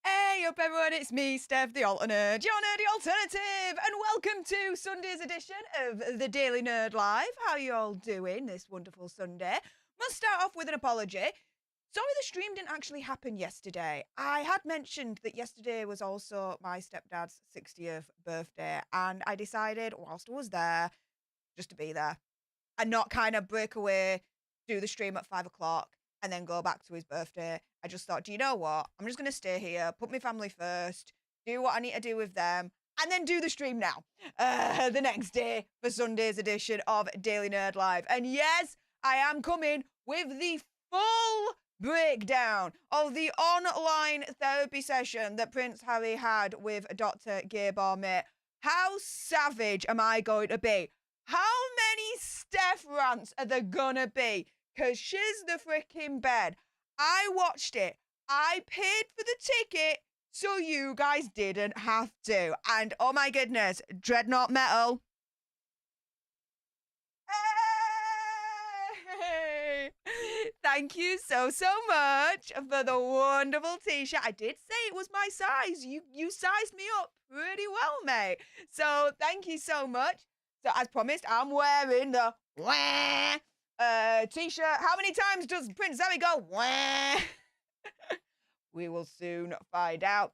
Hey up everyone, it's me, Stef, the Alternate, your nerdy alternative, and welcome to Sunday's edition of the Daily Nerd Live. How are you all doing this wonderful Sunday? Must start off with an apology. Sorry the stream didn't actually happen yesterday. I had mentioned that yesterday was also my stepdad's 60th birthday, and I decided whilst I was there, just to be there, and not kind of break away, do the stream at 5 o'clock, and then go back to his birthday. I just thought, do you know what? I'm just going to stay here, put my family first, do what I need to do with them, and then do the stream now, the next day for Sunday's edition of Daily Nerd Live. And yes, I am coming with the full breakdown of the online therapy session that Prince Harry had with Dr. Gabor Mate. How savage am I going to be? How many Stef rants are there gonna be? Because she's the freaking bed. I watched it. I paid for the ticket so you guys didn't have to. And oh my goodness, Dreadnought Metal. Hey! Thank you so much for the wonderful t-shirt. I did say it was my size. You sized me up pretty well, mate. So thank you so much. So as promised, I'm wearing the t-shirt. How many times does Prince Harry go wah? We will soon find out.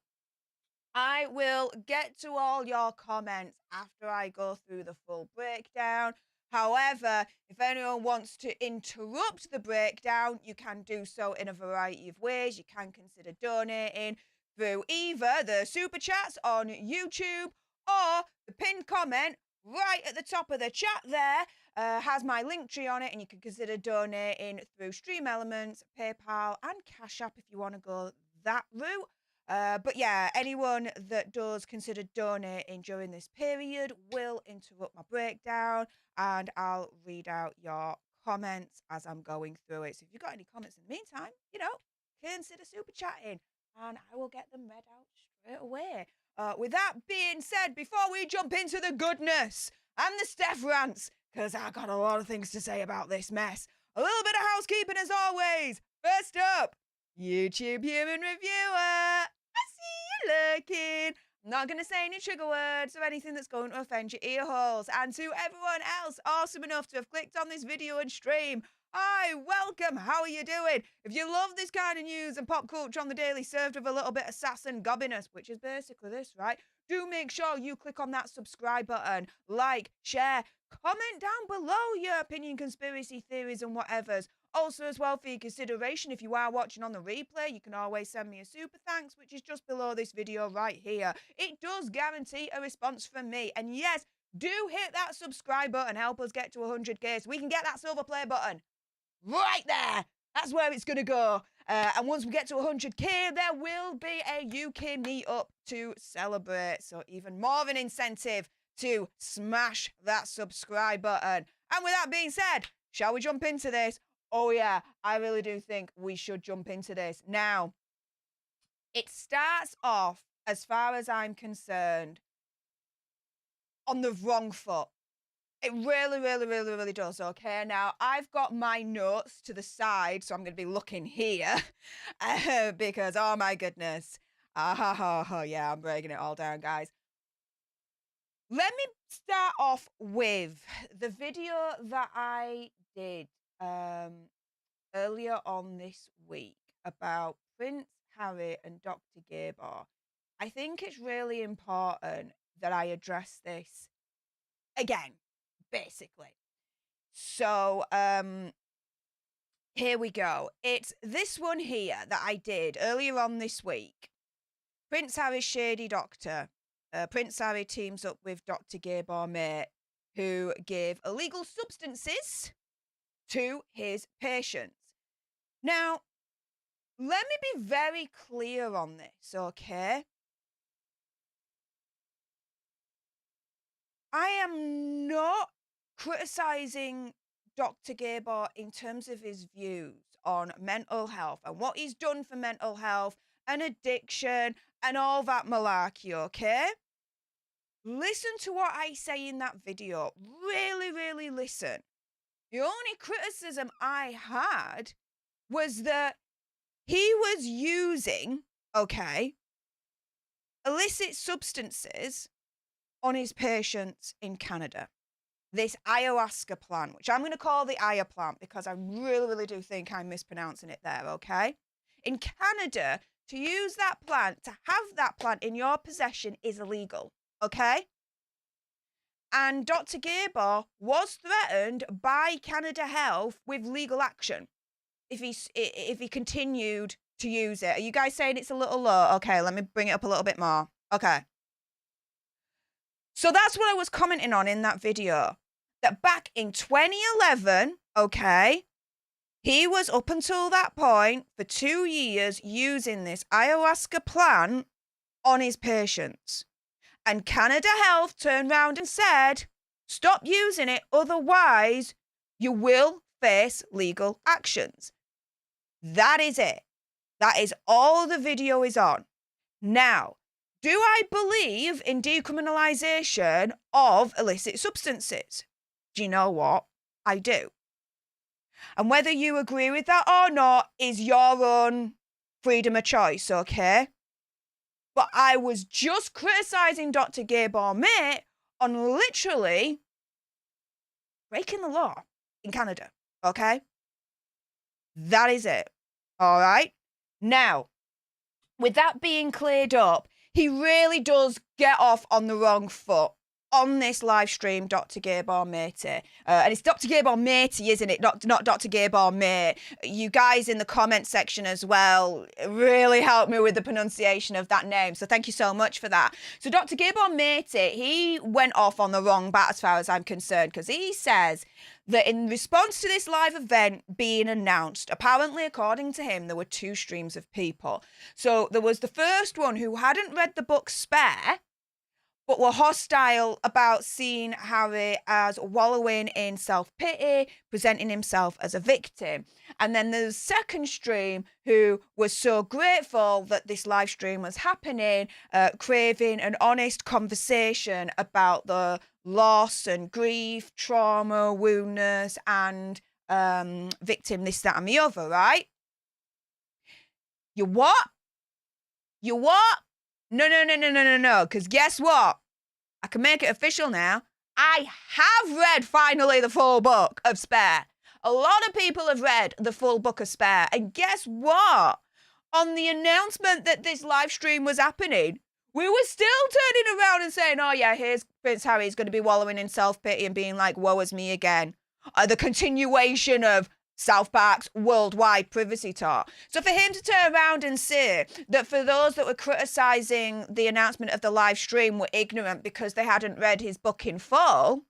I will get to all your comments after I go through the full breakdown. However, if anyone wants to interrupt the breakdown, you can do so in a variety of ways. You can consider donating through either the super chats on YouTube or the pinned comment right at the top of the chat there has my link tree on it, and you can consider donating through Stream Elements, PayPal, and Cash App if you want to go that route. But yeah, anyone that does consider donating during this period will interrupt my breakdown, and I'll read out your comments as I'm going through it. So if you've got any comments in the meantime, consider super chatting, and I will get them read out straight away. with that being said, before we jump into the goodness and the Stef rants, because I got a lot of things to say about this mess, a little bit of housekeeping as always. First up, YouTube Human Reviewer. I see you lurking. I'm not going to say any trigger words or anything that's going to offend your ear holes. And to everyone else awesome enough to have clicked on this video and stream, hi, welcome, how are you doing? If you love this kind of news and pop culture on the daily served with a little bit of sass and gobbiness, which is basically this, right? Do make sure you click on that subscribe button, like, share, comment down below your opinion, conspiracy theories and whatevers. Also, as well, for your consideration, if you are watching on the replay, you can always send me a super thanks, which is just below this video right here. It does guarantee a response from me. And yes, do hit that subscribe button, help us get to 100k so we can get that silver play button right there. That's where it's going to go. And once we get to 100k, there will be a UK meetup to celebrate. So even more of an incentive to smash that subscribe button. And with that being said, shall we jump into this? Oh yeah, I really do think we should jump into this. Now, it starts off, as far as I'm concerned, on the wrong foot. It really, really, really, really does, okay? Now, I've got my notes to the side, so I'm going to be looking here because, oh my goodness. Yeah, I'm breaking it all down, guys. Let me start off with the video that I did earlier on this week about Prince Harry and Dr. Gabor. I think it's really important that I address this again, basically. So, here we go. It's this one here that I did earlier on this week. Prince Harry's shady doctor. Prince Harry teams up with Dr. Gabor Mate, who gave illegal substances to his patients. Now, let me be very clear on this, okay? I am not criticizing Dr. Gabor in terms of his views on mental health and what he's done for mental health and addiction and all that malarkey, okay? Listen to what I say in that video. Really, really listen. The only criticism I had was that he was using, okay, illicit substances on his patients in Canada. This ayahuasca plant, which I'm going to call the Aya plant because I really, really do think I'm mispronouncing it there, okay? In Canada, to use that plant, to have that plant in your possession is illegal, okay? And Dr. Gabor was threatened by Canada Health with legal action if he continued to use it. Are you guys saying it's a little low? Okay, let me bring it up a little bit more. Okay. So that's what I was commenting on in that video. That back in 2011, okay, he was up until that point for 2 years using this ayahuasca plant on his patients. And Canada Health turned around and said, stop using it, otherwise you will face legal actions. That is it. That is all the video is on. Now, do I believe in decriminalisation of illicit substances? Do you know what? I do. And whether you agree with that or not is your own freedom of choice, okay? But I was just criticising Dr. Gabor Mate on literally breaking the law in Canada, okay? That is it, all right? Now, with that being cleared up, he really does get off on the wrong foot on this live stream, Dr. Gabor Mate. And it's Dr. Gabor Mate, isn't it? Not Dr. Gabor Mate. You guys in the comment section as well really helped me with the pronunciation of that name. So thank you so much for that. So Dr. Gabor Mate, he went off on the wrong bat as far as I'm concerned, because he says that in response to this live event being announced, apparently, according to him, there were 2 streams of people. So there was the first one who hadn't read the book Spare, but were hostile about seeing Harry as wallowing in self-pity, presenting himself as a victim. And then there's a second stream who was so grateful that this live stream was happening, craving an honest conversation about the loss and grief, trauma, woundness, and victim, this, that, and the other, right? You what? You what? No, because guess what? I can make it official now. I have read finally the full book of Spare. A lot of people have read the full book of Spare. And guess what? On the announcement that this live stream was happening, we were still turning around and saying, oh yeah, here's Prince Harry's going to be wallowing in self-pity and being like, woe is me again. The continuation of South Park's worldwide privacy talk. So for him to turn around and say that for those that were criticising the announcement of the live stream were ignorant because they hadn't read his book in full,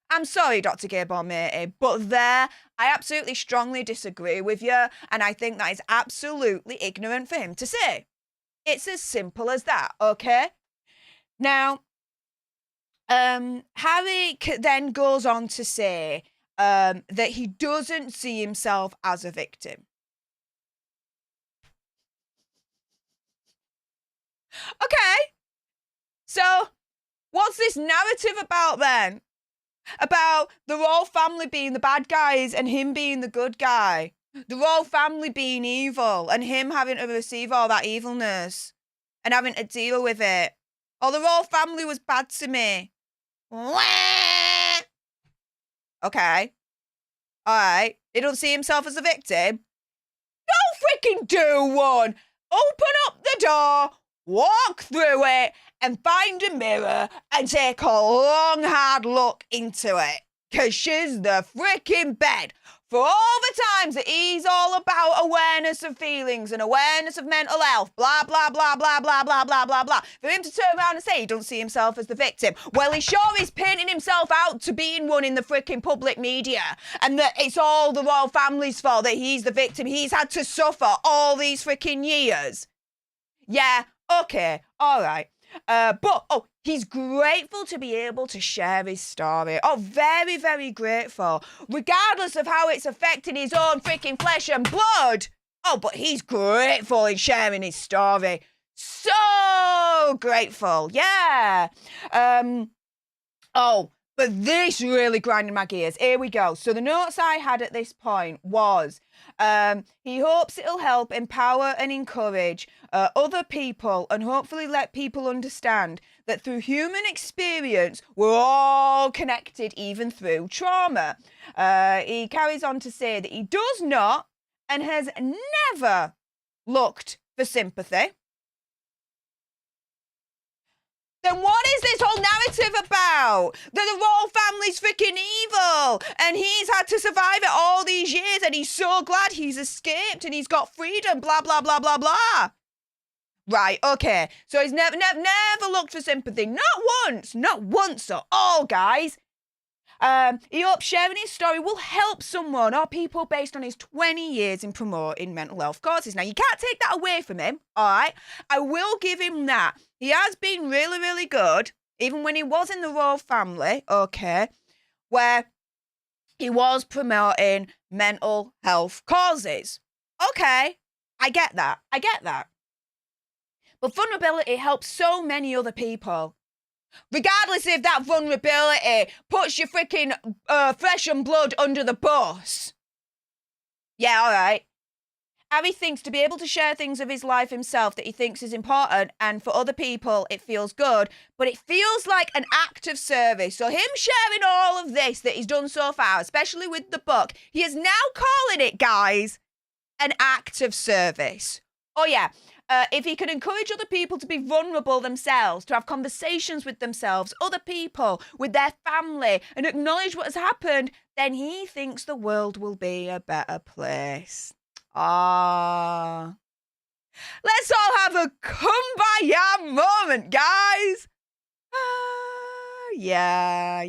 I'm sorry, Dr. Gabor Mate, but there, I absolutely strongly disagree with you, and I think that is absolutely ignorant for him to say. It's as simple as that, okay? Now, Harry then goes on to say that he doesn't see himself as a victim. Okay, so what's this narrative about then? About the royal family being the bad guys and him being the good guy. The royal family being evil and him having to receive all that evilness and having to deal with it. Oh, the royal family was bad to me. Okay. All right. He don't see himself as a victim. Don't freaking do one. Open up the door, walk through it, and find a mirror and take a long, hard look into it. Because she's the freaking bed. For all the times that he's all about awareness of feelings and awareness of mental health, blah, blah, blah, blah, blah, blah, blah, blah, blah. For him to turn around and say he don't see himself as the victim, well, he sure is painting himself out to being one in the freaking public media. And that it's all the royal family's fault that he's the victim. He's had to suffer all these freaking years. Yeah, okay, all right. But he's grateful to be able to share his story. Oh, very, very grateful. Regardless of how it's affecting his own freaking flesh and blood. Oh, but he's grateful in sharing his story. So grateful, yeah. But this really grinded my gears. Here we go. So the notes I had at this point was, he hopes it'll help empower and encourage other people and hopefully let people understand that through human experience, we're all connected even through trauma. He carries on to say that he does not and has never looked for sympathy. Then what is this whole narrative about? That the royal family's freaking evil and he's had to survive it all these years and he's so glad he's escaped and he's got freedom, blah, blah, blah, blah, blah. Right, okay. So he's never looked for sympathy. Not once at all, guys. He hopes sharing his story will help someone or people based on his 20 years in promoting mental health causes. Now, you can't take that away from him, all right? I will give him that. He has been really, really good, even when he was in the royal family, okay, where he was promoting mental health causes. Okay, I get that. But vulnerability helps so many other people. Regardless if that vulnerability puts your freaking flesh and blood under the bus. Yeah, all right. Harry thinks to be able to share things of his life himself that he thinks is important, and for other people it feels good, but it feels like an act of service. So him sharing all of this that he's done so far, especially with the book, he is now calling it, guys, an act of service. Oh yeah. If he can encourage other people to be vulnerable themselves, to have conversations with themselves, other people, with their family, and acknowledge what has happened, then he thinks the world will be a better place. Ah. Let's all have a kumbaya moment, guys. Yeah.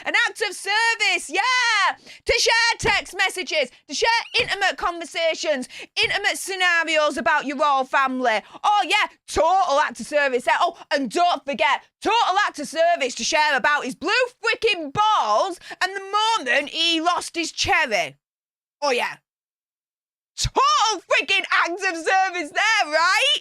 An act of service, yeah. to share text messages, to share intimate conversations, intimate scenarios about your royal family. Oh yeah, total act of service there. Oh, and don't forget, total act of service to share about his blue freaking balls and the moment he lost his cherry. Oh yeah. Total freaking act of service there, right?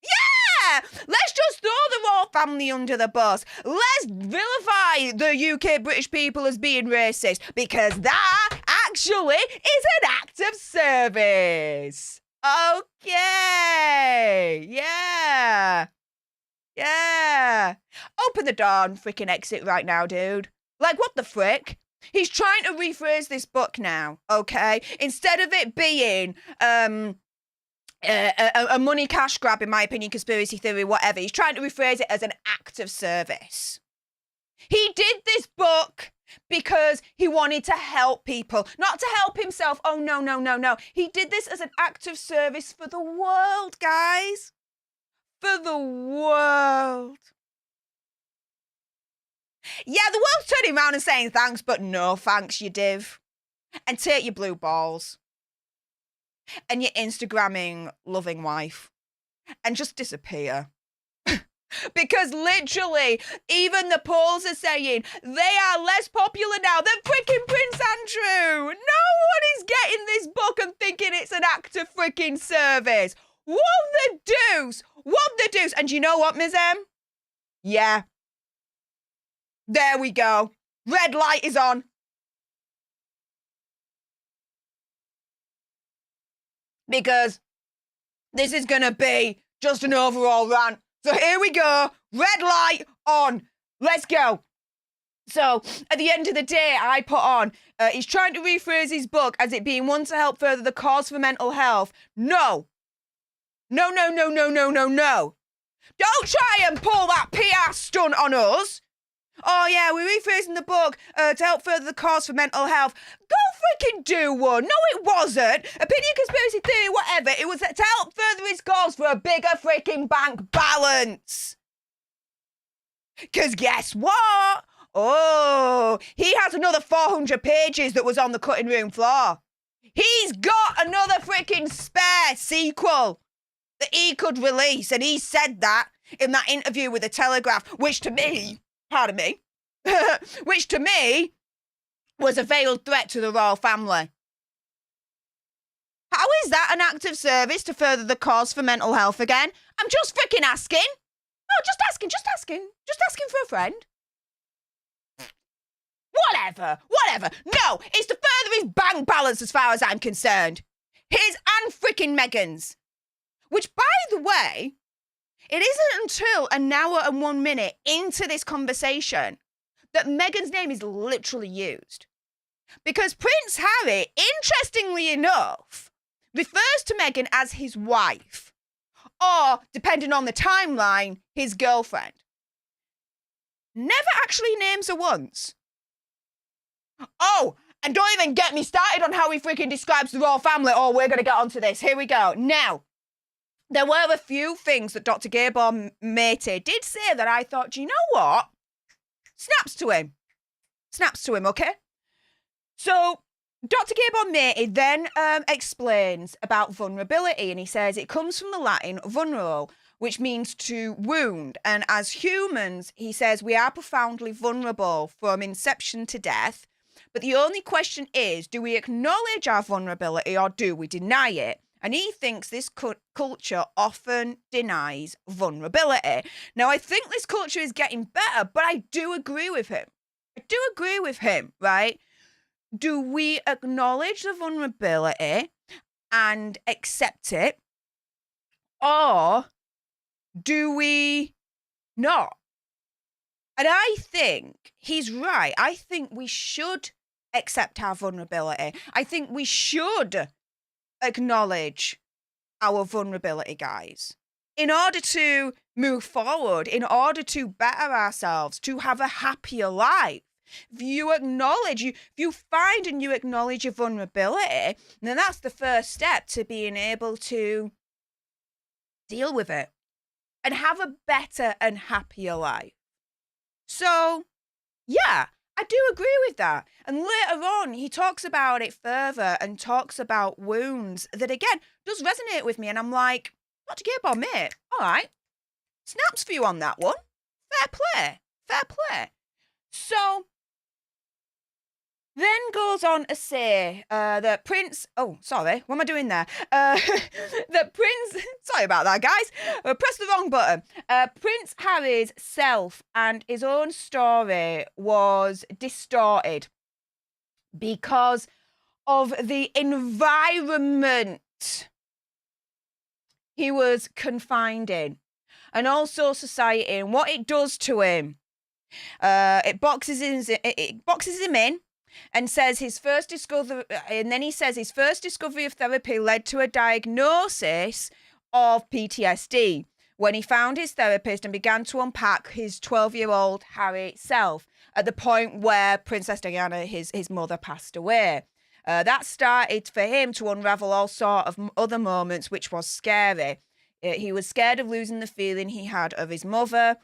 Yeah! Let's just throw the royal family under the bus. Let's vilify the UK British people as being racist, because that actually is an act of service. Okay. Yeah. Yeah. Open the door and freaking exit right now, dude. Like, what the frick? He's trying to rephrase this book now, okay? Instead of it being a money cash grab, in my opinion, conspiracy theory, whatever, he's trying to rephrase it as an act of service. He did this book because he wanted to help people, not to help himself. Oh, no, no, no, no. He did this as an act of service for the world, guys. For the world. Yeah, the world's turning around and saying thanks, but no thanks, you div. And take your blue balls and your Instagramming loving wife and just disappear. Because literally, even the polls are saying they are less popular now than freaking Prince Andrew. No one is getting this book and thinking it's an act of freaking service. What the deuce? What the deuce? And you know what, Ms. M? Yeah. There we go. Red light is on. Because this is going to be just an overall rant. So here we go. Red light on. Let's go. So at the end of the day, I put on, he's trying to rephrase his book as it being one to help further the cause for mental health. No. No, no, no, no, no, no, no. Don't try and pull that PR stunt on us. Oh, yeah, we're rephrasing the book to help further the cause for mental health. Go freaking do one. No, it wasn't. Opinion, conspiracy theory, whatever. It was to help further his cause for a bigger freaking bank balance. Because guess what? Oh, he has another 400 pages that was on the cutting room floor. He's got another freaking spare sequel that he could release. And he said that in that interview with the Telegraph, which to me... Pardon me, which to me was a veiled threat to the royal family. How is that an act of service to further the cause for mental health again? I'm just freaking asking. Oh, just asking for a friend. Whatever. No, it's to further his bank balance as far as I'm concerned. His and freaking Meghan's. Which, by the way... It isn't until an hour and 1 minute into this conversation that Meghan's name is literally used. Because Prince Harry, interestingly enough, refers to Meghan as his wife, or, depending on the timeline, his girlfriend. Never actually names her once. Oh, and don't even get me started on how he freaking describes the royal family. Oh, we're going to get onto this. Here we go. Now, there were a few things that Dr. Gabor Mate did say that I thought, you know what? Snaps to him, okay? So Dr. Gabor Mate then explains about vulnerability, and he says it comes from the Latin vulnero, which means to wound. And as humans, he says, we are profoundly vulnerable from inception to death. But the only question is, do we acknowledge our vulnerability or do we deny it? And he thinks this culture often denies vulnerability. Now, I think this culture is getting better, but I do agree with him. Right? Do we acknowledge the vulnerability and accept it? Or do we not? And I think he's right. I think we should accept our vulnerability. I think we should acknowledge our vulnerability, guys, in order to move forward, in order to better ourselves, to have a happier life. If you acknowledge, if you find and you acknowledge your vulnerability, then that's the first step to being able to deal with it and have a better and happier life. So, yeah, I do agree with that. And later on, he talks about it further and talks about wounds that, again, does resonate with me. And I'm like, Dr. Gabor Mate, all right, snaps for you on that one. Fair play. Fair play. So then goes on to say that Prince... Oh, sorry. What am I doing there? That Prince... Sorry about that, guys. Pressed the wrong button. Prince Harry's self and his own story was distorted because of the environment he was confined in, and also society and what it does to him. It boxes him in. And says his first discovery, and then he says his first discovery of therapy led to a diagnosis of PTSD when he found his therapist and began to unpack his 12-year-old Harry self at the point where Princess Diana, his mother, passed away. That started for him to unravel all sort of other moments, which was scary. He was scared of losing the feeling he had of his mother.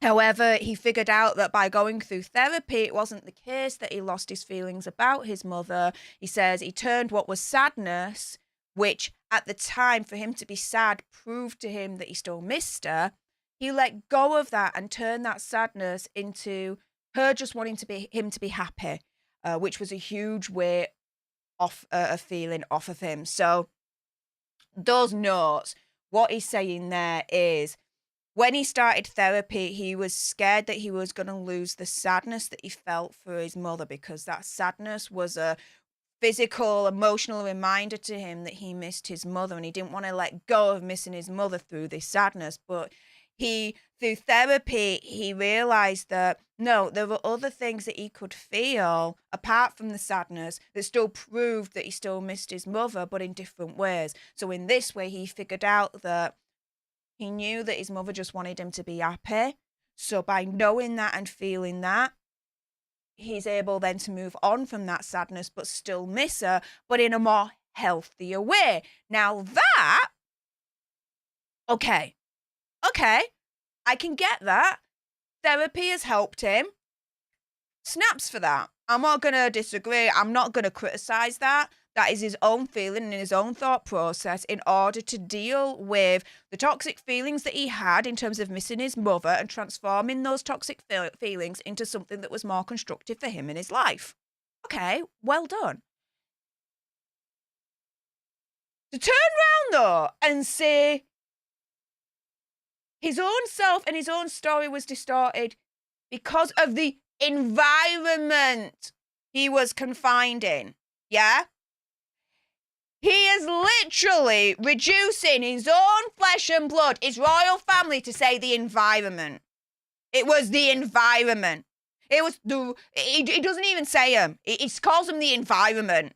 However, he figured out that by going through therapy, it wasn't the case that he lost his feelings about his mother. He says he turned what was sadness, which at the time for him to be sad proved to him that he still missed her. He let go of that and turned that sadness into her just wanting him to be happy, which was a huge weight off a feeling off of him. So those notes, what he's saying there is, when he started therapy, he was scared that he was going to lose the sadness that he felt for his mother, because that sadness was a physical, emotional reminder to him that he missed his mother, and he didn't want to let go of missing his mother through this sadness. But through therapy, he realized that no, there were other things that he could feel apart from the sadness that still proved that he still missed his mother, but in different ways. So in this way, he figured out that he knew that his mother just wanted him to be happy. So by knowing that and feeling that, he's able then to move on from that sadness, but still miss her, but in a more healthier way. Now that, okay, I can get that. Therapy has helped him. Snaps for that. I'm not going to disagree. I'm not going to criticize that. That is his own feeling and his own thought process in order to deal with the toxic feelings that he had in terms of missing his mother and transforming those toxic feelings into something that was more constructive for him in his life. Okay, well done. To turn around, though, and say his own self and his own story was distorted because of the environment he was confined in, yeah? He is literally reducing his own flesh and blood, his royal family, to say the environment. It was the environment. It was he doesn't even say him. He calls him the environment.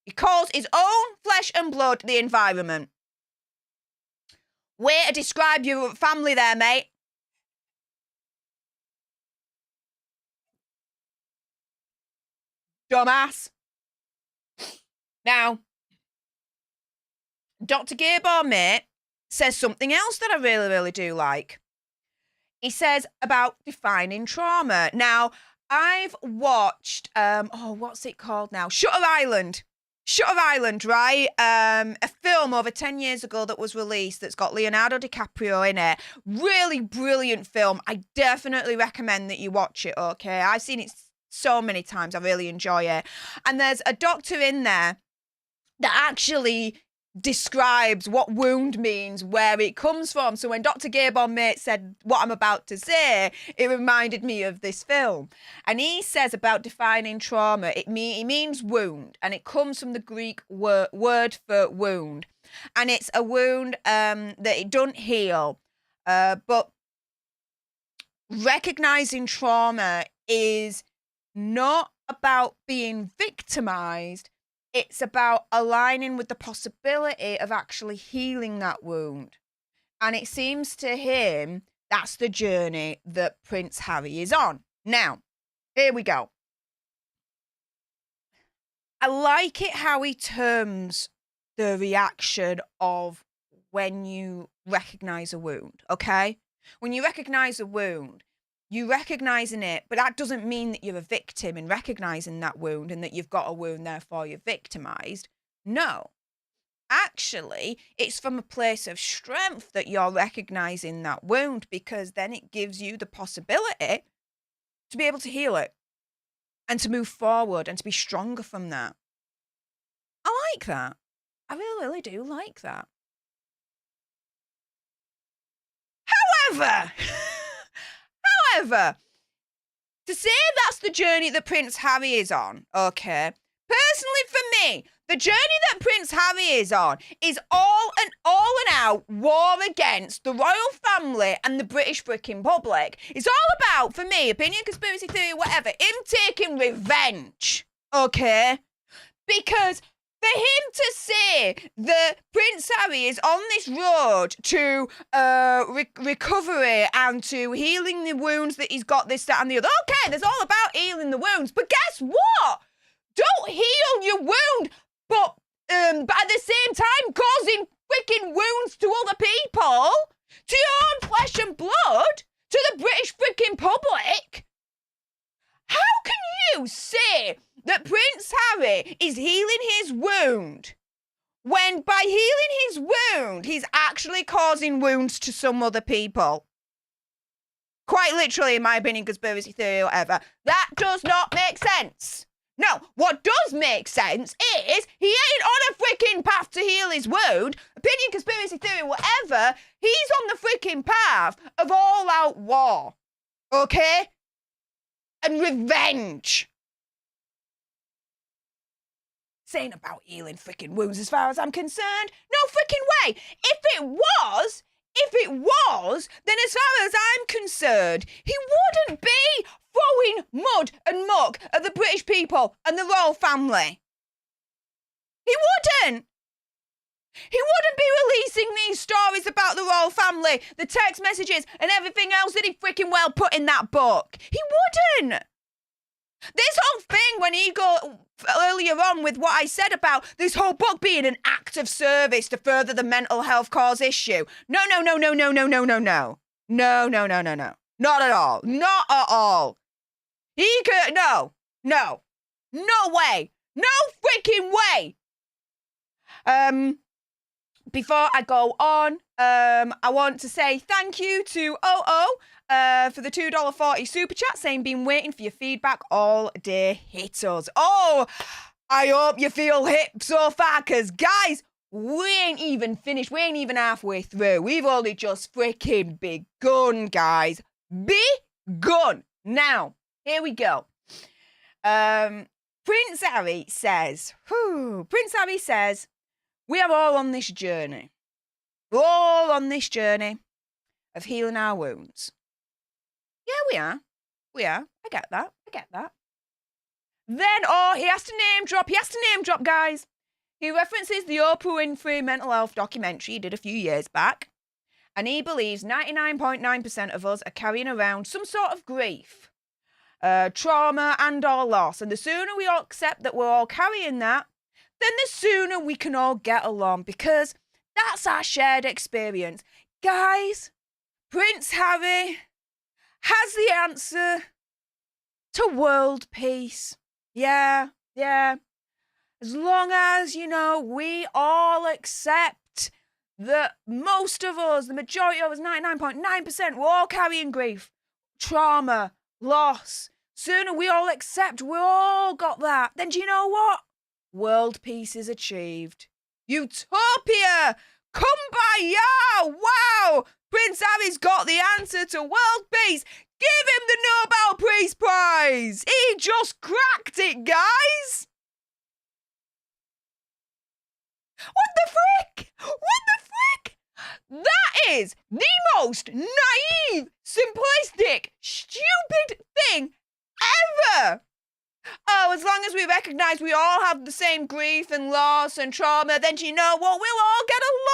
He calls his own flesh and blood the environment. Way to describe your family there, mate. Dumbass. Now, Dr. Gabor Mate says something else that I really, really do like. He says about defining trauma. Now, I've watched, what's it called now? Shutter Island, right? A film over 10 years ago that was released that's got Leonardo DiCaprio in it. Really brilliant film. I definitely recommend that you watch it, okay? I've seen it so many times. I really enjoy it. And there's a doctor in there that actually describes what wound means, where it comes from. So when Dr. Gabor Mate said what I'm about to say, it reminded me of this film. And he says about defining trauma, it means wound, and it comes from the Greek word for wound. And it's a wound that it don't heal. But recognizing trauma is not about being victimized. It's about aligning with the possibility of actually healing that wound. And it seems to him that's the journey that Prince Harry is on. Now, here we go. I like it how he terms the reaction of when you recognize a wound, okay? When you recognize a wound, you recognizing it, but that doesn't mean that you're a victim in recognizing that wound and that you've got a wound, therefore you're victimized. No. Actually, it's from a place of strength that you're recognizing that wound, because then it gives you the possibility to be able to heal it and to move forward and to be stronger from that. I like that. I really, really do like that. However, to say that's the journey that Prince Harry is on, okay, personally for me, the journey that Prince Harry is on is all and out war against the royal family and the British freaking public. It's all about, for me, opinion, conspiracy theory, whatever, him taking revenge, okay? Because for him to say that Prince Harry is on this road to recovery and to healing the wounds that he's got, this, that, and the other. Okay, there's all about healing the wounds, but guess what? Don't heal your wound, but at the same time causing freaking wounds to other people, to your own flesh and blood, to the British freaking public. How can you say that Prince Harry is healing his wound when by healing his wound, he's actually causing wounds to some other people? Quite literally, in my opinion, conspiracy theory or whatever. That does not make sense. No, what does make sense is he ain't on a freaking path to heal his wound. Opinion, conspiracy theory, whatever. He's on the freaking path of all-out war. Okay? And revenge. This ain't about healing freaking wounds as far as I'm concerned. No freaking way. If it was, then as far as I'm concerned, he wouldn't be throwing mud and muck at the British people and the royal family. He wouldn't. He wouldn't be releasing these stories about the royal family, the text messages and everything else that he freaking well put in that book. He wouldn't. This whole thing when he go earlier on with what I said about this whole book being an act of service to further the mental health cause issue. No. Not at all. Not at all. He could, no way. No freaking way. Before I go on, I want to say thank you to for the $2.40 super chat, saying been waiting for your feedback all day. Hit us. Oh, I hope you feel hit so far, because guys, we ain't even finished. We ain't even halfway through. We've only just freaking begun, guys. Begun. Now, here we go. Prince Harry says, we are all on this journey. We're all on this journey of healing our wounds. Yeah, we are. I get that. Then, he has to name drop, guys. He references the Oprah Winfrey mental health documentary he did a few years back. And he believes 99.9% of us are carrying around some sort of grief, trauma and or loss. And the sooner we all accept that we're all carrying that, then the sooner we can all get along, because that's our shared experience. Guys, Prince Harry has the answer to world peace. Yeah. As long as, we all accept that most of us, the majority of us, 99.9%, we're all carrying grief, trauma, loss. Sooner we all accept we all got that, then do you know what? World peace is achieved. Utopia! Kumbaya! Wow! Prince Harry's got the answer to world peace. Give him the Nobel Peace Prize. He just cracked it, guys. What the frick? That is the most naive, simplistic, stupid thing ever. Oh, as long as we recognise we all have the same grief and loss and trauma, then do you know what? We'll all get along.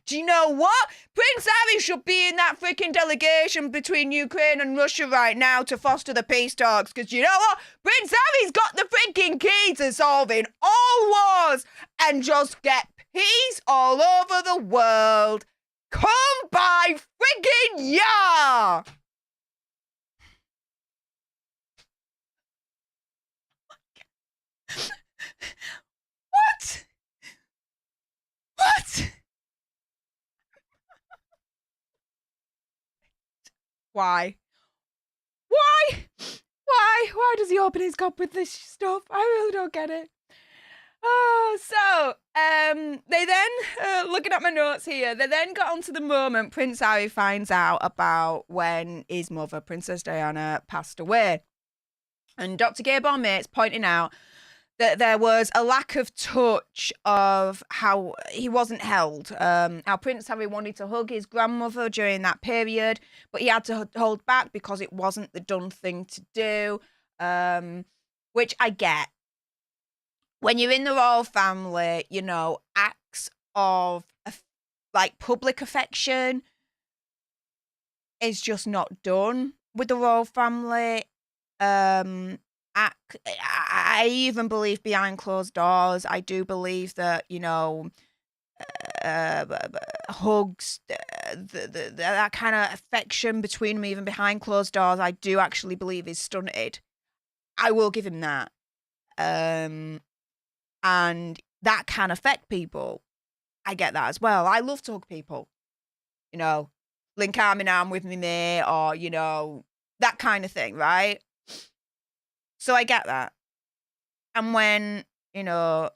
Do you know what? Prince Harry should be in that freaking delegation between Ukraine and Russia right now to foster the peace talks, because you know what? Prince Harry's got the freaking key to solving all wars and just get peace all over the world. Come by freaking yeah! Why? Why? Why does he open his cup with this stuff? I really don't get it. So they then, looking at my notes here, they then got onto the moment Prince Harry finds out about when his mother, Princess Diana, passed away. And Dr. Gabor Mate's pointing out that there was a lack of touch of how he wasn't held. How Prince Harry wanted to hug his grandmother during that period, but he had to hold back because it wasn't the done thing to do, which I get. When you're in the royal family, you know, acts of like public affection is just not done with the royal family. I even believe behind closed doors. I do believe that, you know, hugs, that kind of affection between them, even behind closed doors, I do actually believe is stunted. I will give him that. And that can affect people. I get that as well. I love to hug people. You know, link arm in arm with me mate, or, you know, that kind of thing, right? So I get that. And when, you know,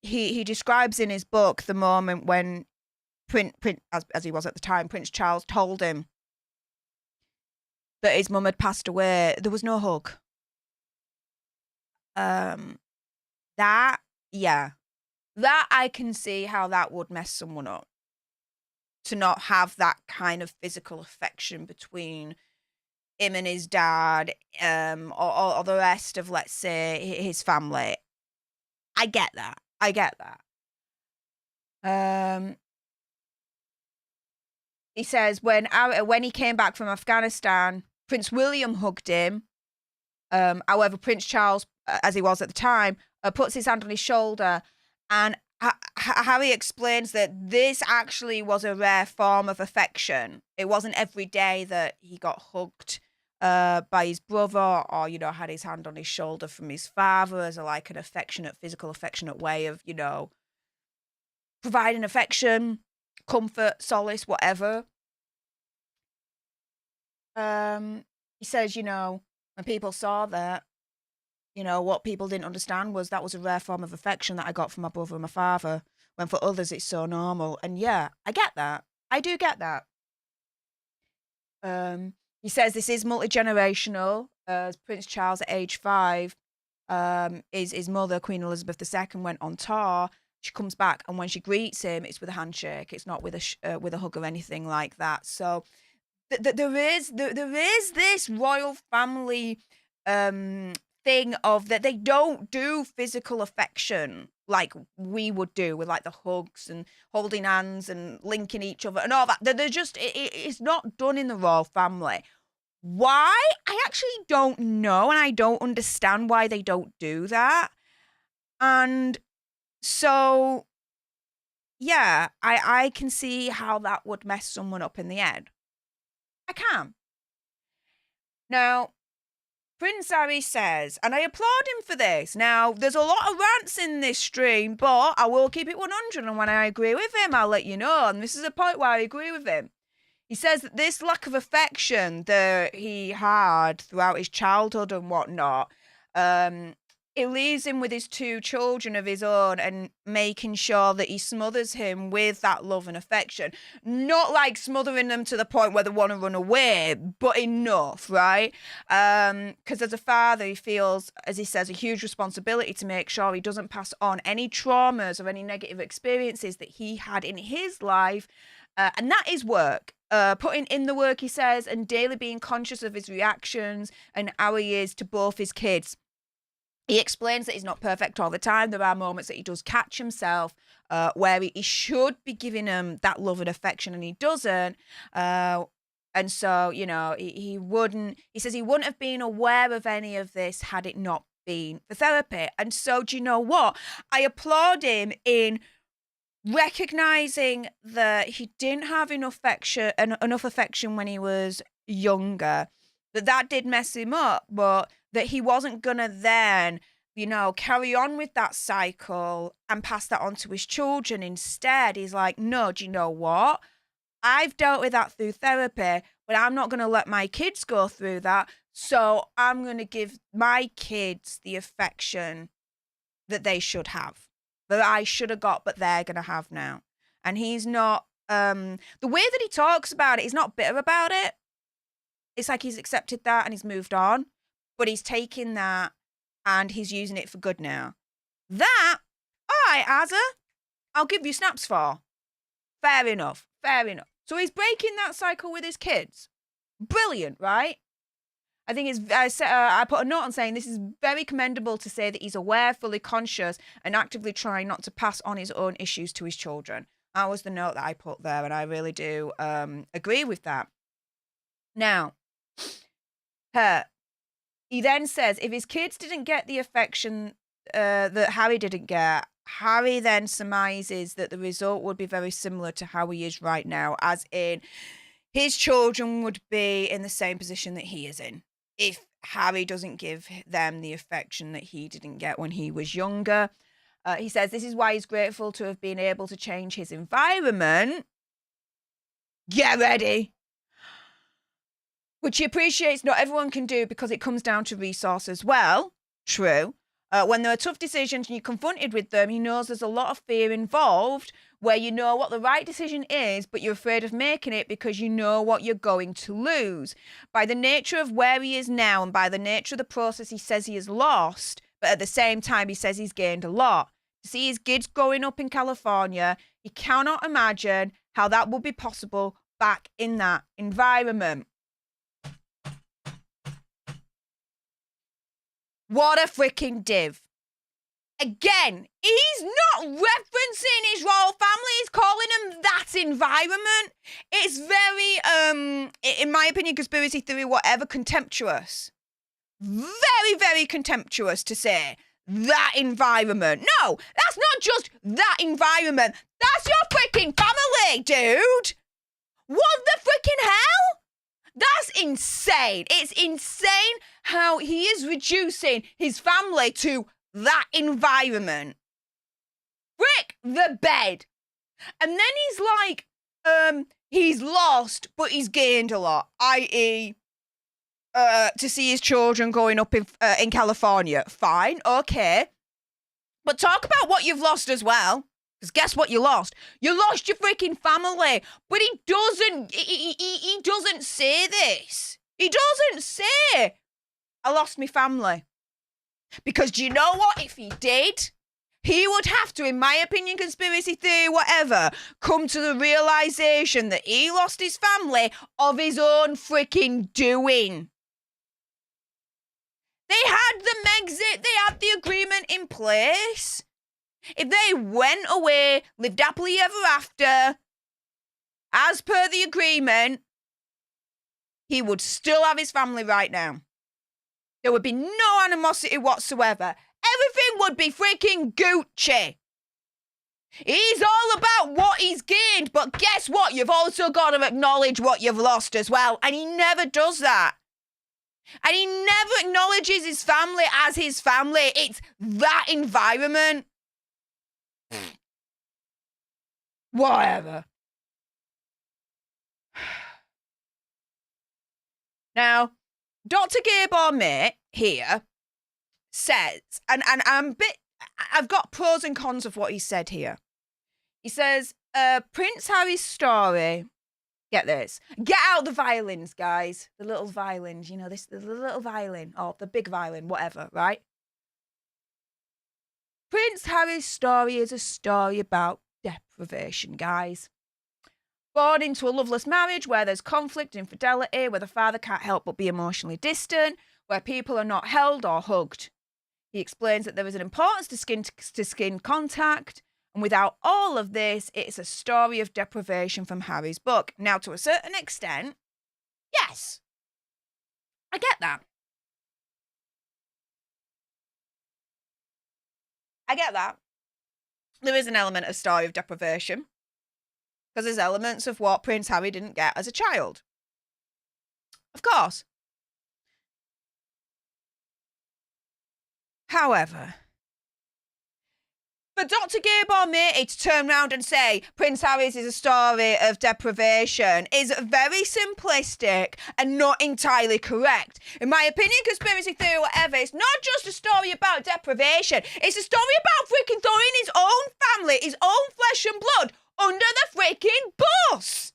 he describes in his book the moment when Prince as he was at the time, Prince Charles told him that his mum had passed away, there was no hug. That I can see how that would mess someone up. To not have that kind of physical affection between him and his dad, or the rest of, let's say, his family. I get that. He says when he came back from Afghanistan, Prince William hugged him. However, Prince Charles, as he was at the time, puts his hand on his shoulder, and Harry explains that this actually was a rare form of affection. It wasn't every day that he got hugged by his brother, or, you know, had his hand on his shoulder from his father as an affectionate, physical, affectionate way of, you know, providing affection, comfort, solace, whatever. He says, you know, when people saw that, you know, what people didn't understand was that was a rare form of affection that I got from my brother and my father, when for others it's so normal. And yeah, I get that. I do get that. He says this is multi-generational. As Prince Charles at age 5, his mother, Queen Elizabeth II, went on tour. She comes back, and when she greets him, it's with a handshake. It's not with a hug or anything like that. So there is this royal family thing of that they don't do physical affection like we would do with like the hugs and holding hands and linking each other and all that. They're just it's not done in the royal family. Why? I actually don't know, and I don't understand why they don't do that. And so, yeah, I can see how that would mess someone up in the head. I can. Now, Prince Harry says, and I applaud him for this. Now, there's a lot of rants in this stream, but I will keep it 100, and when I agree with him, I'll let you know. And this is a point where I agree with him. He says that this lack of affection that he had throughout his childhood and whatnot, it leaves him with his 2 children of his own and making sure that he smothers him with that love and affection. Not like smothering them to the point where they want to run away, but enough, right? Because as a father, he feels, as he says, a huge responsibility to make sure he doesn't pass on any traumas or any negative experiences that he had in his life. And that is work. Putting in the work, he says, and daily being conscious of his reactions and how he is to both his kids. He explains that he's not perfect all the time. There are moments that he does catch himself where he should be giving him that love and affection, and he doesn't. And so, you know, he says he wouldn't have been aware of any of this had it not been for therapy. And so, do you know what? I applaud him in recognizing that he didn't have enough affection when he was younger, that did mess him up, but that he wasn't gonna then, you know, carry on with that cycle and pass that on to his children. Instead, he's like, no, do you know what? I've dealt with that through therapy, but I'm not going to let my kids go through that. So I'm going to give my kids the affection that they should have, that I should have got, but they're going to have now. And he's not, the way that he talks about it, he's not bitter about it. It's like he's accepted that and he's moved on, but he's taking that and he's using it for good now. That, all right, Azza, I'll give you snaps for. Fair enough. So he's breaking that cycle with his kids. Brilliant, right? I think I put a note on saying this is very commendable to say that he's aware, fully conscious, and actively trying not to pass on his own issues to his children. That was the note that I put there, and I really do agree with that. Now, he then says if his kids didn't get the affection that Harry didn't get, Harry then surmises that the result would be very similar to how he is right now, as in his children would be in the same position that he is in if Harry doesn't give them the affection that he didn't get when he was younger. He says this is why he's grateful to have been able to change his environment. Get ready. Which he appreciates not everyone can do because it comes down to resource as well. True. When there are tough decisions and you're confronted with them, he knows there's a lot of fear involved where you know what the right decision is, but you're afraid of making it because you know what you're going to lose. By the nature of where he is now and by the nature of the process, he says he has lost, but at the same time, he says he's gained a lot. To see his kids growing up in California, he cannot imagine how that would be possible back in that environment. What a freaking div. Again, he's not referencing his royal family. He's calling them that environment. It's very, in my opinion, conspiracy theory, whatever, contemptuous. Very, very contemptuous to say that environment. No, that's not just that environment. That's your freaking family, dude. What the freaking hell? That's insane. It's insane how he is reducing his family to that environment. Frick the bed. And then he's like, he's lost, but he's gained a lot, i.e., to see his children growing up in California. Fine, okay. But talk about what you've lost as well. Because guess what you lost? You lost your freaking family. But he doesn't say this. He doesn't say, I lost my family. Because do you know what? If he did, he would have to, in my opinion, conspiracy theory, whatever, come to the realization that he lost his family of his own freaking doing. They had the exit, they had the agreement in place. If they went away, lived happily ever after, as per the agreement, he would still have his family right now. There would be no animosity whatsoever. Everything would be freaking Gucci. He's all about what he's gained, but guess what? You've also got to acknowledge what you've lost as well. And he never does that. And he never acknowledges his family as his family. It's that environment. Whatever. Now, Dr. Gabor Mate here says, and I've got pros and cons of what he said here. He says, Prince Harry's story, get this, get out the violins, guys, the little violins, you know, the little violin, or the big violin, whatever, right? Prince Harry's story is a story about deprivation, guys. Born into a loveless marriage where there's conflict, infidelity, where the father can't help but be emotionally distant, where people are not held or hugged. He explains that there is an importance to skin-to-skin contact, and without all of this, it's a story of deprivation from Harry's book. Now, to a certain extent, yes, I get that. I get that. There is an element of story of deprivation, because there's elements of what Prince Harry didn't get as a child. Of course. However, For Dr. Gabor Mate to turn around and say Prince Harry's is a story of deprivation is very simplistic and not entirely correct. In my opinion, conspiracy theory, whatever, it's not just a story about deprivation. It's a story about freaking throwing his own family, his own flesh and blood under the freaking bus.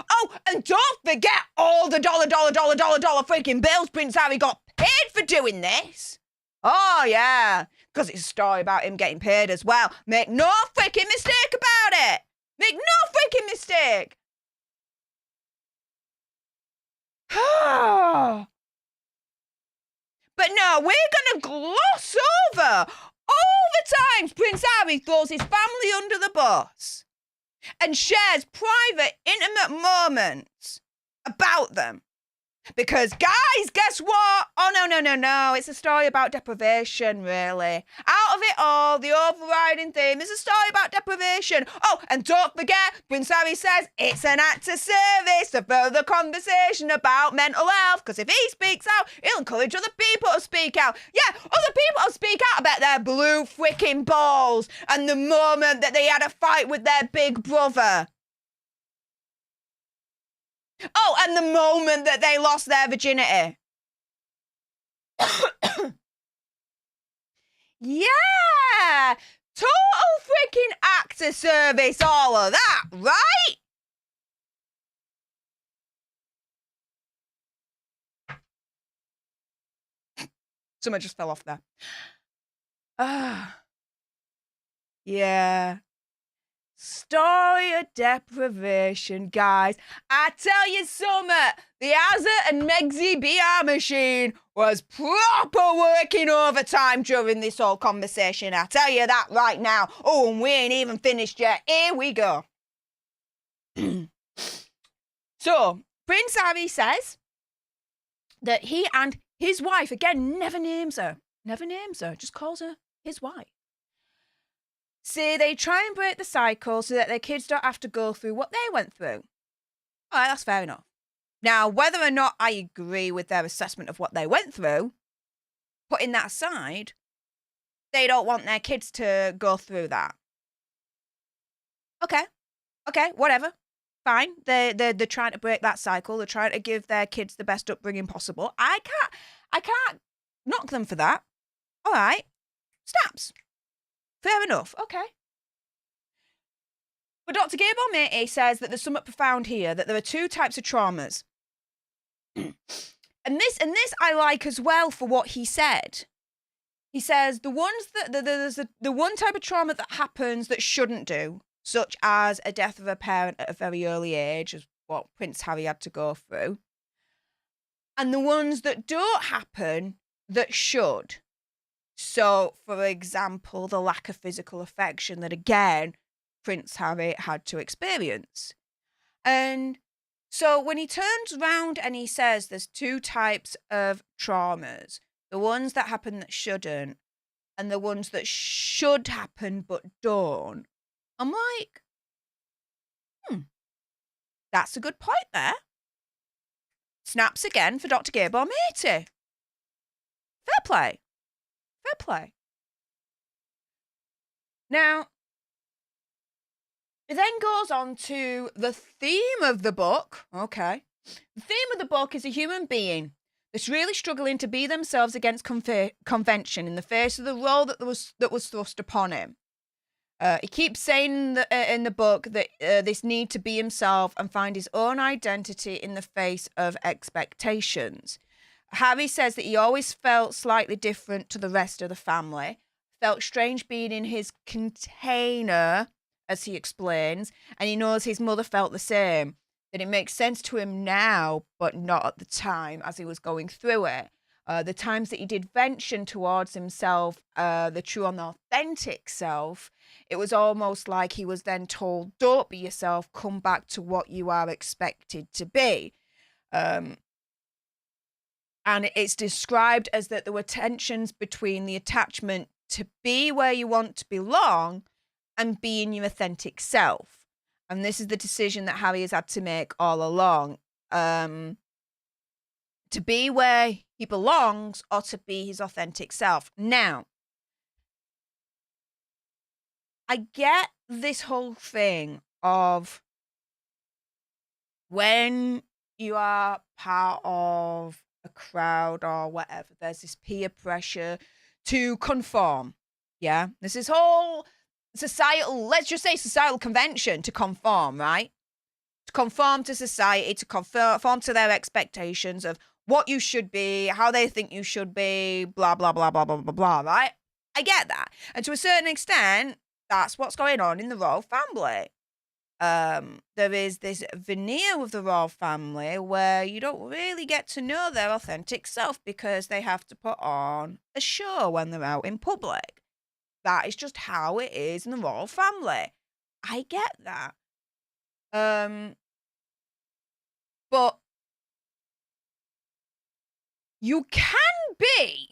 Oh, and don't forget all the dollar freaking bills Prince Harry got paid for doing this. Oh, yeah, because it's a story about him getting paid as well. Make no freaking mistake about it. Make no freaking mistake. But no, we're going to gloss over all the times Prince Harry throws his family under the bus and shares private, intimate moments about them. Because, guys, guess what? Oh, no. It's a story about deprivation, really. Out of it all, the overriding theme is a story about deprivation. Oh, and don't forget, Prince Harry says it's an act of service to further conversation about mental health. Because if he speaks out, he'll encourage other people to speak out. Yeah, other people to speak out about their blue freaking balls and the moment that they had a fight with their big brother. Oh, and the moment that they lost their virginity. Yeah! Total freaking act of service, all of that, right? Someone just fell off there. Yeah. Story of deprivation, guys. I tell you something, the Azza and Megsy BR machine was proper working overtime during this whole conversation. I tell you that right now. Oh, and we ain't even finished yet. Here we go. So, Prince Harry says that he and his wife, again, never names her, just calls her his wife. See, they try and break the cycle so that their kids don't have to go through what they went through. All right, that's fair enough. Now, whether or not I agree with their assessment of what they went through, putting that aside, they don't want their kids to go through that. Okay, whatever. Fine. They're trying to break that cycle. They're trying to give their kids the best upbringing possible. I can't knock them for that. All right. Snaps. Fair enough. Okay. But Dr. Gabor Mate says that there's something profound here, that there are two types of traumas. and this I like as well for what he said. He says the ones that there's the one type of trauma that happens that shouldn't do, such as a death of a parent at a very early age, as what Prince Harry had to go through. And the ones that don't happen that should. So, for example, the lack of physical affection that, again, Prince Harry had to experience. And so when he turns around and he says there's two types of traumas, the ones that happen that shouldn't, and the ones that should happen but don't, I'm like, that's a good point there. Snaps again for Dr. Gabor Mate. Fair play. Fair play. Now, it then goes on to the theme of the book. Okay. The theme of the book is a human being that's really struggling to be themselves against convention in the face of the role that was thrust upon him. He keeps saying in the book that this need to be himself and find his own identity in the face of expectations. Harry says that he always felt slightly different to the rest of the family, felt strange being in his container, as he explains, and he knows his mother felt the same, that it makes sense to him now, but not at the time as he was going through it. The times that he did venture towards himself, the true and authentic self, it was almost like he was then told, don't be yourself, come back to what you are expected to be. And it's described as that there were tensions between the attachment to be where you want to belong and being your authentic self. And this is the decision that Harry has had to make all along. To be where he belongs or to be his authentic self. Now, I get this whole thing of when you are part of a crowd or whatever, there's this peer pressure to conform. Yeah. There's this whole societal, let's just say societal convention to conform, right? To conform to society, to conform to their expectations of what you should be, how they think you should be, blah, blah, blah, blah, blah, blah, blah, right? I get that. And to a certain extent, that's what's going on in the royal family. There is this veneer with the royal family where you don't really get to know their authentic self because they have to put on a show when they're out in public. That is just how it is in the royal family. I get that. But you can be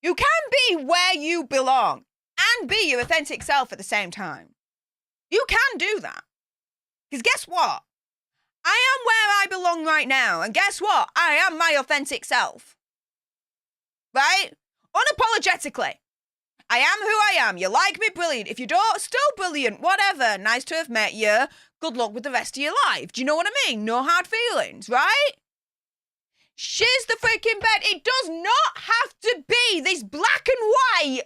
you can be where you belong and be your authentic self at the same time. You can do that. Because guess what? I am where I belong right now. And guess what? I am my authentic self. Right? Unapologetically. I am who I am. You like me? Brilliant. If you don't, still brilliant. Whatever. Nice to have met you. Good luck with the rest of your life. Do you know what I mean? No hard feelings, right? Shiz the freaking bed. It does not have to be this black and white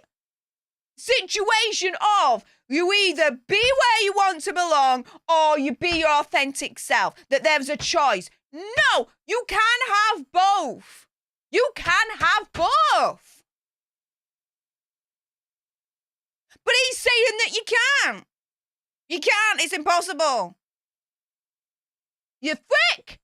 situation of you either be where you want to belong or you be your authentic self. That there's a choice. No, you can have both. You can have both. But he's saying that you can't. You can't. It's impossible. You frick.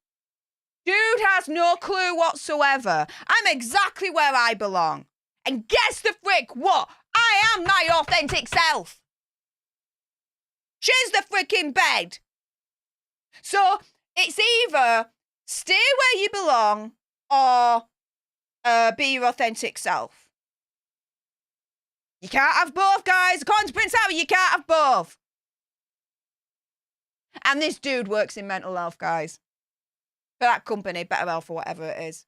Dude has no clue whatsoever. I'm exactly where I belong. And guess the frick what? I am my authentic self. Shiz the frickin' bed. So it's either stay where you belong or be your authentic self. You can't have both, guys. According to Prince Harry, you can't have both. And this dude works in mental health, guys. For that company, Better Health or whatever it is.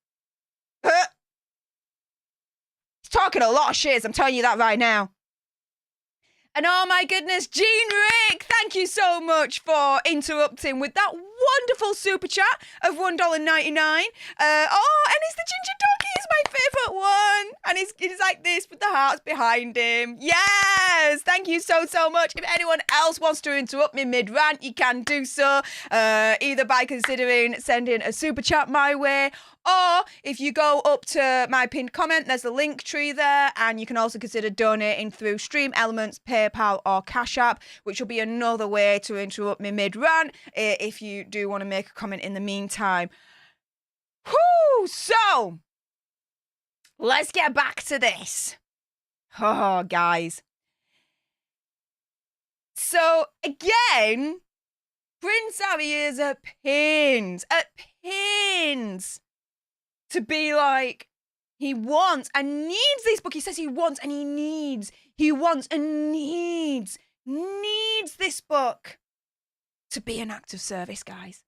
He's talking a lot of shit, I'm telling you that right now. And oh my goodness, Jean Rick, thank you so much for interrupting with that wonderful super chat of $1.99. Oh, and it's the ginger doggy, it's my favourite one. And it's like this with the hearts behind him. Yes, thank you so much. If anyone else wants to interrupt me mid-rant, you can do so, either by considering sending a super chat my way, or if you go up to my pinned comment, there's a link tree there, and you can also consider donating through Stream Elements, PayPal, or Cash App, which will be another way to interrupt me mid-rant if you do want to make a comment in the meantime. Whew! So, let's get back to this. Oh, guys. So, again, Prince Harry is at pins to be like, he wants and needs this book. He says he wants and he needs this book to be an act of service, guys.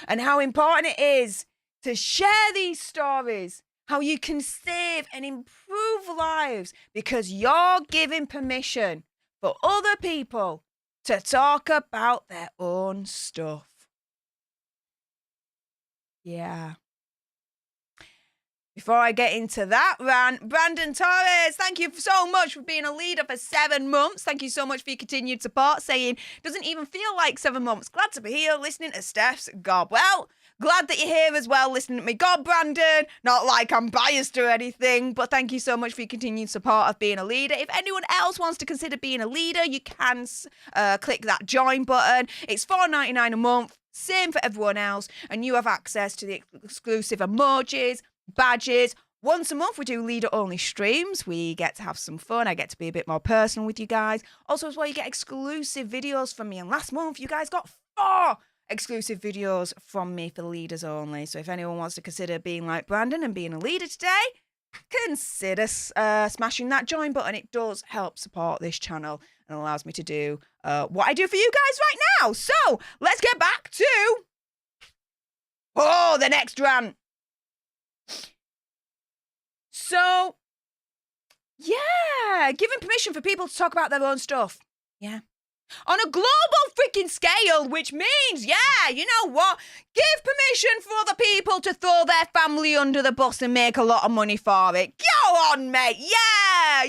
And how important it is to share these stories, how you can save and improve lives because you're giving permission for other people to talk about their own stuff. Yeah. Before I get into that rant, Brandon Torres, thank you so much for being a leader for 7 months. Thank you so much for your continued support, saying, doesn't even feel like 7 months. Glad to be here listening to Stef's Gob. Well, glad that you're here as well, listening to me Gob, Brandon. Not like I'm biased or anything, but thank you so much for your continued support of being a leader. If anyone else wants to consider being a leader, you can click that join button. It's $4.99 a month, same for everyone else, and you have access to the exclusive emojis, badges. Once a month we do leader only streams. We get to have some fun. I get to be a bit more personal with you guys. Also as well, you get exclusive videos from me, and last month you guys got 4 exclusive videos from me for leaders only. So if anyone wants to consider being like Brandon and being a leader today, consider smashing that join button. It does help support this channel and allows me to do what I do for you guys right now. So let's get back to the next rant. So, yeah, giving permission for people to talk about their own stuff. Yeah. On a global freaking scale, which means, yeah, you know what? Give permission for other people to throw their family under the bus and make a lot of money for it. Go on, mate. Yeah.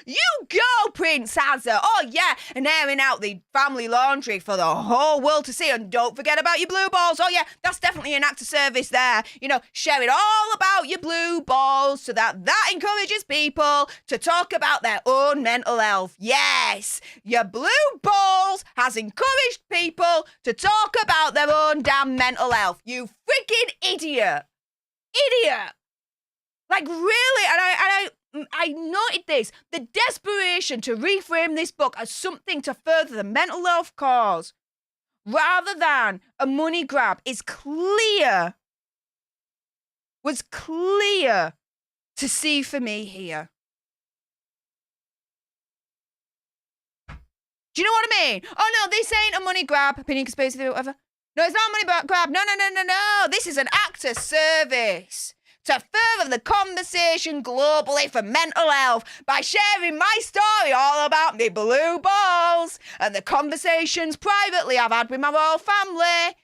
You go, Prince Hazard. Oh, yeah. And airing out the family laundry for the whole world to see. And don't forget about your blue balls. Oh, yeah, that's definitely an act of service there. You know, share it all about your blue balls so that encourages people to talk about their own mental health. Yes, your blue balls has encouraged people to talk about their own damn mental health. You freaking idiot. Like, really, and I noted this, the desperation to reframe this book as something to further the mental health cause rather than a money grab was clear to see for me here. Do you know what I mean? Oh, no, this ain't a money grab, opinion conspiracy theory, whatever. No, it's not a money grab. No. This is an act of service to further the conversation globally for mental health by sharing my story all about me blue balls and the conversations privately I've had with my royal family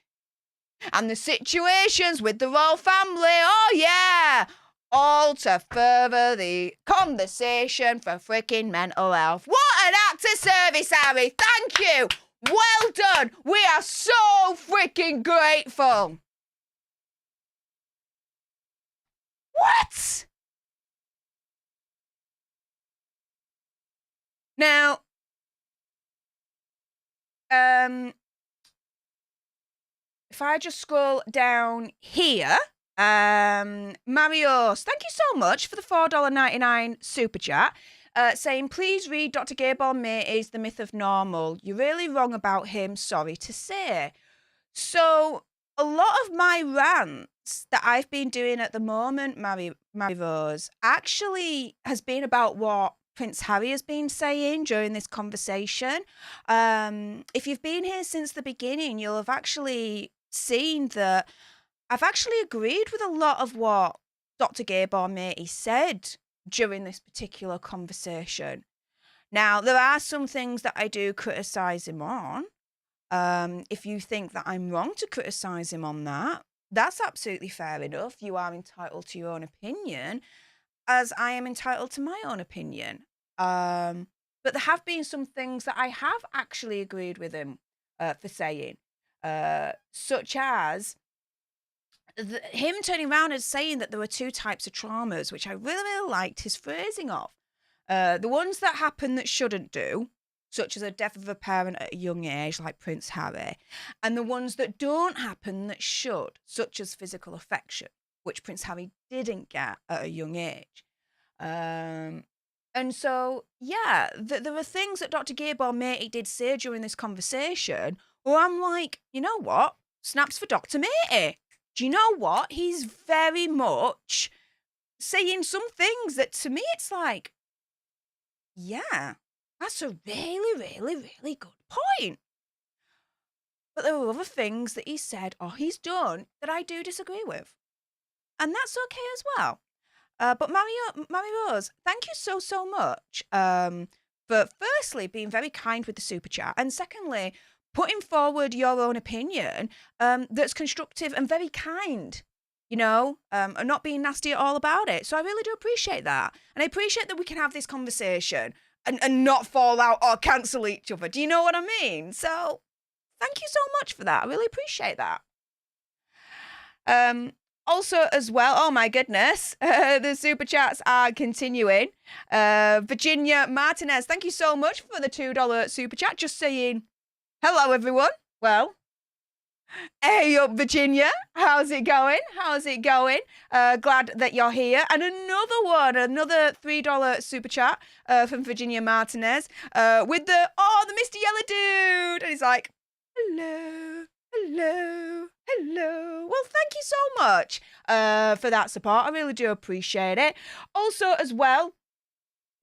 and the situations with the royal family. Oh, yeah. All to further the conversation for freaking mental health. What an act of service, Harry. Thank you. Well done. We are so freaking grateful. What? Now, if I just scroll down here, Marios, thank you so much for the $4.99 super chat, saying, please read Dr. Gabor Mate's The Myth of Normal. You're really wrong about him, sorry to say. So, a lot of my rants that I've been doing at the moment, Mary Rose, actually has been about what Prince Harry has been saying during this conversation. If you've been here since the beginning, you'll have actually seen that I've actually agreed with a lot of what Dr. Gabor Mate said during this particular conversation. Now, there are some things that I do criticise him on. If you think that I'm wrong to criticise him on that, that's absolutely fair enough. You are entitled to your own opinion, as I am entitled to my own opinion. But there have been some things that I have actually agreed with him for saying, such as him turning around and saying that there were two types of traumas, which I really liked his phrasing of. The ones that happen that shouldn't do, such as a death of a parent at a young age, like Prince Harry, and the ones that don't happen that should, such as physical affection, which Prince Harry didn't get at a young age. And so, yeah, there are things that Dr. Gabor Mate did say during this conversation where I'm like, you know what? Snaps for Dr. Mate. Do you know what? He's very much saying some things that to me it's like, yeah, that's a really, really, really good point. But there were other things that he said or he's done that I do disagree with. And that's okay as well. But Mary Rose, thank you so much for firstly being very kind with the super chat, and secondly, putting forward your own opinion that's constructive and very kind, you know, and not being nasty at all about it. So I really do appreciate that. And I appreciate that we can have this conversation and not fall out or cancel each other. Do you know what I mean? So thank you so much for that. I really appreciate that. Also, as well, oh my goodness, the super chats are continuing. Virginia Martinez, thank you so much for the $2 super chat. Just saying, hello, everyone. Well, hey up, Virginia. How's it going? Glad that you're here. And another $3 super chat from Virginia Martinez with the Mr. Yellow Dude. And he's like, hello. Well, thank you so much for that support. I really do appreciate it. Also, as well,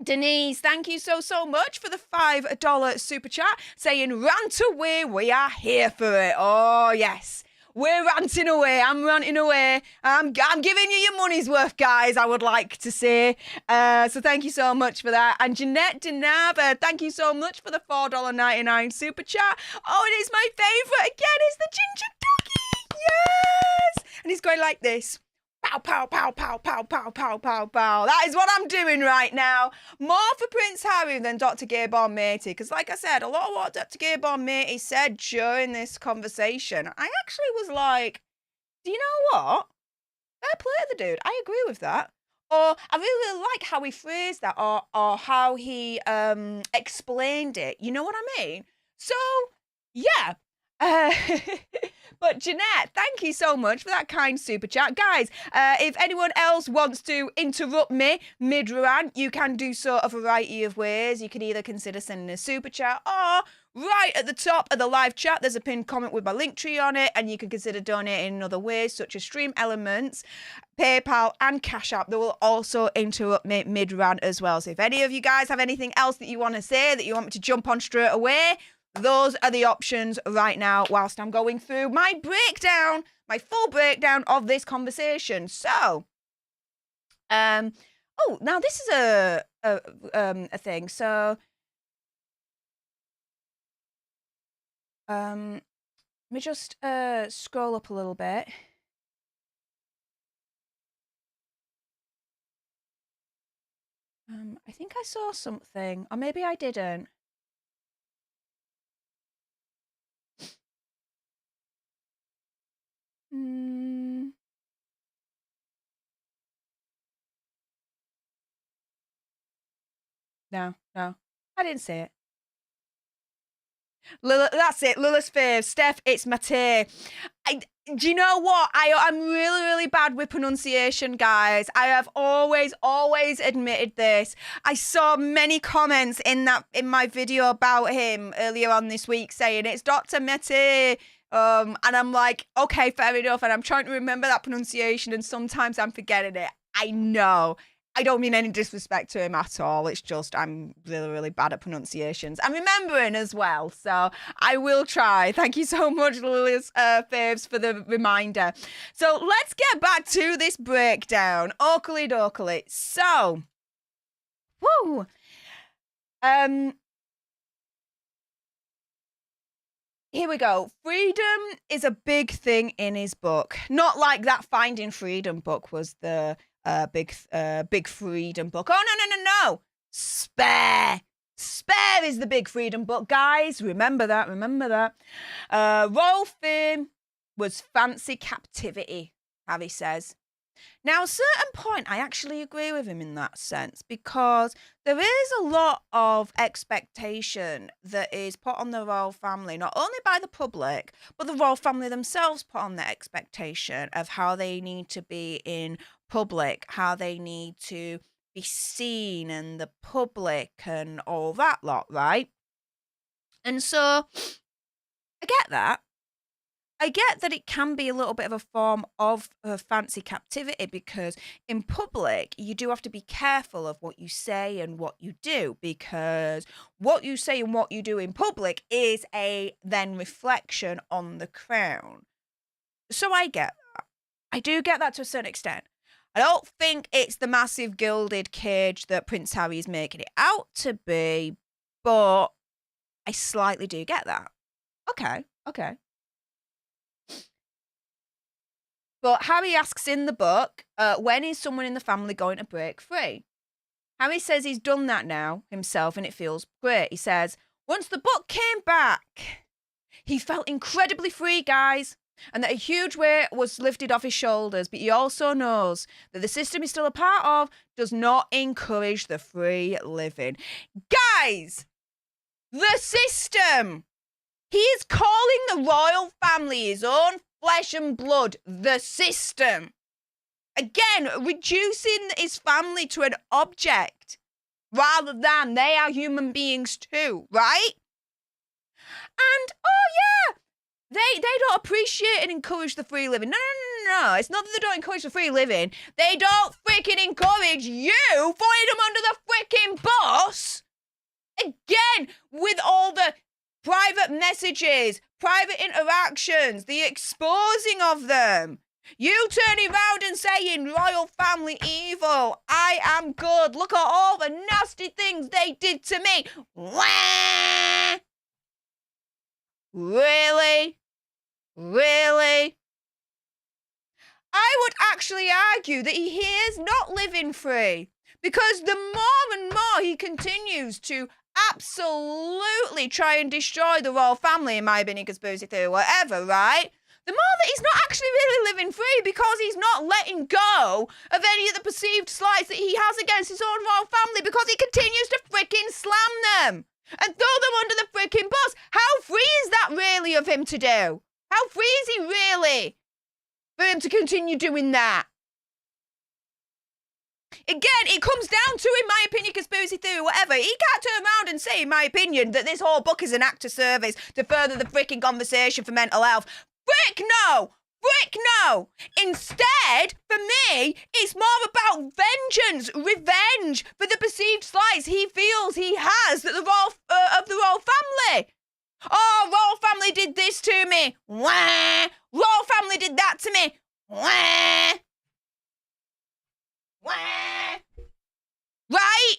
Denise, thank you so much for the $5 super chat saying, rant away, we are here for it. Oh, yes. we're ranting away. I'm ranting away. I'm giving you your money's worth, guys, I would like to say. So thank you so much for that. And Jeanette Denava, thank you so much for the $4.99 super chat. Oh, it is my favourite again. It's the ginger doggy. Yes. And he's going like this. Pow, pow, pow, pow, pow, pow, pow, pow, pow. That is what I'm doing right now. More for Prince Harry than Dr. Gabor Mate. Because like I said, a lot of what Dr. Gabor Mate said during this conversation, I actually was like, do you know what? Fair play to the dude. I agree with that. Or I really like how he phrased that or how he explained it. You know what I mean? So, yeah. But Jeanette, thank you so much for that kind super chat. Guys, if anyone else wants to interrupt me mid-rant, you can do so a variety of ways. You can either consider sending a super chat or right at the top of the live chat, there's a pinned comment with my link tree on it, and you can consider donating in other ways, such as Stream Elements, PayPal, and Cash App. That will also interrupt me mid-rant as well. So if any of you guys have anything else that you want to say, that you want me to jump on straight away, those are the options right now whilst I'm going through my breakdown, my full breakdown of this conversation. So, oh, now this is a thing. So, let me just scroll up a little bit. I think I saw something, or maybe I didn't. No, I didn't see it. That's it. Lila's fave. Stef, it's Mate. Do you know what? I'm really, really bad with pronunciation, guys. I have always admitted this. I saw many comments in my video about him earlier on this week saying it's Dr. Mate. And I'm like, okay, fair enough. And I'm trying to remember that pronunciation, and sometimes I'm forgetting it. I know. I don't mean any disrespect to him at all. It's just I'm really, really bad at pronunciations. I'm remembering as well, so I will try. Thank you so much, Lily's faves, for the reminder. So let's get back to this breakdown. Oakley dokley. So, woo. Here we go. Freedom is a big thing in his book. Not like that Finding Freedom book was the big freedom book. Oh, no. Spare is the big freedom book, guys. Remember that. Royal fame was fancy captivity, Harry says. Now, a certain point, I actually agree with him in that sense, because there is a lot of expectation that is put on the royal family, not only by the public, but the royal family themselves put on the expectation of how they need to be in public, how they need to be seen in the public and all that lot, right? And so I get that. I get that it can be a little bit of a form of fancy captivity, because in public, you do have to be careful of what you say and what you do, because what you say and what you do in public is a then reflection on the crown. So I get that. I do get that to a certain extent. I don't think it's the massive gilded cage that Prince Harry is making it out to be, but I slightly do get that. Okay. But Harry asks in the book, when is someone in the family going to break free? Harry says he's done that now himself and it feels great. He says, once the book came back, he felt incredibly free, guys, and that a huge weight was lifted off his shoulders. But he also knows that the system he's still a part of does not encourage the free living. Guys, the system. He is calling the royal family his own flesh and blood, the system. Again, reducing his family to an object rather than they are human beings too, right? And, oh yeah, they don't appreciate and encourage the free living. No. It's not that they don't encourage the free living. They don't freaking encourage you putting them under the freaking bus. Again, with all the private messages, private interactions, the exposing of them. You turning around and saying royal family evil. I am good. Look at all the nasty things they did to me. Wah! Really? Really? I would actually argue that he is not living free, because the more and more he continues to absolutely try and destroy the royal family, in my opinion, conspiracy theory, whatever, right? The more that he's not actually really living free, because he's not letting go of any of the perceived slights that he has against his own royal family, because he continues to freaking slam them and throw them under the freaking bus. How free is that really of him to do? How free is he really for him to continue doing that? Again, it comes down to, in my opinion, conspiracy theory, whatever. He can't turn around and say, in my opinion, that this whole book is an act of service to further the freaking conversation for mental health. Frick no! Frick no! Instead, for me, it's more about vengeance, revenge for the perceived slights he feels he has that of the royal family. Oh, royal family did this to me. Wah! Royal family did that to me. Wah! Wah! Right?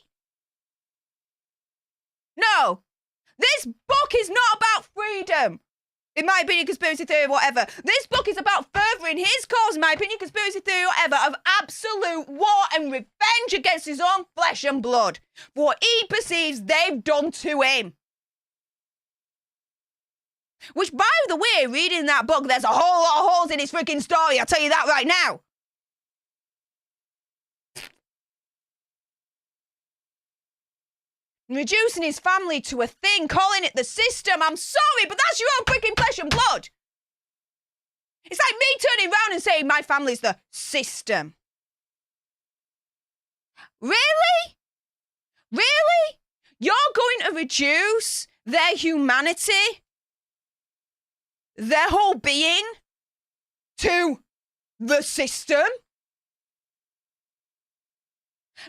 No. This book is not about freedom. In my opinion, conspiracy theory, whatever. This book is about furthering his cause, in my opinion, conspiracy theory, whatever, of absolute war and revenge against his own flesh and blood for what he perceives they've done to him. Which, by the way, reading that book, there's a whole lot of holes in his freaking story, I'll tell you that right now. Reducing his family to a thing, calling it the system. I'm sorry, but that's your own freaking flesh and blood. It's like me turning around and saying my family's the system. Really? Really? You're going to reduce their humanity, their whole being, to the system?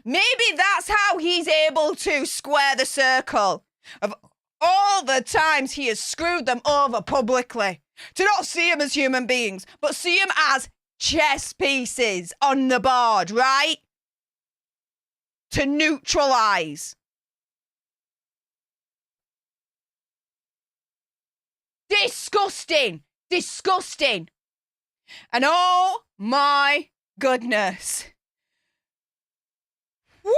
Maybe that's how he's able to square the circle of all the times he has screwed them over publicly. To not see them as human beings, but see them as chess pieces on the board, right? To neutralise. Disgusting. Disgusting. And oh my goodness. Woo!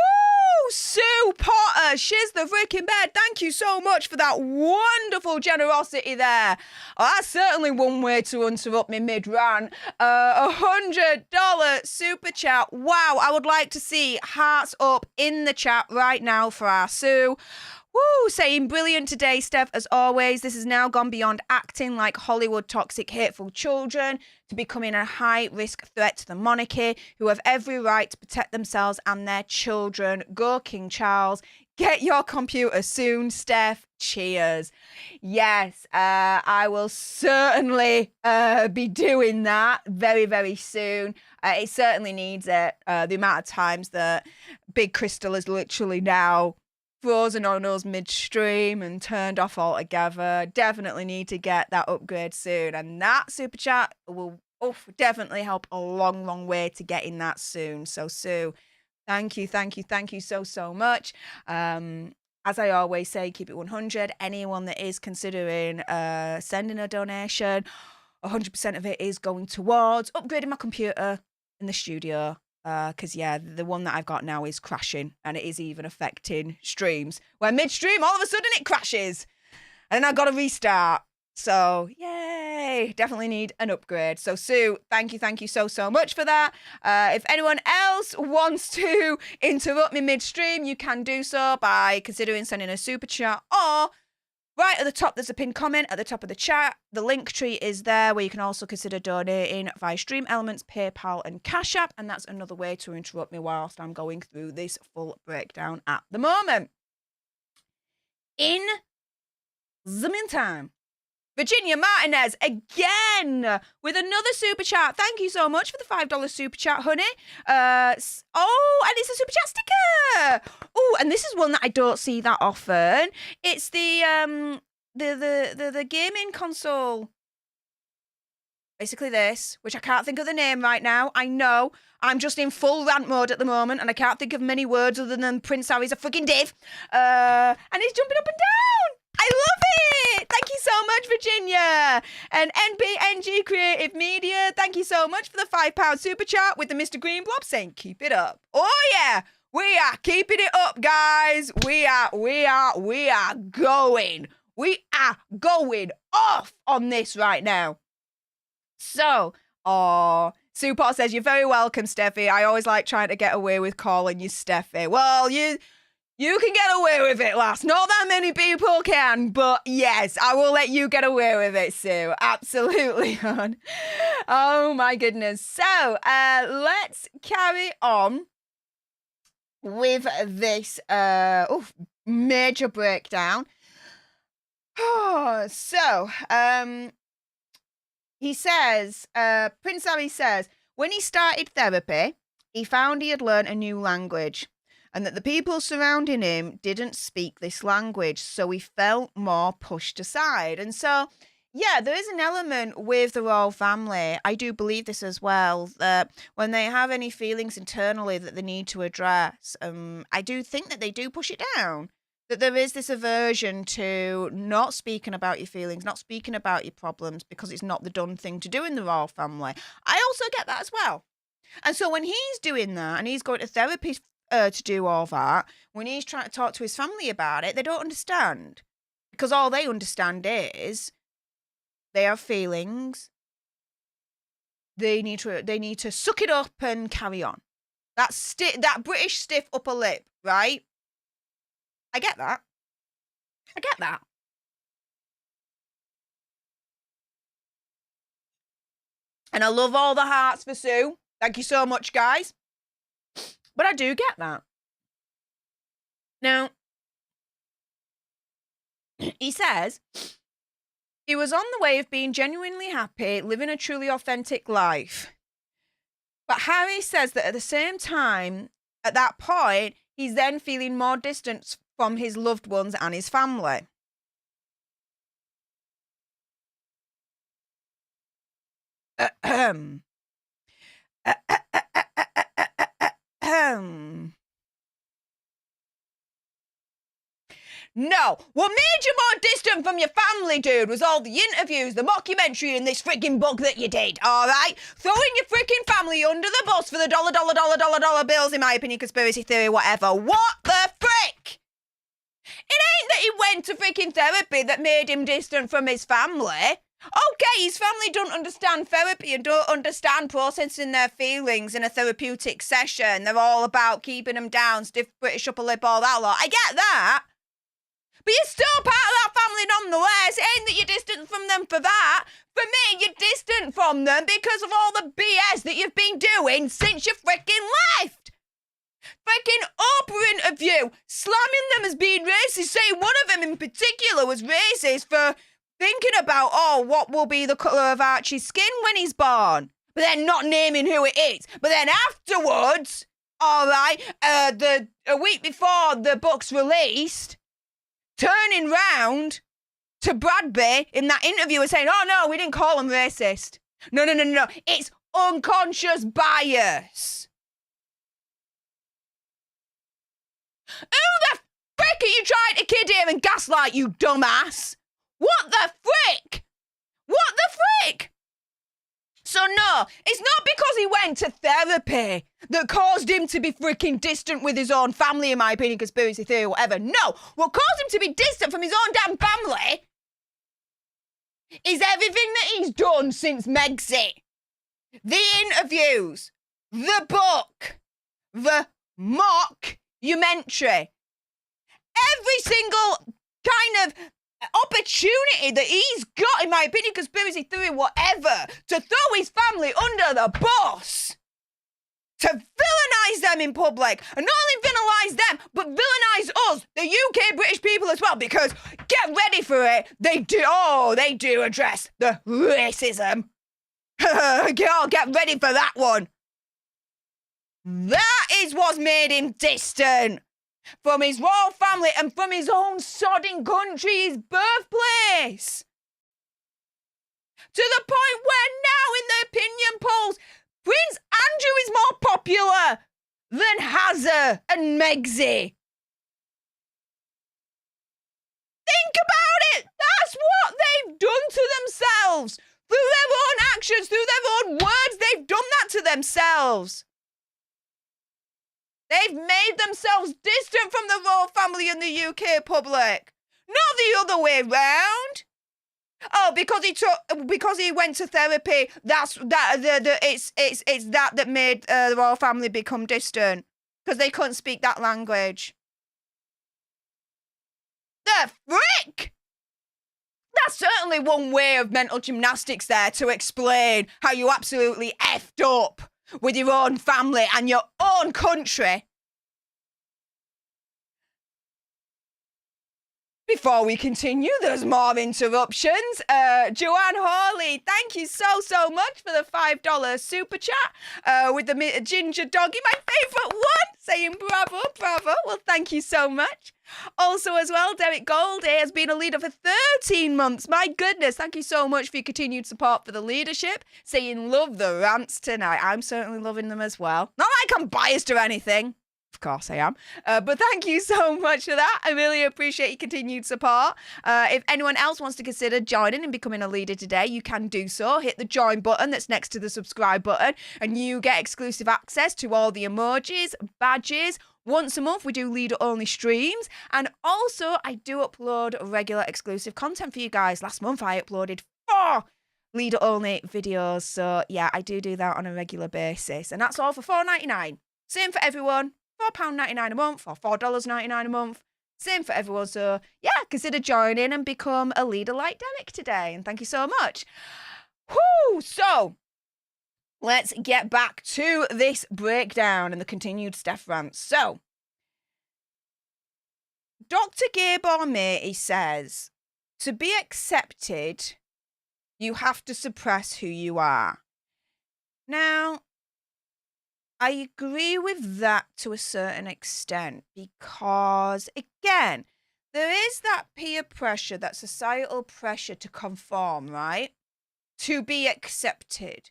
Sue Potter, she's the freaking bed. Thank you so much for that wonderful generosity there. Oh, that's certainly one way to interrupt me mid-rant. $100 super chat. Wow, I would like to see hearts up in the chat right now for our Sue. Woo, saying brilliant today, Stef, as always. This has now gone beyond acting like Hollywood toxic, hateful children to becoming a high-risk threat to the monarchy, who have every right to protect themselves and their children. Go, King Charles. Get your computer soon, Stef. Cheers. Yes, I will certainly be doing that very, very soon. It certainly needs it. The amount of times that Big Crystal is literally now frozen on us midstream and turned off altogether. Definitely need to get that upgrade soon. And that super chat will definitely help a long, long way to getting that soon. So, Sue, thank you so much. As I always say, keep it 100. Anyone that is considering sending a donation, 100% of it is going towards upgrading my computer in the studio. Because, yeah, the one that I've got now is crashing, and it is even affecting streams. Where midstream, all of a sudden it crashes. And then I've got to restart. So, yay. Definitely need an upgrade. So, Sue, thank you so much for that. If anyone else wants to interrupt me midstream, you can do so by considering sending a super chat, or right at the top, there's a pinned comment at the top of the chat. The link tree is there where you can also consider donating via Stream Elements, PayPal and Cash App. And that's another way to interrupt me whilst I'm going through this full breakdown at the moment. In the meantime, Virginia Martinez again with another super chat. Thank you so much for the $5 super chat, honey. And it's a super chat sticker. Oh, and this is one that I don't see that often. It's the the gaming console. Basically this, which I can't think of the name right now. I know I'm just in full rant mode at the moment, and I can't think of many words other than Prince Harry's a fucking div. And he's jumping up and down. I love it. Thank you so much, Virginia. And NBNG Creative Media, thank you so much for the £5 super chat with the Mr. Green Blob saying keep it up. Oh yeah, we are keeping it up, guys. We are going. We are going off on this right now. So, Suport says, you're very welcome, Steffi. I always like trying to get away with calling you Steffi. Well, you can get away with it, lass. Not that many people can, but yes, I will let you get away with it, Sue. Absolutely, hon. Oh, my goodness. So, let's carry on with this major breakdown. He says, Prince Harry says, when he started therapy, he found he had learned a new language and that the people surrounding him didn't speak this language, so he felt more pushed aside. And so, yeah, there is an element with the royal family. I do believe this as well, that when they have any feelings internally that they need to address, I do think that they do push it down. That there is this aversion to not speaking about your feelings, not speaking about your problems, because it's not the done thing to do in the royal family. I also get that as well. And so when he's doing that and he's going to therapy to do all that, when he's trying to talk to his family about it, they don't understand. Because all they understand is they have feelings. They need to suck it up and carry on. That British stiff upper lip, right? I get that. And I love all the hearts for Sue. Thank you so much, guys. But I do get that. Now, he says he was on the way of being genuinely happy, living a truly authentic life. But Harry says that at the same time, at that point, he's then feeling more distance from his loved ones and his family. No, what made you more distant from your family, dude, was all the interviews, the mockumentary, and this freaking book that you did, all right? Throwing your freaking family under the bus for the dollar bills, in my opinion, conspiracy theory, whatever. What the frick? It ain't that he went to freaking therapy that made him distant from his family. Okay, his family don't understand therapy and don't understand processing their feelings in a therapeutic session. They're all about keeping them down, stiff British upper lip, all that lot. I get that. But you're still part of that family nonetheless. It ain't that you're distant from them for that. For me, you're distant from them because of all the BS that you've been doing since you freaking left. Freaking Oprah interview, slamming them as being racist, saying one of them in particular was racist for thinking about, what will be the colour of Archie's skin when he's born. But then not naming who it is. But then afterwards, all right, a week before the book's released, turning round to Bradby in that interview and saying, oh no, we didn't call him racist. No. It's unconscious bias. Who the frick are you trying to kid here and gaslight, you dumbass? What the frick? So no, it's not because he went to therapy that caused him to be freaking distant with his own family, in my opinion, conspiracy theory, whatever. No, what caused him to be distant from his own damn family is everything that he's done since Megxit. The interviews, the book, the mockumentary. Every single kind of opportunity that he's got, in my opinion, conspiracy theory, whatever, to throw his family under the bus, to villainise them in public, and not only villainise them, but villainise us, the UK British people as well, because get ready for it, they do address the racism. Get ready for that one. That is what's made him distant from his royal family and from his own sodding country, his birthplace. To the point where now in the opinion polls, Prince Andrew is more popular than Hazza and Megxi. Think about it. That's what they've done to themselves. Through their own actions, through their own words, they've done that to themselves. They've made themselves distant from the royal family and the UK public. Not the other way round. Oh, because he went to therapy. It's that made the royal family become distant because they couldn't speak that language. The frick! That's certainly one way of mental gymnastics there to explain how you absolutely effed up with your own family and your own country. Before we continue, there's more interruptions. Joanne Hawley, thank you so much for the $5 super chat with the ginger doggy, my favourite one, saying bravo. Well, thank you so much. Also as well, Derek Goldie has been a leader for 13 months. My goodness, thank you so much for your continued support for the leadership. Saying love the rants tonight. I'm certainly loving them as well. Not like I'm biased or anything. Of course I am. But thank you so much for that. I really appreciate your continued support. If anyone else wants to consider joining and becoming a leader today, you can do so. Hit the join button that's next to the subscribe button and you get exclusive access to all the emojis, badges. Once a month, we do leader-only streams. And also, I do upload regular exclusive content for you guys. Last month, I uploaded 4 leader-only videos. So, yeah, I do that on a regular basis. And that's all for $4.99. Same for everyone. £4.99 a month or $4.99 a month. Same for everyone. So, yeah, consider joining and become a leader like Derek today. And thank you so much. Whoo! So, let's get back to this breakdown and the continued Stef rants. So, Dr. Gabor Mate says, to be accepted, you have to suppress who you are. Now, I agree with that to a certain extent because, again, there is that peer pressure, that societal pressure to conform, right? To be accepted.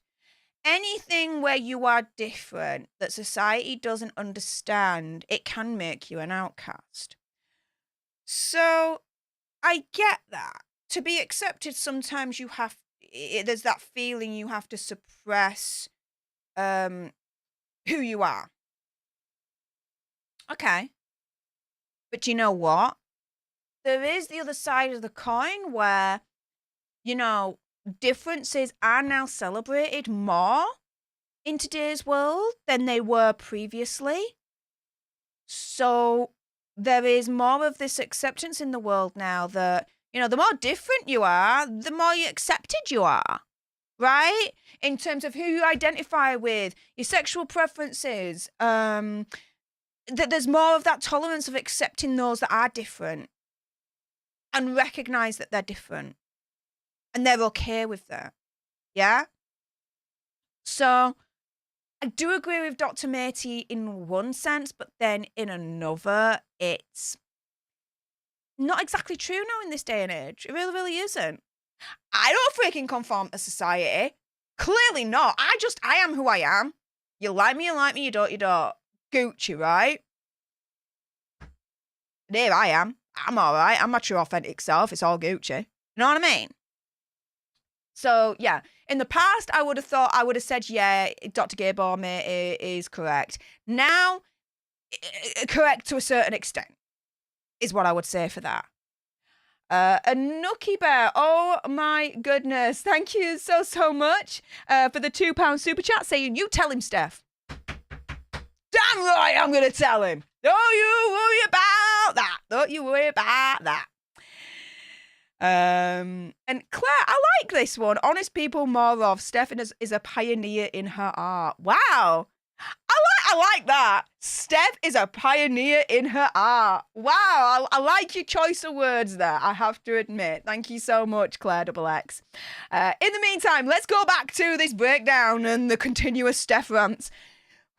Anything where you are different that society doesn't understand, it can make you an outcast. So I get that. To be accepted, sometimes there's that feeling you have to suppress who you are. Okay. But you know what? There is the other side of the coin where, differences are now celebrated more in today's world than they were previously. So there is more of this acceptance in the world now that, the more different you are, the more accepted you are, right? In terms of who you identify with, your sexual preferences, that there's more of that tolerance of accepting those that are different and recognize that they're different. And they're okay with that. Yeah? So, I do agree with Dr. Mate in one sense, but then in another, it's not exactly true now in this day and age. It really, really isn't. I don't freaking conform to society. Clearly not. I am who I am. You like me, you don't, Gucci, right? And here I am. I'm all right. I'm my true authentic self. It's all Gucci. You know what I mean? So, yeah, in the past, I would have said, yeah, Dr. Gabor Mate is correct. Now, correct to a certain extent is what I would say for that. A Nookie Bear, oh my goodness, thank you so much for the £2 super chat saying, you tell him, Stef. Damn right, I'm going to tell him. Don't you worry about that. And Claire, I like this one. Honest people more of. Stefan is a pioneer in her art. Wow. I like that. Steph is a pioneer in her art. Wow. I like your choice of words there, I have to admit. Thank you so much, Claire XX. In the meantime, let's go back to this breakdown and the continuous Steph rants.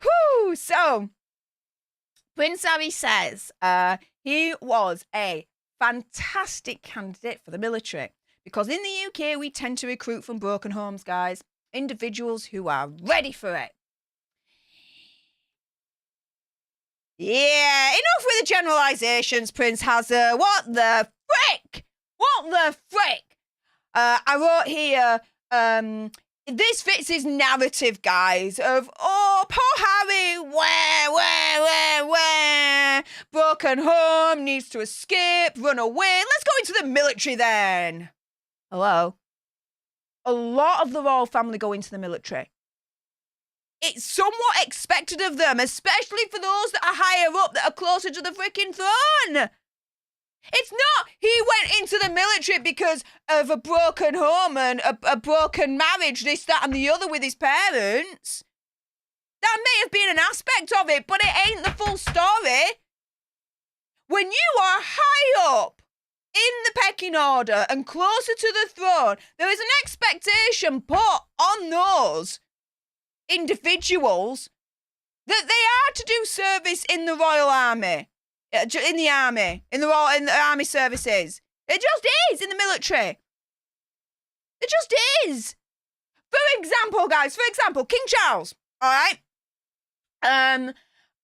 Whew. So, Prince Harry says he was a fantastic candidate for the military because in the UK we tend to recruit from broken homes, guys. Individuals who are ready for it. Yeah, enough with the generalizations, Prince Hazard. What the frick? What the frick? I wrote here, this fits his narrative, guys, of, oh, poor Harry, where, broken home, needs to escape, run away. Let's go into the military then. Hello? A lot of the royal family go into the military. It's somewhat expected of them, especially for those that are higher up, that are closer to the freaking throne. It's not he went into the military because of a broken home and a broken marriage, this, that, and the other with his parents. That may have been an aspect of it, but it ain't the full story. When you are high up in the pecking order and closer to the throne, there is an expectation put on those individuals that they are to do service in the Royal Army, in the army, in the army services. It just is in the military. It just is. For example, guys, King Charles, all right?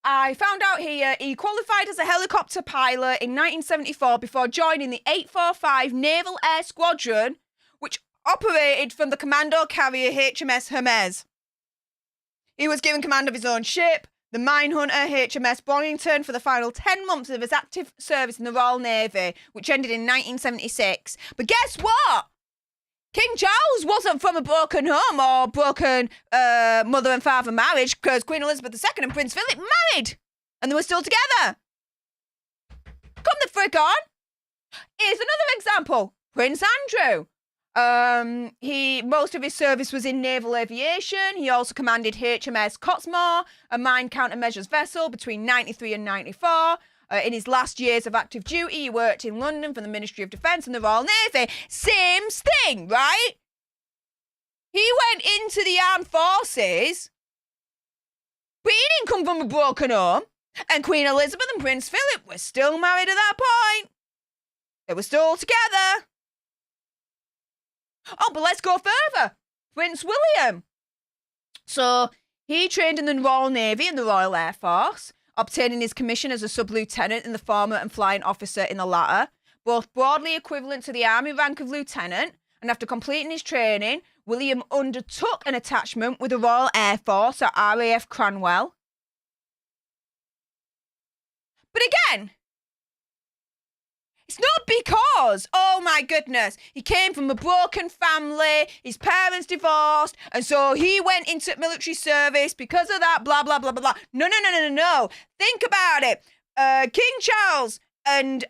I found out here he qualified as a helicopter pilot in 1974 before joining the 845 Naval Air Squadron, which operated from the commando carrier HMS Hermes. He was given command of his own ship, the minehunter HMS Bonington, for the final 10 months of his active service in the Royal Navy, which ended in 1976. But guess what? King Charles wasn't from a broken home or broken mother and father marriage, because Queen Elizabeth II and Prince Philip married, and they were still together. Come the frick on. Here's another example. Prince Andrew. Most of his service was in naval aviation. He also commanded HMS Cottesmore, a mine countermeasures vessel, between 93 and 94. In his last years of active duty, he worked in London for the Ministry of Defence and the Royal Navy. Same thing, right? He went into the armed forces, but he didn't come from a broken home. And Queen Elizabeth and Prince Philip were still married at that point. They were still together. Oh, but let's go further. Prince William. So he trained in the Royal Navy and the Royal Air Force, obtaining his commission as a sub-lieutenant in the former and flying officer in the latter, both broadly equivalent to the army rank of lieutenant. And after completing his training, William undertook an attachment with the Royal Air Force at RAF Cranwell. But again, it's not because, oh my goodness, he came from a broken family, his parents divorced, and so he went into military service because of that, blah, blah, blah, blah, blah. No. Think about it. King Charles and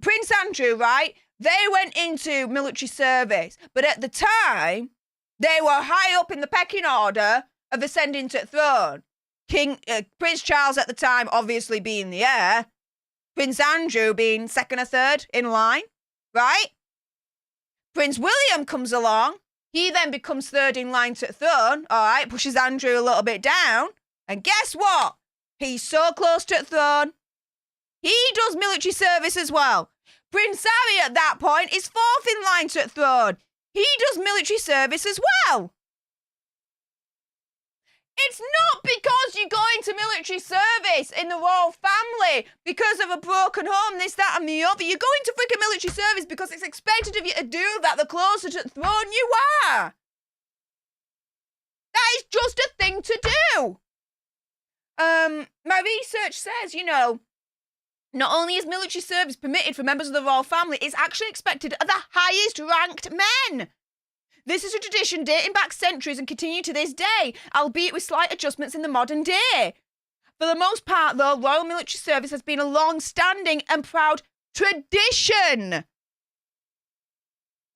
Prince Andrew, right? They went into military service, but at the time, they were high up in the pecking order of ascending to the throne. Prince Charles at the time, obviously being the heir, Prince Andrew being second or third in line, right? Prince William comes along. He then becomes third in line to the throne, all right? Pushes Andrew a little bit down. And guess what? He's so close to the throne. He does military service as well. Prince Harry at that point is fourth in line to the throne. He does military service as well. It's not because you go into military service in the royal family because of a broken home, this, that, and the other. You go into freaking military service because it's expected of you to do that the closer to the throne you are. That is just a thing to do. My research says, not only is military service permitted for members of the royal family, it's actually expected of the highest ranked men. This is a tradition dating back centuries and continue to this day, albeit with slight adjustments in the modern day. For the most part, though, royal military service has been a long-standing and proud tradition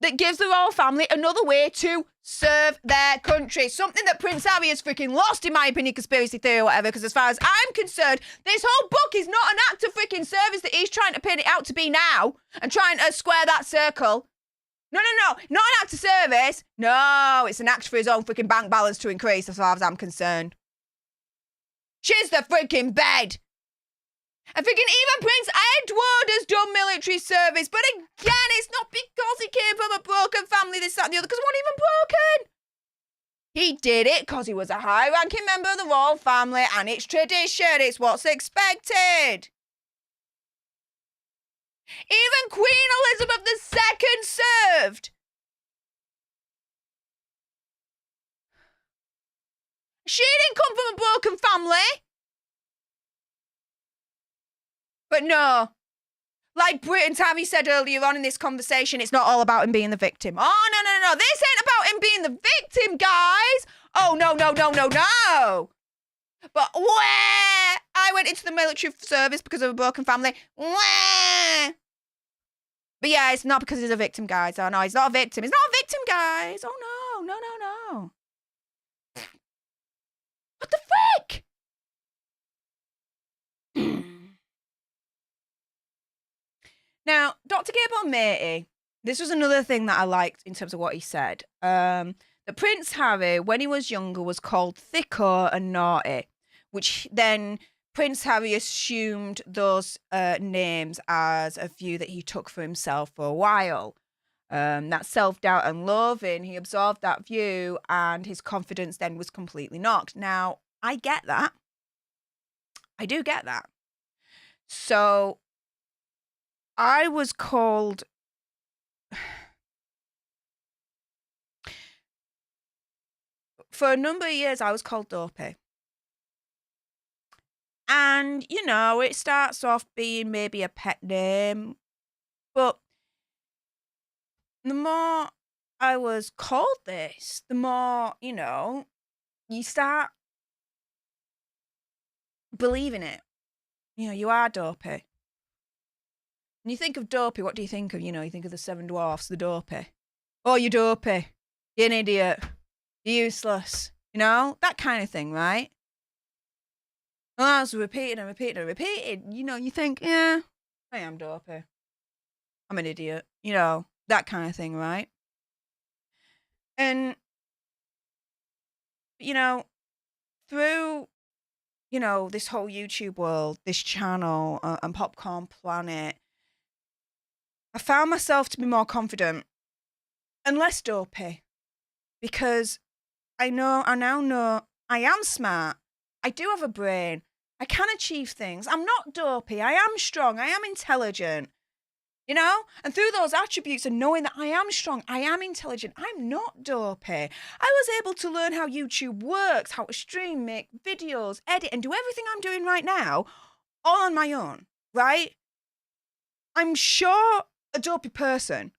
that gives the royal family another way to serve their country. Something that Prince Harry has freaking lost, in my opinion, conspiracy theory or whatever, because as far as I'm concerned, this whole book is not an act of freaking service that he's trying to pin it out to be now and trying to square that circle. No, not an act of service. No, it's an act for his own freaking bank balance to increase, as far as I'm concerned. Shiz the freaking bed. And thinking even Prince Edward has done military service. But again, it's not because he came from a broken family, this, that, and the other, because it wasn't even broken. He did it because he was a high-ranking member of the royal family, and it's tradition. It's what's expected. Even Queen Elizabeth II served. She didn't come from a broken family. But no, like Britain's Harry said earlier on in this conversation, it's not all about him being the victim. Oh, no. This ain't about him being the victim, guys. Oh, no. But where I went into the military service because of a broken family. Where? But yeah, it's not because he's a victim, guys. Oh, no, he's not a victim. He's not a victim, guys. Oh, no. What the frick? Now, Dr. Gabor Mate, this was another thing that I liked in terms of what he said. That Prince Harry, when he was younger, was called thicko and naughty, which then Prince Harry assumed those names as a view that he took for himself for a while. That self-doubt and loathing, he absorbed that view and his confidence then was completely knocked. Now, I get that. I do get that. So I was called... For a number of years, I was called dopey. And, you know, it starts off being maybe a pet name. But the more I was called this, the more, you know, you start believing it. You know, you are dopey. When you think of dopey, what do you think of? You know, you think of the Seven Dwarfs, the dopey. Oh, you're dopey. You're an idiot. You're useless. You know, that kind of thing, right? And I was repeating. You know, you think, yeah, I am dopey. I'm an idiot. You know, that kind of thing, right? And, you know, through, you know, this whole YouTube world, this channel, and Popcorn Planet, I found myself to be more confident and less dopey because I now know I am smart. I do have a brain. I can achieve things. I'm not dopey. I am strong. I am intelligent. You know? And through those attributes and knowing that I am strong, I am intelligent, I'm not dopey. I was able to learn how YouTube works, how to stream, make videos, edit, and do everything I'm doing right now all on my own, right? I'm sure a dopey person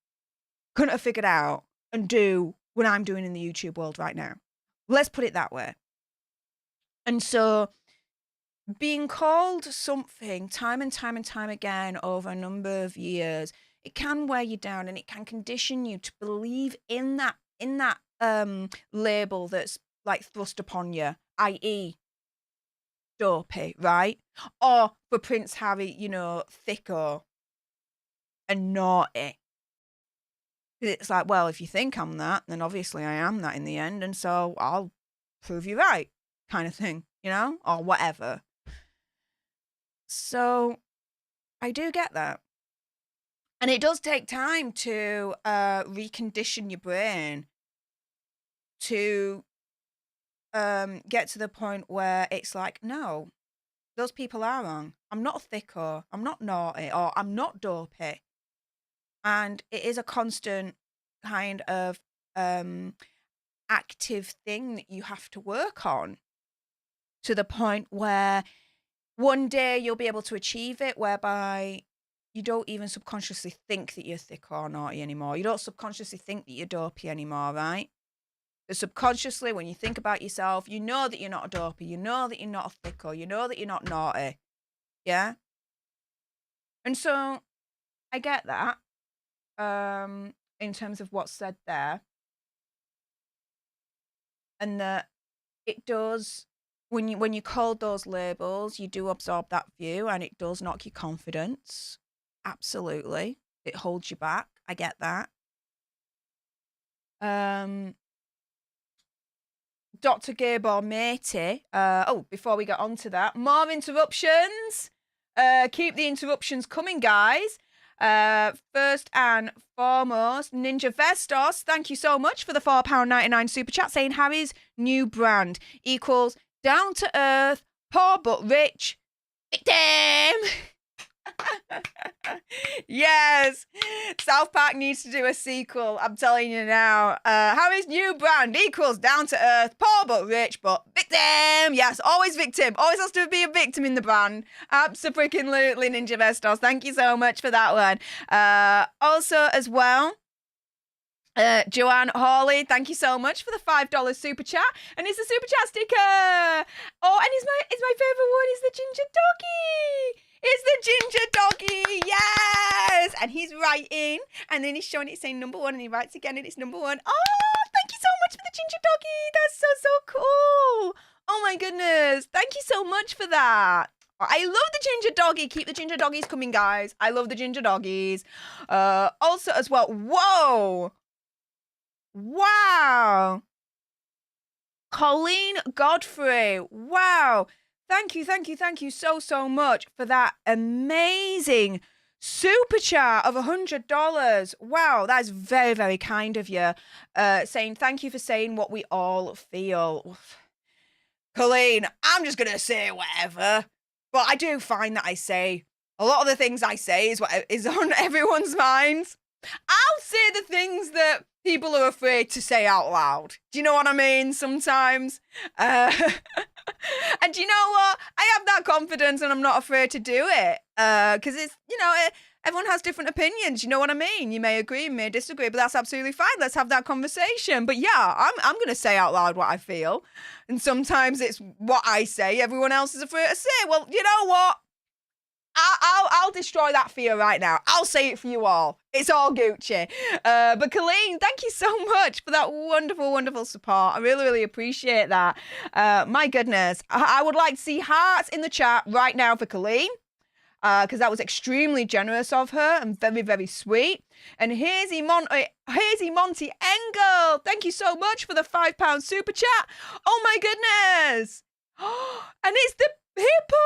couldn't have figured out and do what I'm doing in the YouTube world right now. Let's put it that way. And so being called something time and time again over a number of years, it can wear you down and it can condition you to believe in that label that's like thrust upon you, i.e. dopey, right? Or for Prince Harry, you know, thicko and naughty. It's like, well, if you think I'm that, then obviously I am that in the end, and so I'll prove you right, kind of thing, you know, or whatever. So I do get that. And it does take time to recondition your brain to get to the point where it's like, no, those people are wrong. I'm not a thicko, I'm not naughty, or I'm not dopey. And it is a constant kind of active thing that you have to work on to the point where one day you'll be able to achieve it, whereby you don't even subconsciously think that you're thick or naughty anymore. You don't subconsciously think that you're dopey anymore, right? But subconsciously, when you think about yourself, you know that you're not a dopey. You know that you're not a thicko. You know that you're not naughty. Yeah? And so I get that in terms of what's said there. And that it does... When you call those labels, you do absorb that view and it does knock your confidence. Absolutely. It holds you back. I get that. Dr. Gabor Mate. Before we get on to that, more interruptions. Keep the interruptions coming, guys. First and foremost, Ninja Vestos, thank you so much for the £4.99 super chat, saying Harry's new brand equals down to earth, poor but rich, victim. Yes, South Park needs to do a sequel. I'm telling you now. Harry's new brand equals down to earth, poor but rich, but victim. Yes, always victim. Always has to be a victim in the brand. Absolutely, Ninja Vestos. Thank you so much for that one. Also, as well, Joanne Hawley, thank you so much for the $5 super chat, and it's a super chat sticker. Oh, and it's my favorite one is the ginger doggy. It's the ginger doggy, yes! And he's writing, and then he's showing it saying number 1, and he writes again, and it's number 1. Oh, thank you so much for the ginger doggy. That's so cool. Oh my goodness. Thank you so much for that. I love the ginger doggy. Keep the ginger doggies coming, guys. I love the ginger doggies. Also as well, whoa. Wow. Colleen Godfrey. Wow. Thank you so much for that amazing super chat of $100. Wow, that is very, very kind of you. Saying thank you for saying what we all feel. Colleen, I'm just going to say whatever. But I do find that I say a lot of the things I say is what is on everyone's minds. I'll say the things that people are afraid to say out loud. Do you know what I mean? Sometimes. And you know what? I have that confidence and I'm not afraid to do it. Because it's, everyone has different opinions. You know what I mean? You may agree, you may disagree, but that's absolutely fine. Let's have that conversation. But yeah, I'm going to say out loud what I feel. And sometimes it's what I say everyone else is afraid to say. Well, you know what? I'll destroy that fear right now. I'll say it for you all. It's all Gucci. But Colleen, thank you so much for that wonderful, wonderful support. I really, really appreciate that. My goodness. I would like to see hearts in the chat right now for Colleen. Because that was extremely generous of her and very, very sweet. And here's Monty Engel. Thank you so much for the £5 super chat. Oh my goodness. And it's the hippo.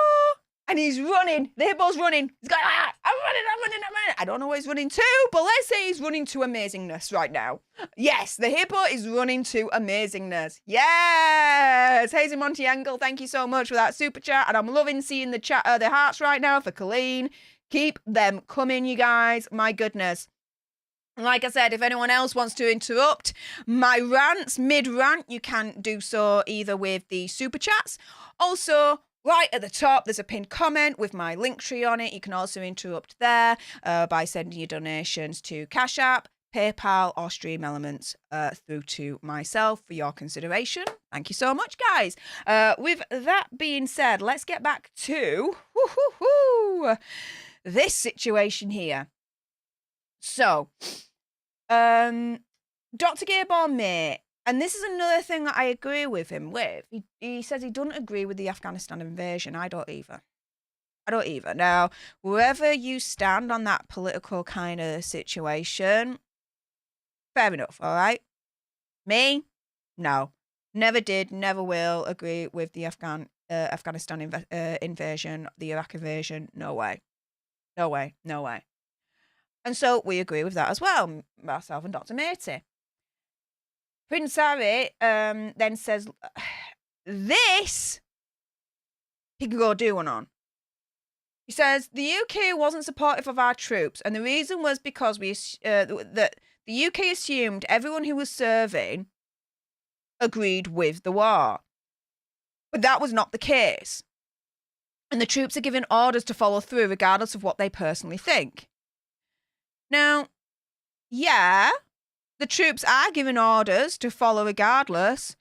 And he's running. The hippo's running. He's going, I'm running. I don't know what he's running to, but let's say he's running to amazingness right now. Yes, the hippo is running to amazingness. Yes. Hazy Monty Engel, thank you so much for that super chat. And I'm loving seeing the chat, the hearts right now for Colleen. Keep them coming, you guys. My goodness. Like I said, if anyone else wants to interrupt my rants, mid-rant, you can do so either with the super chats. Also, right at the top, there's a pinned comment with my Linktree on it. You can also interrupt there by sending your donations to Cash App, PayPal, or Stream Elements through to myself for your consideration. Thank you so much, guys. With that being said, let's get back to this situation here. So, Dr. Gabor Mate, and this is another thing that I agree with him with. He says he doesn't agree with the Afghanistan invasion. I don't either. Now, wherever you stand on that political kind of situation, fair enough, all right? Me? No. Never did, never will agree with the Afghanistan invasion, the Iraq invasion. No way. And so we agree with that as well, myself and Dr. Mate. Prince Harry then says, this, he can go do one on. He says, the UK wasn't supportive of our troops, and the reason was because that the UK assumed everyone who was serving agreed with the war. But that was not the case. And the troops are given orders to follow through regardless of what they personally think. Now, yeah, the troops are given orders to follow regardless,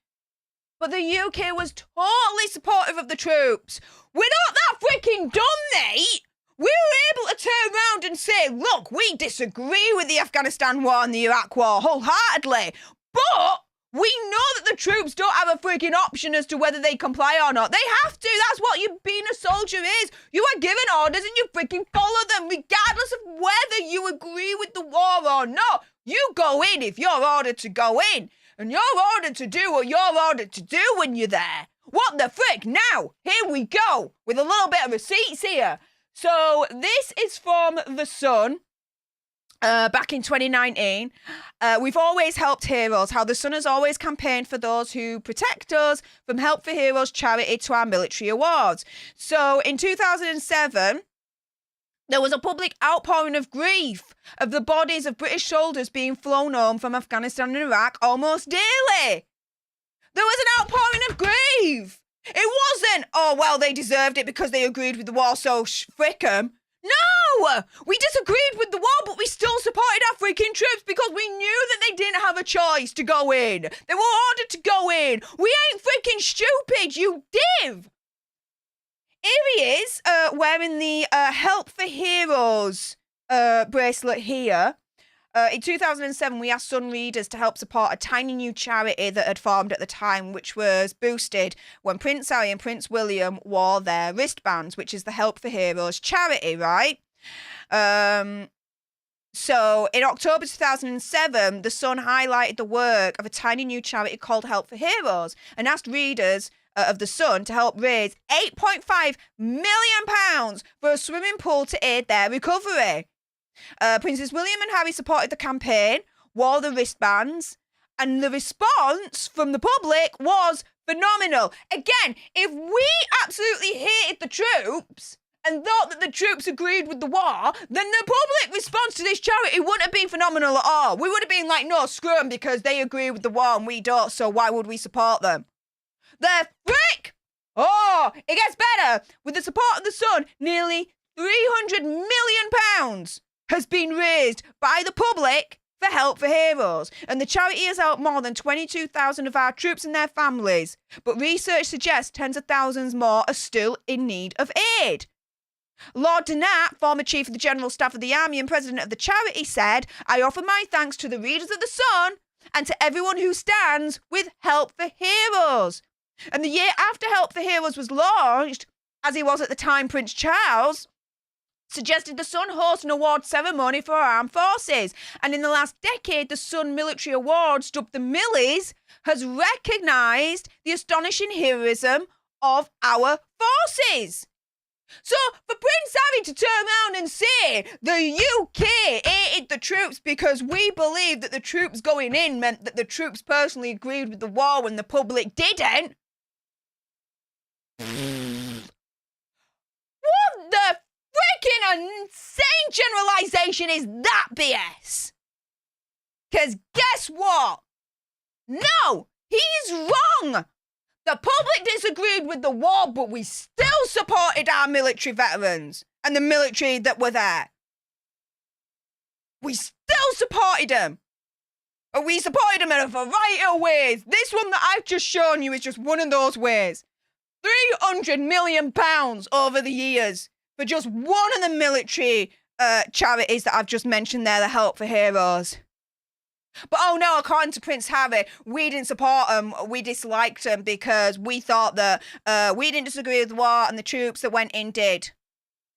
but the UK was totally supportive of the troops. We're not that freaking dumb, mate. We were able to turn around and say, look, we disagree with the Afghanistan war and the Iraq war wholeheartedly, but we know that the troops don't have a freaking option as to whether they comply or not. They have to. That's what you being a soldier is. You are given orders and you freaking follow them regardless of whether you agree with the war or not. You go in if you're ordered to go in. And you're ordered to do what you're ordered to do when you're there. What the frick? Now, here we go with a little bit of receipts here. So this is from The Sun. Back in 2019, we've always helped heroes. How The Sun has always campaigned for those who protect us, from Help for Heroes charity to our military awards. So in 2007, there was a public outpouring of grief of the bodies of British soldiers being flown home from Afghanistan and Iraq almost daily. There was an outpouring of grief. It wasn't, oh, well, they deserved it because they agreed with the war, so frick 'em. No! We disagreed with the war, but we still supported our freaking troops because we knew that they didn't have a choice to go in. They were ordered to go in. We ain't freaking stupid, you div! Here he is, wearing the Help for Heroes bracelet here. In 2007, we asked Sun readers to help support a tiny new charity that had formed at the time, which was boosted when Prince Harry and Prince William wore their wristbands, which is the Help for Heroes charity, right? So in October 2007, The Sun highlighted the work of a tiny new charity called Help for Heroes and asked readers of The Sun to help raise £8.5 million for a swimming pool to aid their recovery. Princes William and Harry supported the campaign, wore the wristbands, and the response from the public was phenomenal. Again, if we absolutely hated the troops and thought that the troops agreed with the war, then the public response to this charity wouldn't have been phenomenal at all. We would have been like, no, screw them because they agree with the war and we don't, so why would we support them? The frick! Oh, it gets better. With the support of The Sun, nearly £300 million has been raised by the public for Help for Heroes, and the charity has helped more than 22,000 of our troops and their families, but research suggests tens of thousands more are still in need of aid. Lord Donat, former Chief of the General Staff of the Army and President of the charity, said, "I offer my thanks to the readers of The Sun and to everyone who stands with Help for Heroes." And the year after Help for Heroes was launched, as he was at the time Prince Charles, suggested The Sun host an award ceremony for our armed forces. And in the last decade, the Sun Military Awards, dubbed the Millies, has recognised the astonishing heroism of our forces. So for Prince Harry to turn around and say the UK hated the troops because we believed that the troops going in meant that the troops personally agreed with the war when the public didn't. What the freaking insane generalization is that BS? Because guess what? No, he's wrong. The public disagreed with the war, but we still supported our military veterans and the military that were there. We still supported them. And we supported them in a variety of ways. This one that I've just shown you is just one of those ways. £300 million over the years for just one of the military charities that I've just mentioned there, the Help for Heroes. But oh no, according to Prince Harry, we didn't support him, we disliked him because we thought that we didn't disagree with the war and the troops that went in did.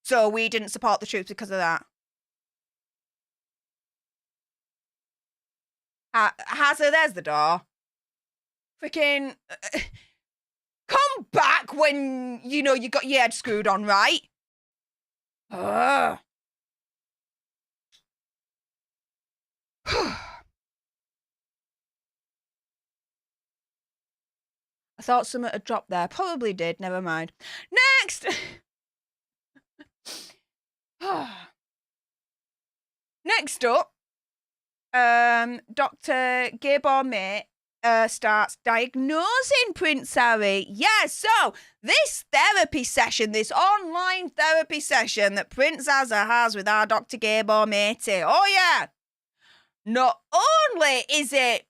So we didn't support the troops because of that. Hazard, there's the door. Freaking... come back when, you know, you got your head screwed on, right? Ugh. I thought something had dropped there. Probably did. Never mind. Next! Next up, Dr. Gabor Mate starts diagnosing Prince Harry. Yeah, so this therapy session, this online therapy session that Prince Hazza has with our Dr. Gabor Mate. Oh, yeah. Not only is it,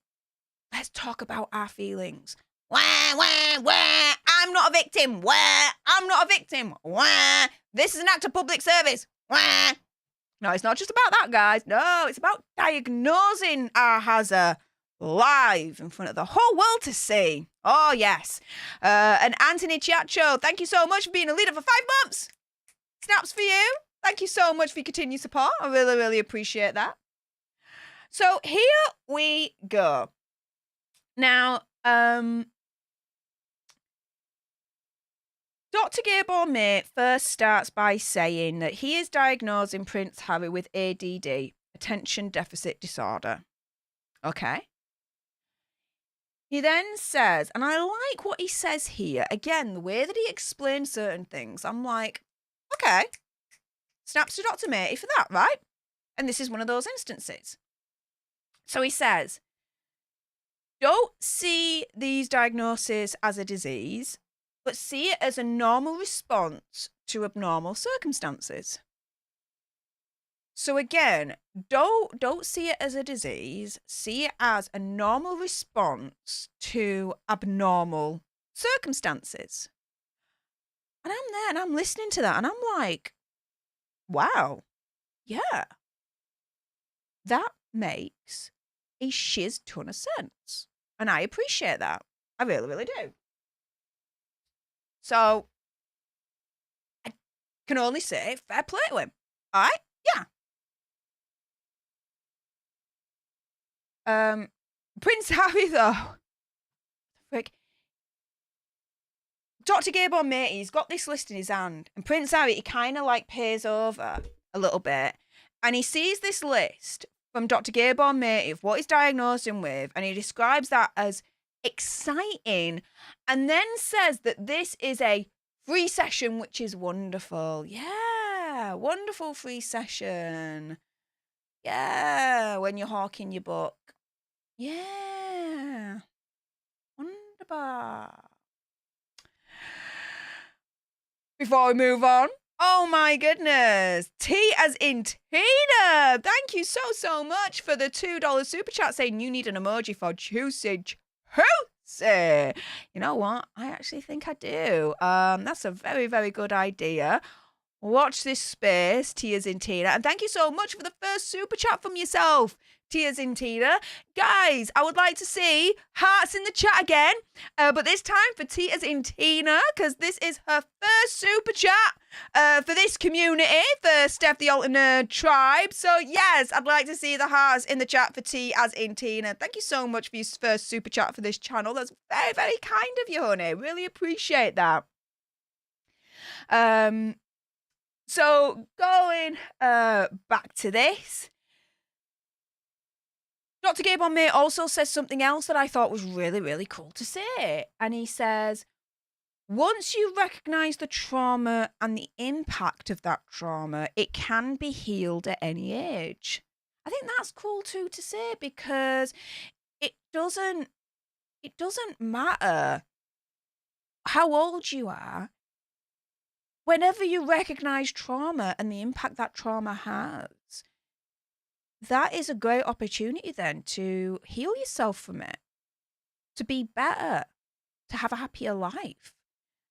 let's talk about our feelings. Wah, wah, wah. I'm not a victim. Wah. I'm not a victim. Wah. This is an act of public service. Wah. No, it's not just about that, guys. No, it's about diagnosing our Hazza live in front of the whole world to see. Oh, yes. And Anthony Chiacho, thank you so much for being a leader for 5 months. Snaps for you. Thank you so much for your continued support. I really, really appreciate that. So here we go. Now, Dr. Dr. Gabor Mate first starts by saying that he is diagnosing Prince Harry with ADD, attention deficit disorder. Okay. He then says, and I like what he says here, again, the way that he explains certain things, I'm like, okay, snaps to Dr. Mate for that, right? And this is one of those instances. So he says, don't see these diagnoses as a disease, but see it as a normal response to abnormal circumstances. So again, don't see it as a disease, see it as a normal response to abnormal circumstances. And I'm there and I'm listening to that and I'm like, wow, yeah, that makes a shiz ton of sense. And I appreciate that. I really, really do. So I can only say fair play to him. All right? Yeah. Prince Harry, though. Frick. Dr. Gabor Mate, he's got this list in his hand. And Prince Harry, he kind of like pays over a little bit. And he sees this list from Dr. Gabor Mate of what he's diagnosed him with. And he describes that as exciting. And then says that this is a free session, which is wonderful. Yeah, wonderful free session. Yeah, when you're hawking your book. Yeah. Wonderful. Before we move on, oh my goodness. T as in Tina. Thank you so much for the $2 super chat saying you need an emoji for juicy. You know what? I actually think I do. That's a very, very good idea. Watch this space, T as in Tina. And thank you so much for the first super chat from yourself, T as in Tina. Guys, I would like to see hearts in the chat again, but this time for T as in Tina, because this is her first super chat for this community, for Stef the Alternate Tribe. So yes, I'd like to see the hearts in the chat for T as in Tina. Thank you so much for your first super chat for this channel. That's very, very kind of you, honey. Really appreciate that. So going back to this, Dr. Gabor Mate also says something else that I thought was really, really cool to say. And he says, once you recognize the trauma and the impact of that trauma, it can be healed at any age. I think that's cool too to say, because it doesn't matter how old you are. Whenever you recognize trauma and the impact that trauma has, that is a great opportunity then to heal yourself from it, to be better, to have a happier life.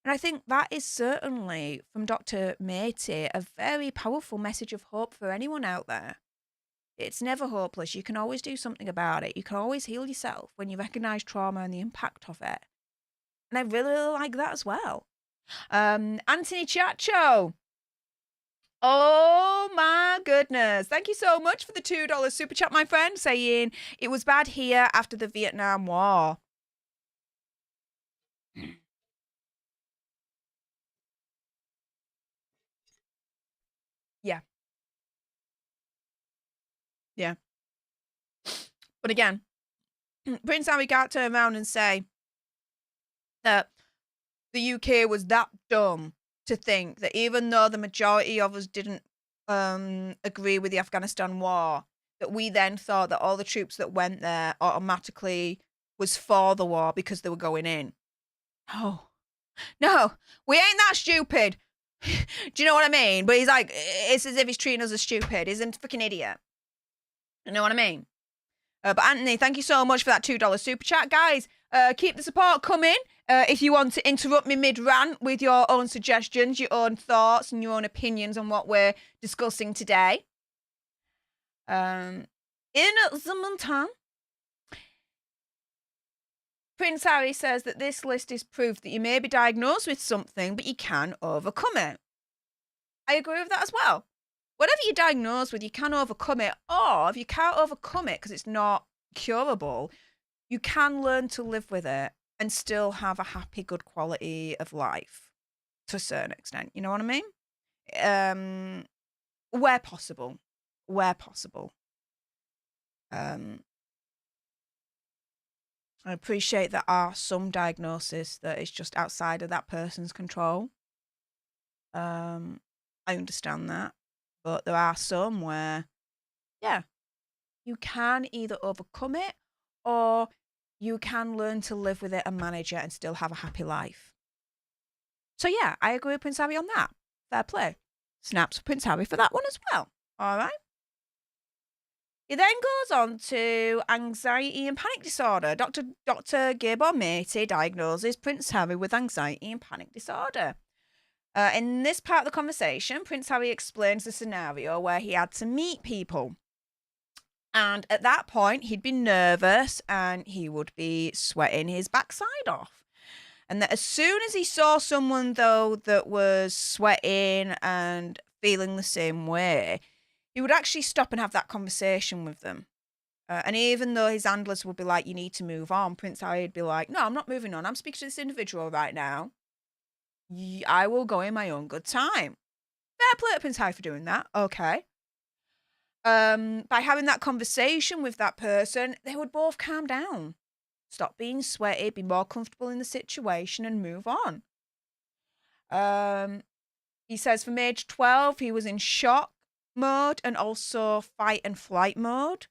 And I think that is certainly, from Dr. Mate, a very powerful message of hope for anyone out there. It's never hopeless. You can always do something about it. You can always heal yourself when you recognize trauma and the impact of it. And I really, really like that as well. Anthony Chacho. Oh my goodness. Thank you so much for the $2 super chat, my friend, saying it was bad here after the Vietnam War. Yeah. Yeah. But again, Prince Harry can't turn around and say that the UK was that dumb to think that even though the majority of us didn't agree with the Afghanistan war, that we then thought that all the troops that went there automatically was for the war because they were going in. No, we ain't that stupid. Do you know what I mean? But he's like, it's as if he's treating us as stupid. He's a freaking idiot. You know what I mean? But Anthony, thank you so much for that $2 super chat. Guys, keep the support coming. If you want to interrupt me mid-rant with your own suggestions, your own thoughts, and your own opinions on what we're discussing today. In the meantime, Prince Harry says that this list is proof that you may be diagnosed with something, but you can overcome it. I agree with that as well. Whatever you're diagnosed with, you can overcome it. Or if you can't overcome it because it's not curable, you can learn to live with it and still have a happy, good quality of life. to a certain extent. You know what I mean? Where possible. I appreciate there are some diagnoses that is just outside of that person's control. I understand that. But there are some where, yeah, you can either overcome it or you can learn to live with it and manage it and still have a happy life. So yeah, I agree with Prince Harry on that. Fair play. Snaps for Prince Harry for that one as well. All right. He then goes on to anxiety and panic disorder. Dr. Gabor Mate diagnoses Prince Harry with anxiety and panic disorder. In this part of the conversation, Prince Harry explains the scenario where he had to meet people. And at that point, he'd be nervous and he would be sweating his backside off. And that as soon as he saw someone, though, that was sweating and feeling the same way, he would actually stop and have that conversation with them. And even though his handlers would be like, you need to move on, Prince Harry would be like, no, I'm not moving on. I'm speaking to this individual right now. I will go in my own good time. Fair play to Prince Harry for doing that. Okay. By having that conversation with that person, they would both calm down, stop being sweaty, be more comfortable in the situation and move on. He says from age 12, he was in shock mode and also fight and flight mode.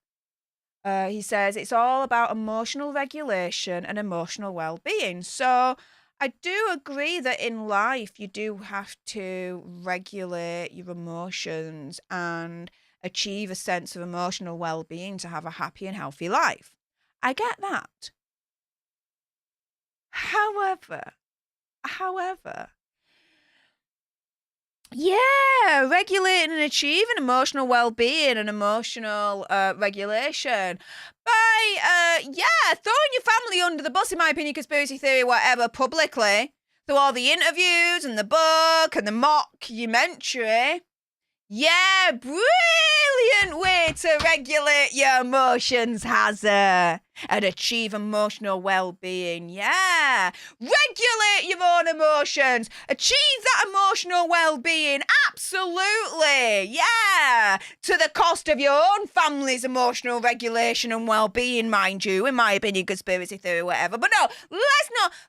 He says it's all about emotional regulation and emotional well-being. So I do agree that in life you do have to regulate your emotions and achieve a sense of emotional well-being to have a happy and healthy life. I get that. However, yeah, regulating and achieving emotional well-being and emotional regulation by, throwing your family under the bus, in my opinion, conspiracy theory, whatever, publicly, through all the interviews and the book and the mockumentary. Yeah, brilliant way to regulate your emotions, Hazard, and achieve emotional well-being. Yeah, regulate your own emotions, achieve that emotional well-being. Absolutely, yeah, to the cost of your own family's emotional regulation and well-being, mind you. In my opinion, conspiracy theory, whatever. But no,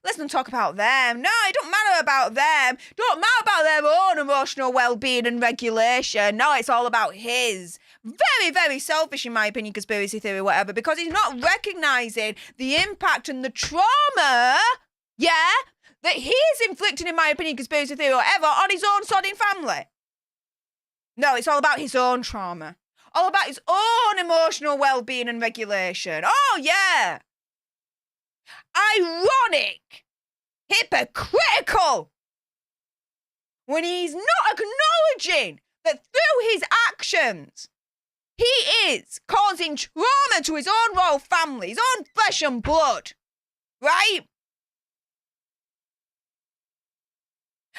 let's not talk about them. No, it don't matter about them. Don't matter about their own emotional well-being and regulation. No, it's all about his. Very, very selfish, in my opinion, conspiracy theory, whatever, because he's not recognizing the impact and the trauma, that he's inflicting, in my opinion, conspiracy theory, whatever, on his own sodding family. No, it's all about his own trauma. All about his own emotional well-being and regulation. Oh, yeah. Ironic. Hypocritical. When he's not acknowledging that through his actions, he is causing trauma to his own royal family, his own flesh and blood, right?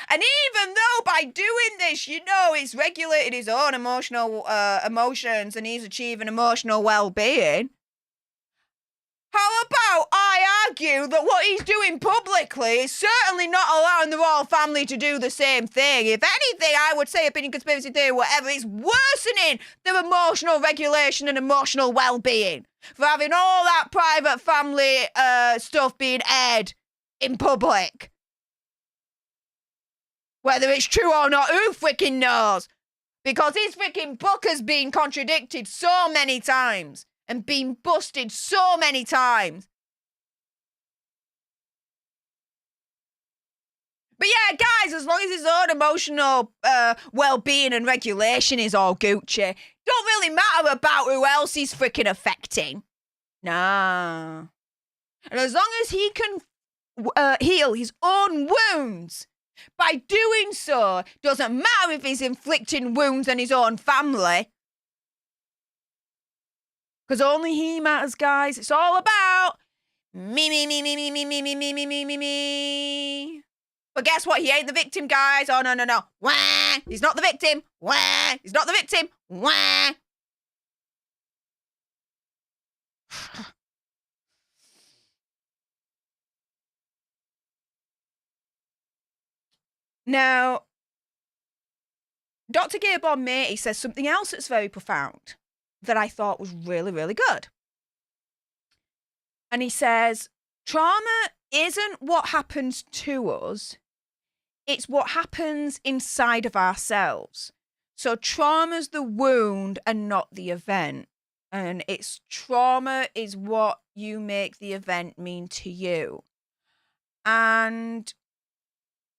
And even though by doing this, he's regulated his own emotional emotions and he's achieving emotional well-being, how about I argue that what he's doing publicly is certainly not allowing the royal family to do the same thing? If anything, I would say, opinion, conspiracy theory, whatever, it's worsening their emotional regulation and emotional well-being for having all that private family stuff being aired in public. Whether it's true or not, who freaking knows? Because his freaking book has been contradicted so many times and been busted so many times. But yeah, guys, as long as his own emotional well-being and regulation is all Gucci, don't really matter about who else he's freaking affecting. Nah. And as long as he can heal his own wounds, by doing so, doesn't matter if he's inflicting wounds on his own family. Because only he matters, guys. It's all about me. But guess what? He ain't the victim, guys. Oh, no. Wah! He's not the victim. Wah! He's not the victim. Wah! Now, Dr. Gabor Mate says something else that's very profound that I thought was really, really good. And he says, trauma isn't what happens to us, it's what happens inside of ourselves. So trauma's the wound and not the event. And it's trauma is what you make the event mean to you. And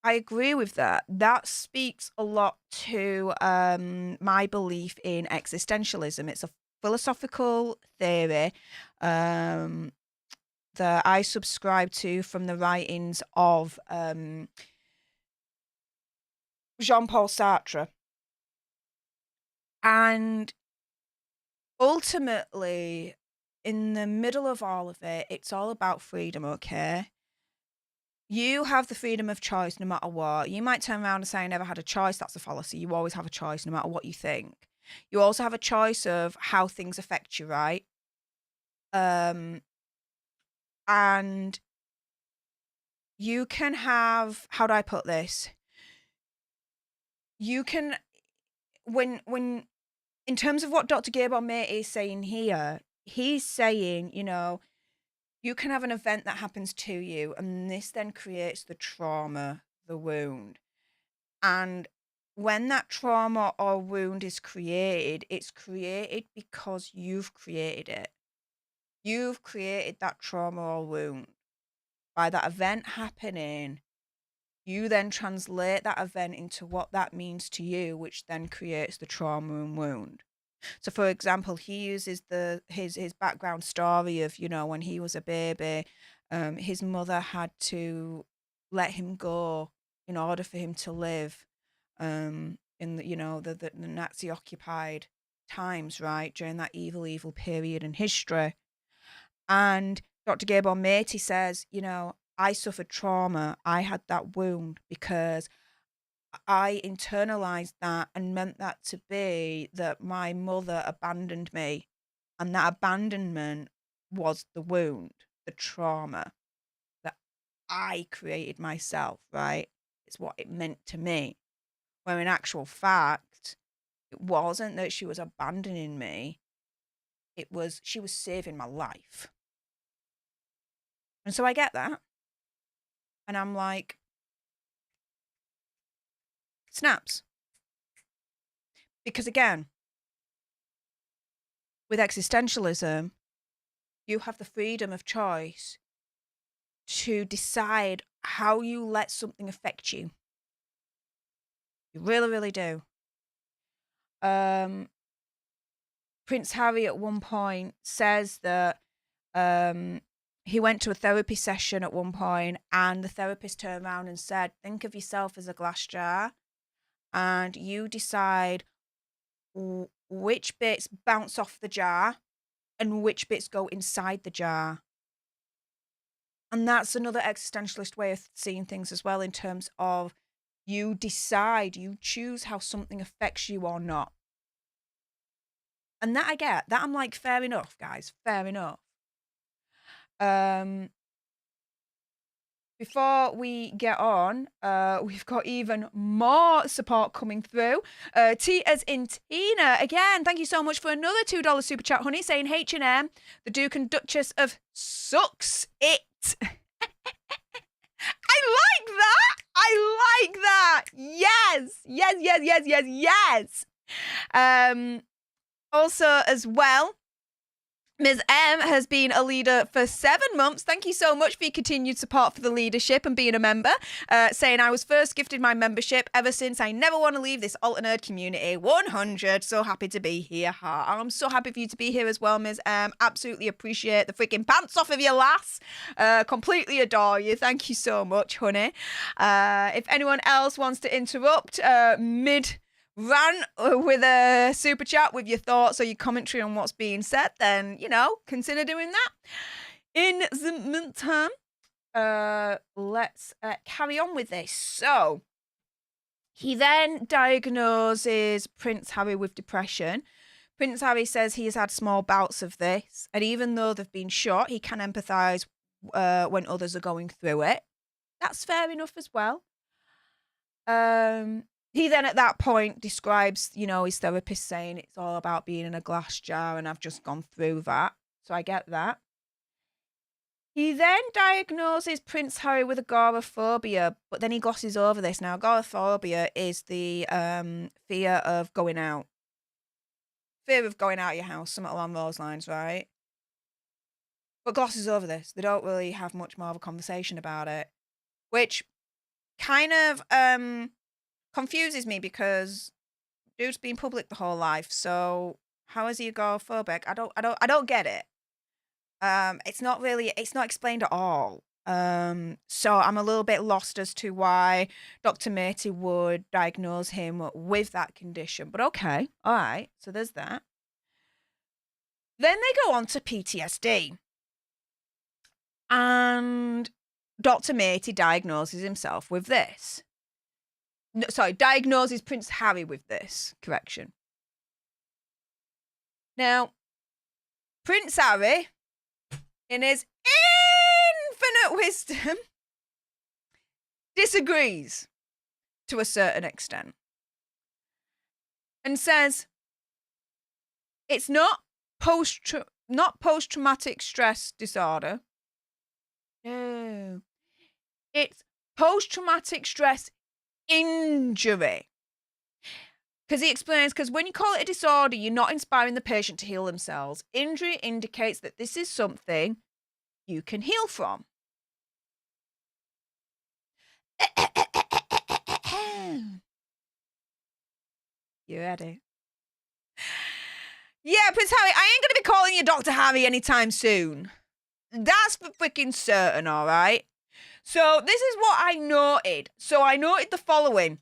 I agree with that. That speaks a lot to my belief in existentialism. It's a philosophical theory that I subscribe to from the writings of Jean-Paul Sartre. And ultimately, in the middle of all of it, it's all about freedom, okay? You have the freedom of choice no matter what. You might turn around and say, I never had a choice. That's a fallacy. You always have a choice no matter what you think. You also have a choice of how things affect you, right? And you can have, how do I put this? You can, when in terms of what Dr. Gabor Mate is saying here, he's saying, you know, you can have an event that happens to you, and this then creates the trauma, the wound. And when that trauma or wound is created, it's created because you've created it. You've created that trauma or wound. By that event happening, you then translate that event into what that means to you, which then creates the trauma and wound. So, for example, he uses his background story of, you know, when he was a baby, his mother had to let him go in order for him to live in the, you know, the Nazi occupied times, right, during that evil period in history. And Dr. Gabor Mate says, you know, I suffered trauma. I had that wound because I internalized that and meant that to be that my mother abandoned me. And that abandonment was the wound, the trauma that I created myself, right? It's what it meant to me. Where in actual fact, it wasn't that she was abandoning me. It was she was saving my life. And so I get that. And I'm like, snaps. Because again, with existentialism, you have the freedom of choice to decide how you let something affect you. You really, really do. Prince Harry at one point says that he went to a therapy session at one point and the therapist turned around and said, think of yourself as a glass jar and you decide which bits bounce off the jar and which bits go inside the jar. And that's another existentialist way of seeing things as well, in terms of you decide, you choose how something affects you or not. And that I get, that I'm like, fair enough, guys, fair enough. Before we get on, we've got even more support coming through. T as in Tina. Again, thank you so much for another $2 super chat, honey, saying H&M, the Duke and Duchess of Sucks It. I like that. I like that. Yes. Yes, yes, yes, yes, yes. Also, as well, Ms. M has been a leader for 7 months. Thank you so much for your continued support for the leadership and being a member. Saying I was first gifted my membership. Ever since, I never want to leave this alt nerd community. 100. So happy to be here, heart. I'm so happy for you to be here as well, Ms. M. Absolutely appreciate the freaking pants off of you, lass. Completely adore you. Thank you so much, honey. If anyone else wants to interrupt mid rant with a super chat with your thoughts or your commentary on what's being said, then, you know, consider doing that. In the meantime, let's carry on with this. So, he then diagnoses Prince Harry with depression. Prince Harry says he has had small bouts of this, and even though they've been short, he can empathise when others are going through it. That's fair enough as well. He then at that point describes, his therapist saying it's all about being in a glass jar, and I've just gone through that. So I get that. He then diagnoses Prince Harry with agoraphobia, but then he glosses over this. Now, agoraphobia is the fear of going out. Fear of going out of your house, something along those lines, right? But glosses over this. They don't really have much more of a conversation about it, which kind of confuses me because dude's been public the whole life. So how is he agoraphobic? I don't get it. It's not explained at all. So I'm a little bit lost as to why Dr. Mate would diagnose him with that condition. But okay, all right. So there's that. Then they go on to PTSD. And Dr. Mate diagnoses himself with this. No, sorry, diagnoses Prince Harry with this. Correction. Now, Prince Harry, in his infinite wisdom, disagrees to a certain extent and says it's not post-traumatic stress disorder. No, it's post-traumatic stress injury. Because he explains, because when you call it a disorder, you're not inspiring the patient to heal themselves. Injury indicates that this is something you can heal from. You ready? Yeah, Prince Harry, I ain't going to be calling you Dr. Harry anytime soon. That's for freaking certain, all right? So this is what I noted. So I noted the following.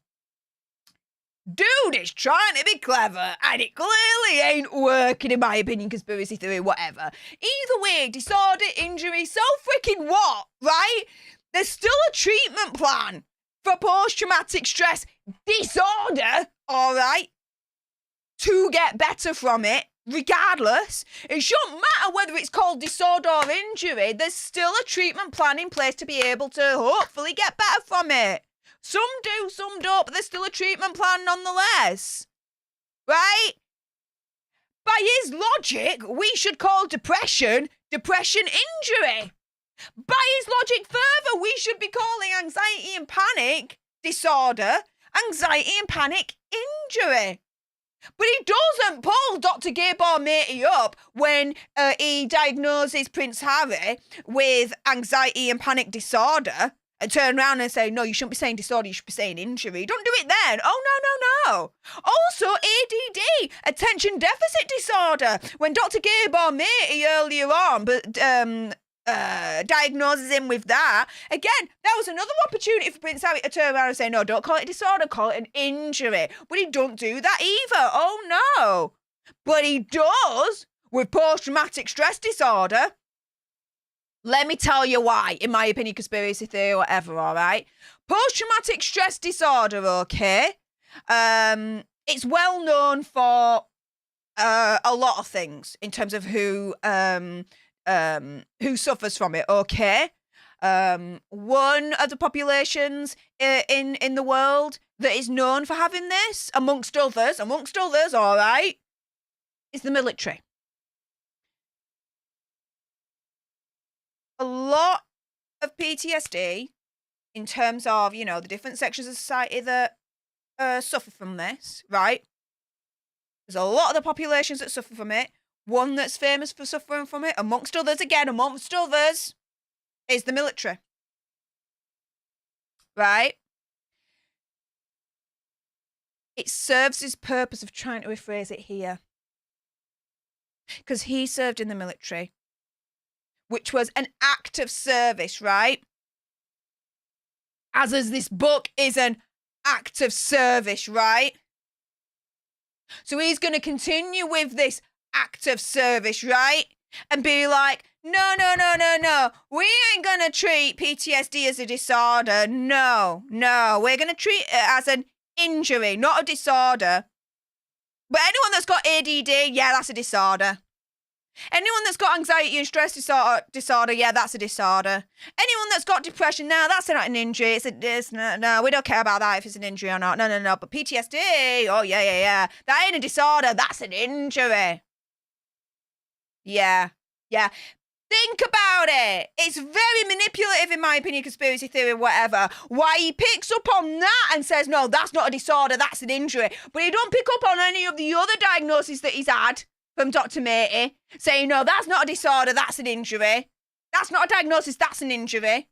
Dude is trying to be clever, and it clearly ain't working, in my opinion, conspiracy theory, whatever. Either way, disorder, injury, so freaking what, right? There's still a treatment plan for post-traumatic stress disorder, all right? To get better from it, regardless. It shouldn't matter whether it's called disorder or injury. There's still a treatment plan in place to be able to hopefully get better from it. Some do, some don't, but there's still a treatment plan nonetheless. Right? By his logic, we should call depression injury. By his logic further, we should be calling anxiety and panic disorder, anxiety and panic injury. But he doesn't pull Dr. Gabor Mate up when he diagnoses Prince Harry with anxiety and panic disorder and turn around and say, no, you shouldn't be saying disorder, you should be saying injury. Don't do it then. Oh, no. Also, ADD, attention deficit disorder. When Dr. Gabor Mate earlier on diagnoses him with that, again, that was another opportunity for Prince Harry to turn around and say, no, don't call it disorder, call it an injury. But he don't do that either. Oh, no. But he does with post-traumatic stress disorder. Let me tell you why, in my opinion, conspiracy theory, whatever, all right? Post-traumatic stress disorder, okay? It's well known for a lot of things in terms of who suffers from it, okay? One of the populations in the world that is known for having this, amongst others, all right, is the military. A lot of PTSD, in terms of, the different sections of society that suffer from this, right? There's a lot of the populations that suffer from it. One that's famous for suffering from it, amongst others, is the military. Right? It serves his purpose of trying to rephrase it here. Because he served in the military, which was an act of service, right? As this book is an act of service, right? So he's going to continue with this act of service, right? And be like, no. We ain't going to treat PTSD as a disorder. No. We're going to treat it as an injury, not a disorder. But anyone that's got ADD, yeah, that's a disorder. Anyone that's got anxiety and stress disorder, yeah, that's a disorder. Anyone that's got depression, no, that's not an injury. No, we don't care about that if it's an injury or not. No. But PTSD, oh, yeah. That ain't a disorder. That's an injury. Yeah. Think about it. It's very manipulative, in my opinion, conspiracy theory, whatever. Why he picks up on that and says, no, that's not a disorder, that's an injury. But he don't pick up on any of the other diagnoses that he's had from Dr. Mate, saying, no, that's not a disorder, that's an injury. That's not a diagnosis, that's an injury.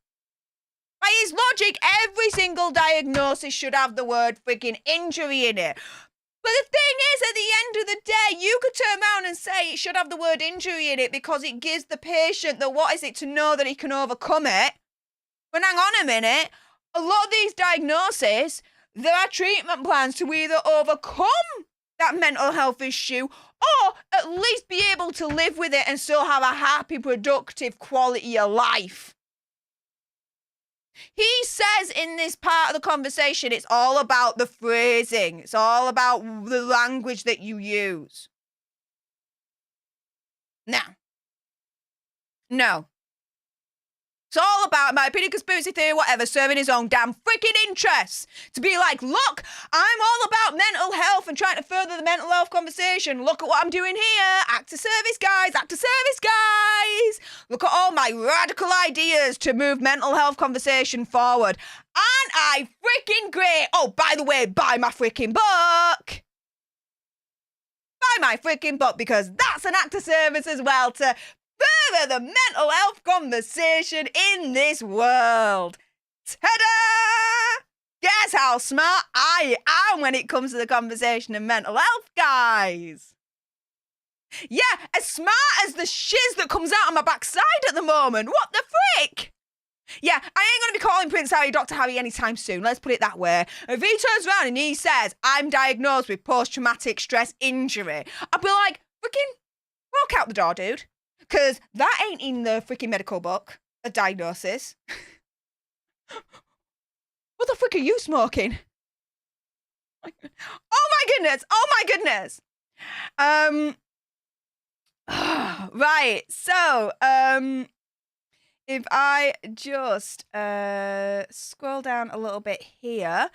By his logic, every single diagnosis should have the word freaking injury in it. But the thing is, at the end of the day, you could turn around and say it should have the word injury in it because it gives the patient the what is it to know that he can overcome it. But hang on a minute, a lot of these diagnoses, there are treatment plans to either overcome that mental health issue or at least be able to live with it and still have a happy, productive quality of life. He says in this part of the conversation, it's all about the phrasing. It's all about the language that you use. Now, no. It's all about, my opinion, conspiracy theory, whatever, serving his own damn freaking interests. To be like, look, I'm all about mental health and trying to further the mental health conversation. Look at what I'm doing here. Act of service, guys. Look at all my radical ideas to move mental health conversation forward. Aren't I freaking great? Oh, by the way, buy my freaking book. Buy my freaking book because that's an act of service as well to further the mental health conversation in this world. Ta-da! Guess how smart I am when it comes to the conversation of mental health, guys. Yeah, as smart as the shiz that comes out of my backside at the moment. What the frick? Yeah, I ain't going to be calling Prince Harry Dr. Harry anytime soon, let's put it that way. If he turns around and he says, I'm diagnosed with post-traumatic stress injury, I'll be like, freaking walk out the door, dude. Because that ain't in the freaking medical book, a diagnosis. What the frick are you smoking? Oh my goodness. Right, so, if I just scroll down a little bit here,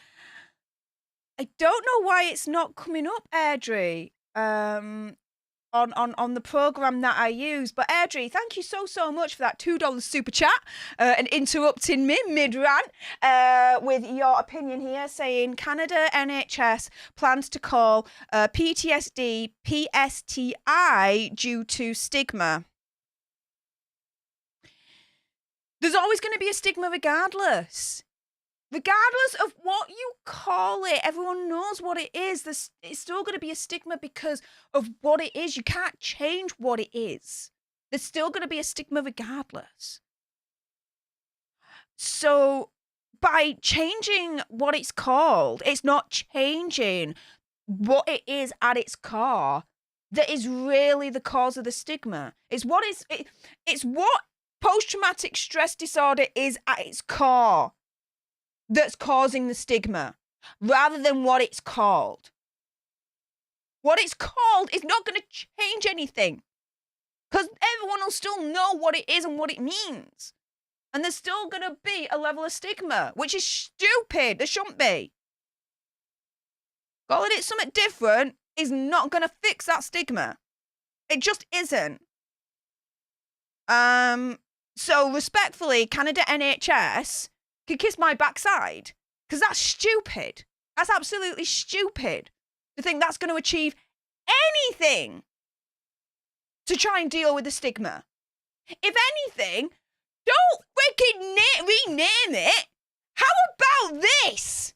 I don't know why it's not coming up, Airdrie, on the program that I use. But Airdrie, thank you so much for that $2 super chat and interrupting me mid-rant with your opinion here, saying Canada NHS plans to call PTSD PSTI due to stigma. There's always going to be a stigma regardless. Regardless of what you call it, everyone knows what it is. It's still going to be a stigma because of what it is. You can't change what it is. There's still going to be a stigma regardless. So by changing what it's called, it's not changing what it is at its core that is really the cause of the stigma. It's what post-traumatic stress disorder is at its core that's causing the stigma, rather than what it's called. What it's called is not going to change anything, because everyone will still know what it is and what it means. And there's still going to be a level of stigma, which is stupid. There shouldn't be. Calling it something different is not going to fix that stigma. It just isn't. So respectfully, Canada NHS can kiss my backside, because that's stupid. That's absolutely stupid to think that's going to achieve anything to try and deal with the stigma. If anything, don't freaking rename it. How about this?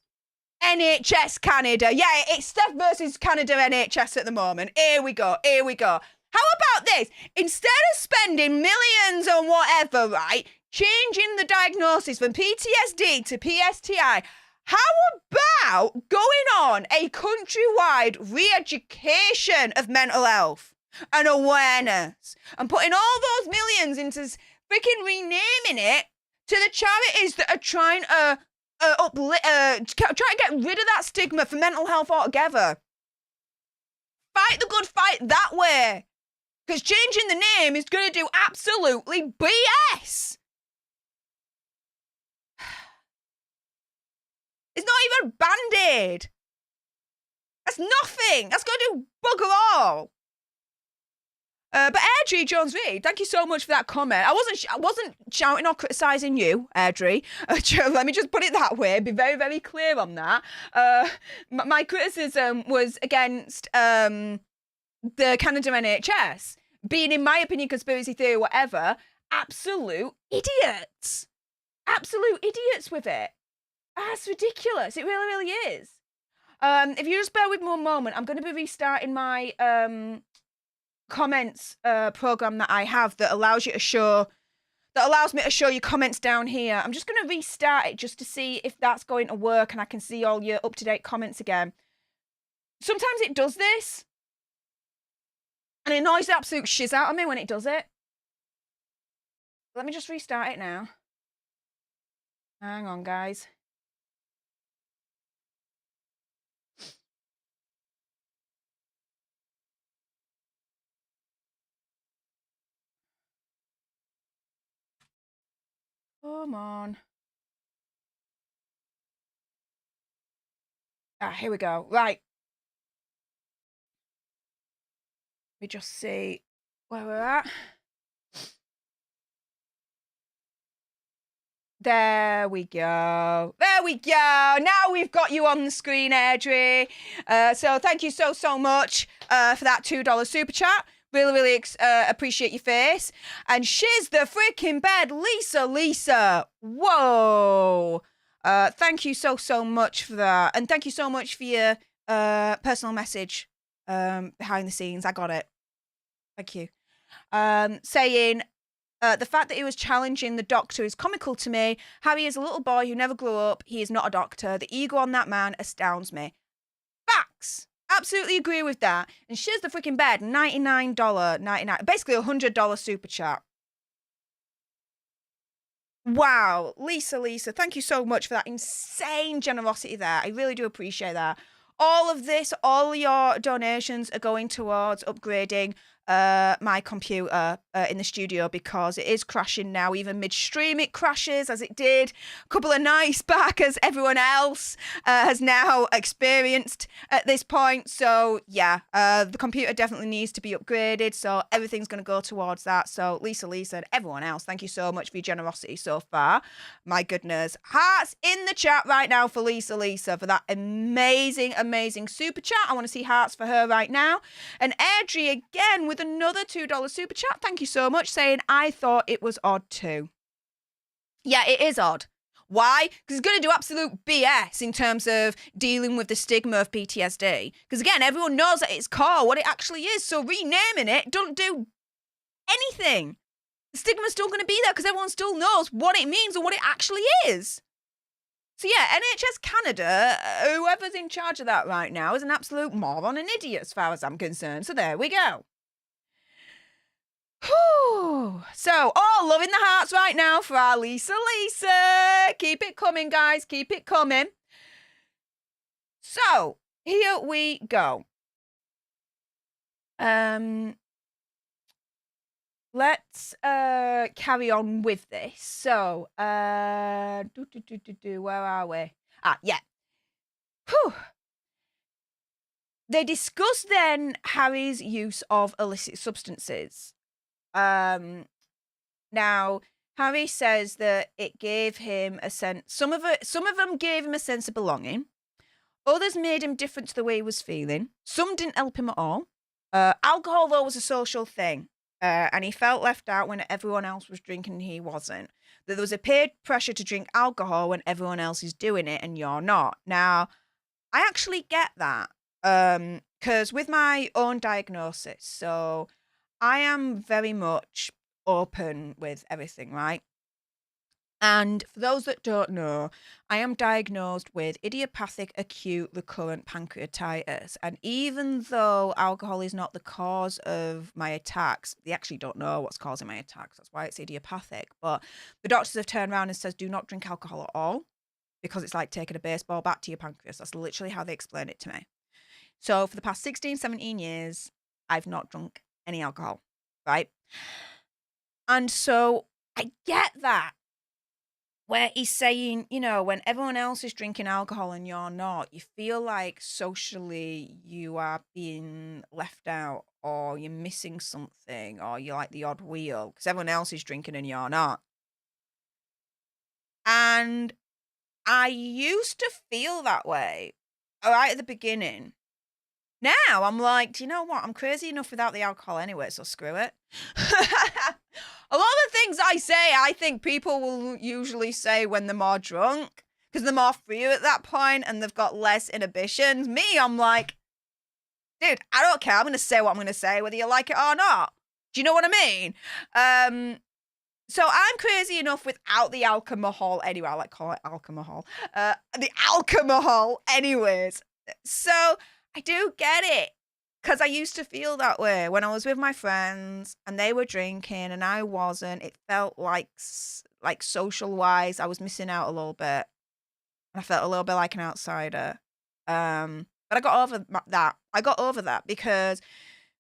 NHS Canada. Yeah, it's Stef versus Canada NHS at the moment. Here we go. How about this? Instead of spending millions on whatever, right, changing the diagnosis from PTSD to PSTI, how about going on a countrywide re-education of mental health and awareness and putting all those millions into freaking renaming it to the charities that are trying to try to get rid of that stigma for mental health altogether? Fight the good fight that way. Because changing the name is going to do absolutely BS. It's not even a Band-Aid. That's nothing. That's going to do bugger all. But Airdrie Jones-Reed, thank you so much for that comment. I wasn't shouting or criticising you, Airdrie. Let me just put it that way. Be very, very clear on that. My criticism was against the Canada NHS being, in my opinion, conspiracy theory, whatever. Absolute idiots. Absolute idiots with it. That's ridiculous. It really, really is. If you just bear with me one moment, I'm going to be restarting my comments program that I have that allows me to show your comments down here. I'm just going to restart it just to see if that's going to work and I can see all your up-to-date comments again. Sometimes it does this, and it annoys the absolute shiz out of me when it does it. Let me just restart it now. Hang on, guys. Come on. Here we go. Right. Let me just see where we're at. There we go. There we go. Now we've got you on the screen, Airdrie. So thank you so much for that $2 super chat. Really, really appreciate your face. And shiz the freaking bed, Lisa. Whoa. Thank you so much for that. And thank you so much for your personal message behind the scenes. I got it. Thank you. Saying... the fact that he was challenging the doctor is comical to me. Harry is a little boy who never grew up. He is not a doctor. The ego on that man astounds me. Facts. Absolutely agree with that. And shiz the freaking bed, $99.99. Basically $100 super chat. Wow. Lisa, thank you so much for that insane generosity there. I really do appreciate that. All of this, all your donations are going towards upgrading my computer in the studio because it is crashing now. Even midstream it crashes, as it did a couple of nights back, as everyone else has now experienced at this point. So yeah, the computer definitely needs to be upgraded, so everything's going to go towards that. So Lisa and everyone else, thank you so much for your generosity so far. My goodness. Hearts in the chat right now for Lisa for that amazing super chat. I want to see hearts for her right now. And Airdrie again with another $2 super chat. Thank you so much, saying I thought it was odd too. Yeah, it is odd. Why? Because it's going to do absolute BS in terms of dealing with the stigma of PTSD. Because again, everyone knows at its core what it actually is. So renaming it don't do anything. The stigma's still going to be there because everyone still knows what it means and what it actually is. So yeah, NHS Canada, whoever's in charge of that right now is an absolute moron and idiot as far as I'm concerned. So there we go. Whew. So, loving the hearts right now for our Lisa. Keep it coming, guys. Keep it coming. So, here we go. Let's carry on with this. So, where are we? Yeah. Whew. They discuss then Harry's use of illicit substances. Now, Harry says that it gave him a sense. Some of them gave him a sense of belonging. Others made him different to the way he was feeling. Some didn't help him at all. Alcohol, though, was a social thing. And he felt left out when everyone else was drinking and he wasn't. That there was a peer pressure to drink alcohol when everyone else is doing it and you're not. Now, I actually get that. Because with my own diagnosis, so I am very much open with everything, right? And for those that don't know, I am diagnosed with idiopathic acute recurrent pancreatitis. And even though alcohol is not the cause of my attacks, they actually don't know what's causing my attacks. That's why it's idiopathic. But the doctors have turned around and says, do not drink alcohol at all, because it's like taking a baseball bat to your pancreas. That's literally how they explain it to me. So for the past 16, 17 years, I've not drunk any alcohol. right? And so I get that, where he's saying, you know, when everyone else is drinking alcohol and you're not, you feel like socially you are being left out, or you're missing something, or you're like the odd wheel because everyone else is drinking and you're not. And I used to feel that way right at the beginning. Now I'm like, do you know what? I'm crazy enough without the alcohol anyway, so screw it. A lot of the things I say, I think people will usually say when they're more drunk, because they're more free at that point and they've got less inhibitions. Me, I'm like, dude, I don't care. I'm going to say what I'm going to say, whether you like it or not. Do you know what I mean? So I'm crazy enough without the alcohol anyway. I like call it alcohol. The alcohol anyways. So I do get it. Because I used to feel that way when I was with my friends and they were drinking and I wasn't. It felt like social-wise, I was missing out a little bit. I felt a little bit like an outsider. But I got over that. I got over that because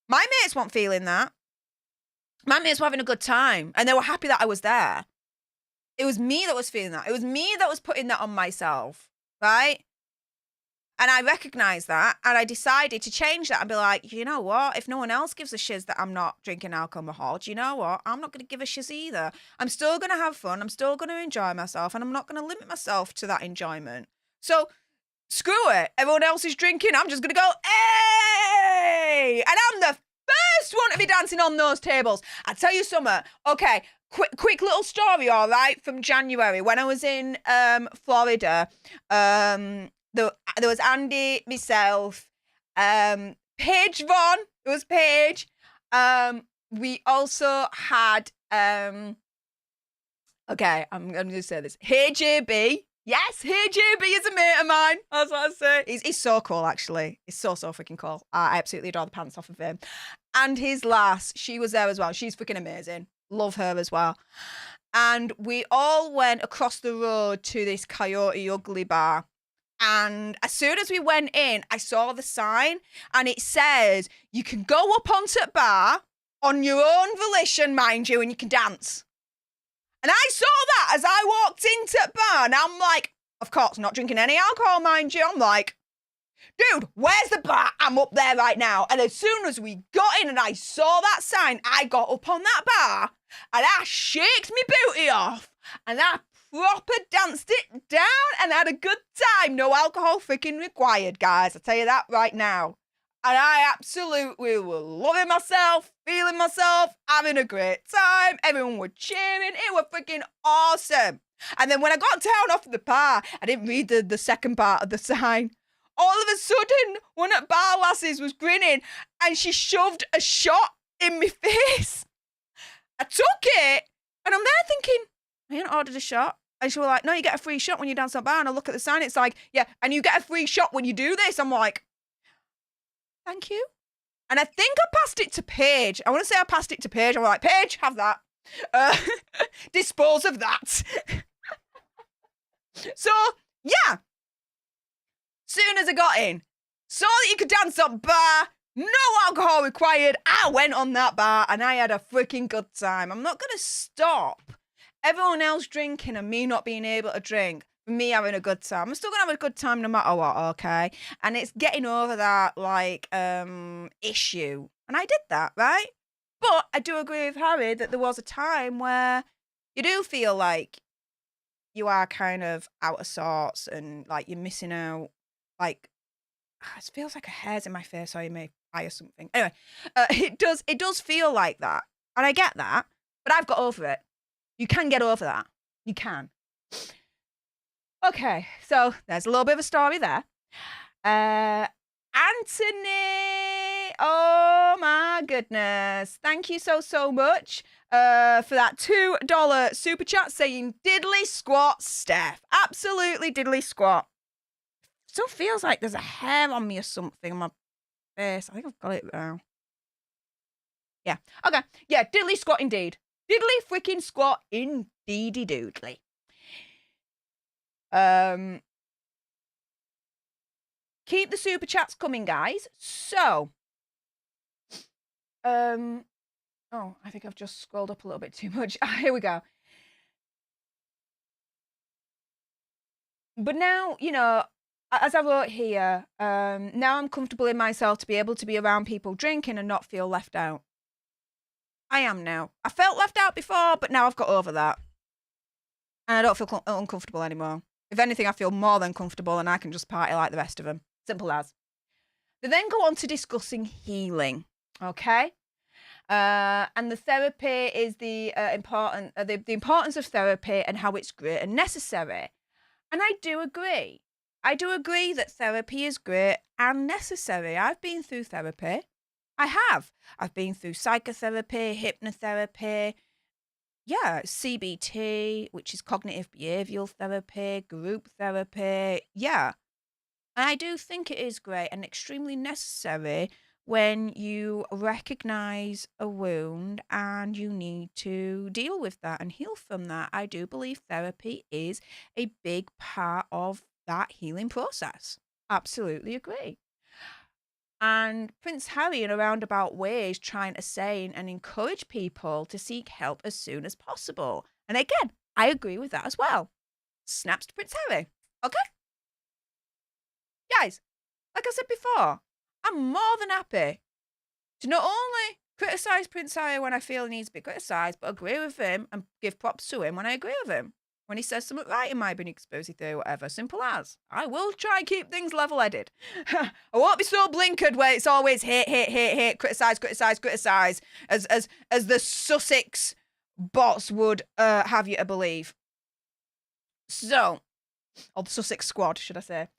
my mates weren't feeling that. My mates were having a good time and they were happy that I was there. It was me that was feeling that. It was me that was putting that on myself, right? And I recognized that and I decided to change that and be like, you know what? If no one else gives a shiz that I'm not drinking alcohol, do you know what? I'm not going to give a shiz either. I'm still going to have fun. I'm still going to enjoy myself and I'm not going to limit myself to that enjoyment. So screw it. Everyone else is drinking. I'm just going to go, hey! And I'm the first one to be dancing on those tables. I'll tell you something. Okay, quick little story, all right, from January when I was in Florida. There was Andy, myself, Paige Vaughn. It was Paige. We also had okay, I'm going to say this. Hey JB. Yes, Hey JB is a mate of mine. That's what I say. He's so cool, actually. He's so freaking cool. I absolutely adore the pants off of him. And his lass, she was there as well. She's freaking amazing. Love her as well. And we all went across the road to this Coyote Ugly bar. And as soon as we went in, I saw the sign and it says, you can go up onto the bar on your own volition, mind you, and you can dance. And I saw that as I walked into the bar and I'm like, of course, not drinking any alcohol, mind you. I'm like, dude, where's the bar? I'm up there right now. And as soon as we got in and I saw that sign, I got up on that bar and I shaked my booty off and I proper danced it down and had a good time. No alcohol freaking required, guys. I'll tell you that right now. And I absolutely was loving myself, feeling myself, having a great time. Everyone was cheering. It was freaking awesome. And then when I got down off the bar, I didn't read the second part of the sign. All of a sudden, one of the bar lasses was grinning and she shoved a shot in my face. I took it and I'm there thinking, I ain't ordered a shot. And she was like, no, you get a free shot when you dance on bar. And I look at the sign, it's like, yeah, and you get a free shot when you do this. I'm like, thank you. And I think I passed it to Paige. I want to say I passed it to Paige. I was like, Paige, have that. Dispose of that. So, yeah. Soon as I got in, saw that you could dance on bar, no alcohol required. I went on that bar and I had a freaking good time. I'm not going to stop everyone else drinking and me not being able to drink, me having a good time. I'm still gonna have a good time no matter what, okay? And it's getting over that issue. And I did that, right? But I do agree with Harry that there was a time where you do feel like you are kind of out of sorts and like you're missing out. Like it feels like a hair's in my face or you may eye or something. Anyway, it does feel like that. And I get that, but I've got over it. You can get over that. You can. Okay, so there's a little bit of a story there. Anthony, oh my goodness. Thank you so much for that $2 super chat saying diddly squat, Stef. Absolutely diddly squat. Still feels like there's a hair on me or something on my face. I think I've got it now. Yeah, okay. Yeah, diddly squat indeed. Diddly freaking squat indeedy doodly. Keep the super chats coming, guys. So, Oh, I think I've just scrolled up a little bit too much. Here we go. But now, as I wrote here, now I'm comfortable in myself to be able to be around people drinking and not feel left out. I am now. I felt left out before, but now I've got over that. And I don't feel uncomfortable anymore. If anything, I feel more than comfortable and I can just party like the rest of them. Simple as. They then go on to discussing healing, okay? And the therapy is the importance of therapy and how it's great and necessary. And I do agree. I do agree that therapy is great and necessary. I've been through therapy. I have. I've been through psychotherapy, hypnotherapy, CBT, which is cognitive behavioral therapy, group therapy. Yeah. And I do think it is great and extremely necessary when you recognize a wound and you need to deal with that and heal from that. I do believe therapy is a big part of that healing process. Absolutely agree. And Prince Harry, in a roundabout way, is trying to say and encourage people to seek help as soon as possible. And again, I agree with that as well. Snaps to Prince Harry. Okay? Guys, like I said before, I'm more than happy to not only criticise Prince Harry when I feel he needs to be criticised, but agree with him and give props to him when I agree with him. When he says something right in my being exposed to whatever. Simple as. I will try and keep things level-headed. I won't be so blinkered where it's always hate, criticise, as the Sussex bots would have you to believe. So, or the Sussex squad, should I say.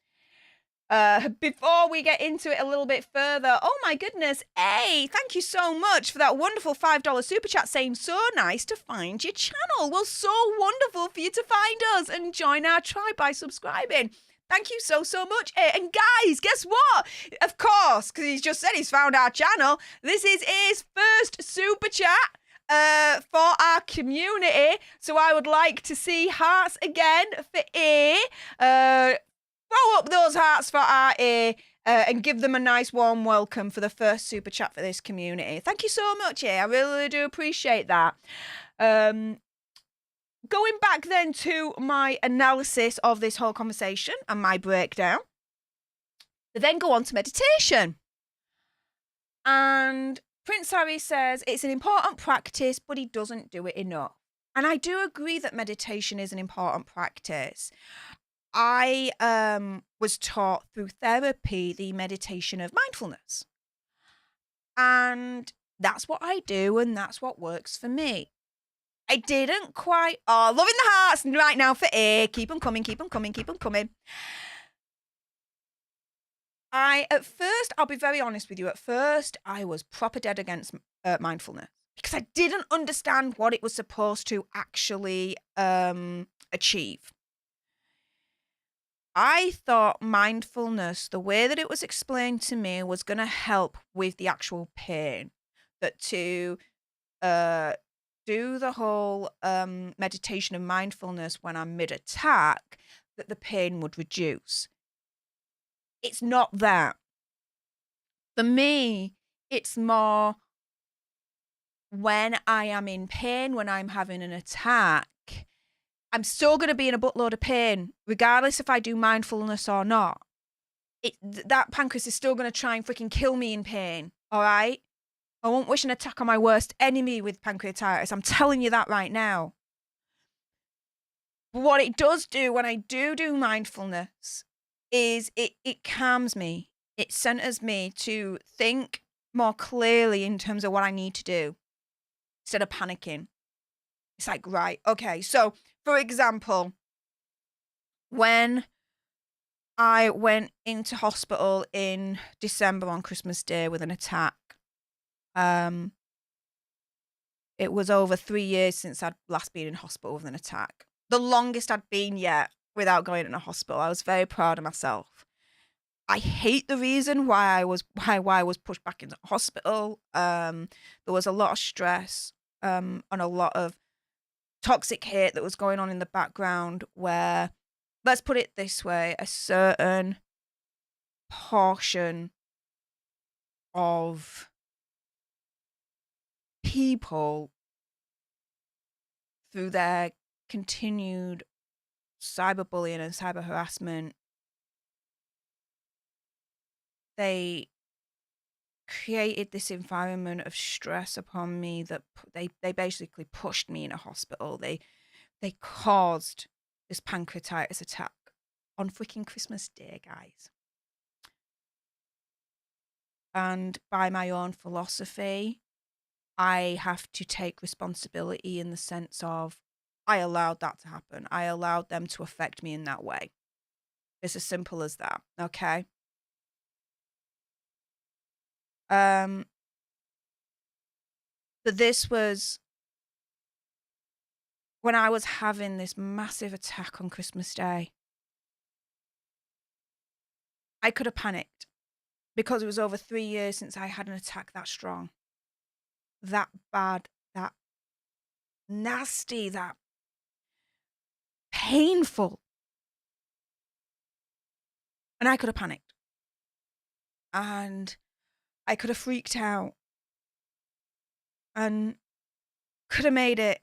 Before we get into it a little bit further, oh my goodness, hey, thank you so much for that wonderful $5 super chat saying so nice to find your channel. Well, so wonderful for you to find us and join our tribe by subscribing. Thank you so much. And guys, guess what? Of course, because he's just said he's found our channel, this is his first super chat for our community. So I would like to see hearts again for A. Throw up those hearts for our A and give them a nice warm welcome for the first super chat for this community. Thank you so much, A. I really do appreciate that. Going back then to my analysis of this whole conversation and my breakdown, they then go on to meditation. And Prince Harry says it's an important practice, but he doesn't do it enough. And I do agree that meditation is an important practice. I was taught through therapy the meditation of mindfulness. And that's what I do, and that's what works for me. I didn't quite... Oh, loving the hearts right now for A. Keep them coming, keep them coming, keep them coming. At first, I'll be very honest with you, at first, I was proper dead against mindfulness because I didn't understand what it was supposed to actually achieve. I thought mindfulness, the way that it was explained to me, was going to help with the actual pain. That to do the whole meditation of mindfulness when I'm mid-attack, that the pain would reduce. It's not that. For me, it's more when I am in pain, when I'm having an attack, I'm still going to be in a buttload of pain, regardless if I do mindfulness or not. That pancreas is still going to try and freaking kill me in pain, all right? I won't wish an attack on my worst enemy with pancreatitis. I'm telling you that right now. But what it does do when I do mindfulness is it calms me. It centers me to think more clearly in terms of what I need to do instead of panicking. It's like, right, okay, so... For example, when I went into hospital in December on Christmas Day with an attack, it was over 3 years since I'd last been in hospital with an attack. The longest I'd been yet without going in a hospital. I was very proud of myself. I hate the reason why I was pushed back into hospital. There was a lot of stress and a lot of toxic hate that was going on in the background where, let's put it this way, a certain portion of people, through their continued cyberbullying and cyber harassment, they created this environment of stress upon me that they basically pushed me in a hospital. They caused this pancreatitis attack on freaking Christmas Day, guys. And by my own philosophy, I have to take responsibility in the sense of I allowed that to happen. I allowed them to affect me in that way. It's as simple as that, okay? But this was when I was having this massive attack on Christmas Day. I could have panicked because it was over 3 years since I had an attack that strong, that bad, that nasty, that painful. And I could have panicked. And I could have freaked out. And could have made it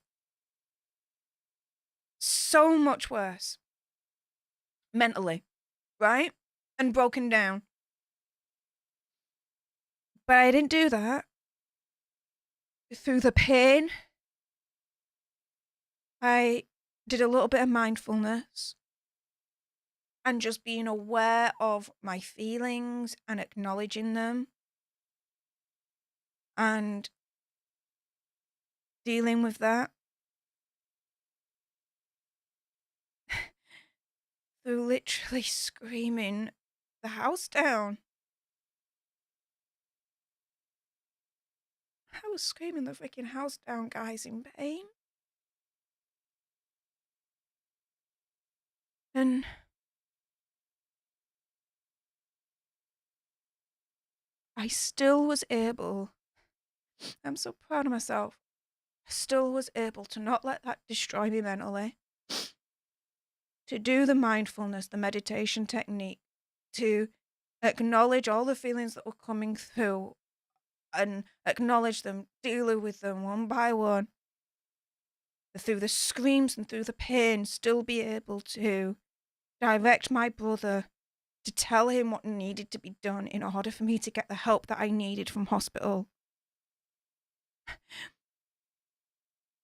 so much worse mentally, right? And broken down. But I didn't do that. Through the pain, I did a little bit of mindfulness and just being aware of my feelings and acknowledging them and dealing with that through literally screaming the house down. I was screaming the freaking house down, guys, in pain. And I still was able, I'm so proud of myself, I still was able to not let that destroy me mentally, to do the mindfulness, the meditation technique, to acknowledge all the feelings that were coming through and acknowledge them, deal with them one by one, through the screams and through the pain, still be able to direct my brother to tell him what needed to be done in order for me to get the help that I needed from hospital.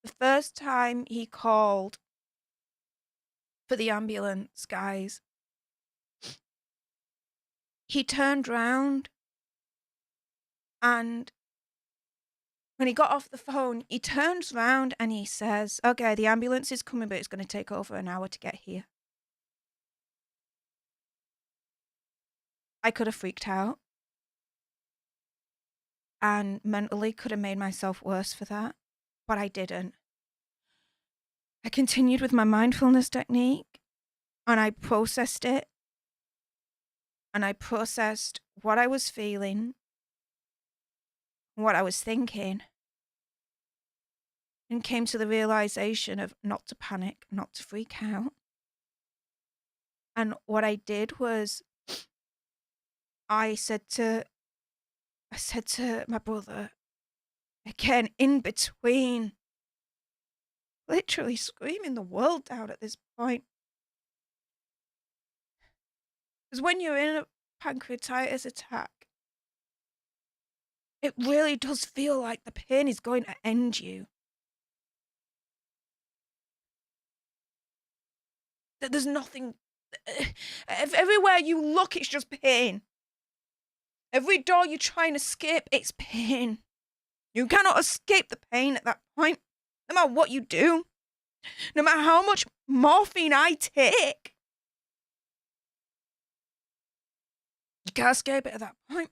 The first time he called for the ambulance, guys, he turned round and when he got off the phone, he turns round and he says, okay, the ambulance is coming, but it's going to take over an hour to get here. I could have freaked out and mentally could have made myself worse for that, but I didn't. I continued with my mindfulness technique and I processed it. And I processed what I was feeling, what I was thinking, and came to the realization of not to panic, not to freak out. And what I did was I said to my brother, again, in between, literally screaming the world down at this point. Because when you're in a pancreatitis attack, it really does feel like the pain is going to end you. That there's nothing, everywhere you look, it's just pain. Every door you try and escape, it's pain. You cannot escape the pain at that point, no matter what you do, no matter how much morphine I take. You can't escape it at that point.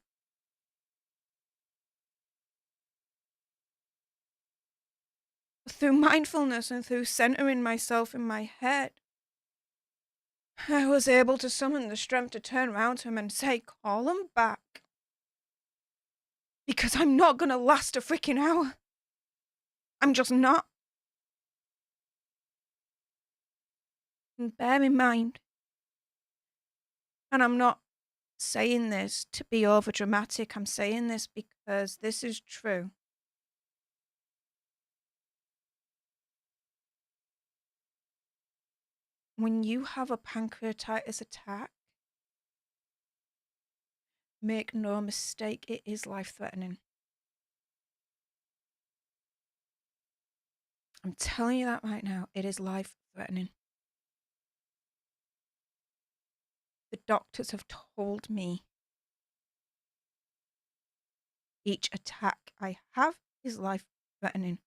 Through mindfulness and through centering myself in my head, I was able to summon the strength to turn around to him and say, call him back. Because I'm not going to last a freaking hour. I'm just not. And bear in mind, and I'm not saying this to be over dramatic, I'm saying this because this is true. when you have a pancreatitis attack, make no mistake, it is life-threatening. I'm telling you that right now, it is life-threatening. The doctors have told me each attack I have is life-threatening.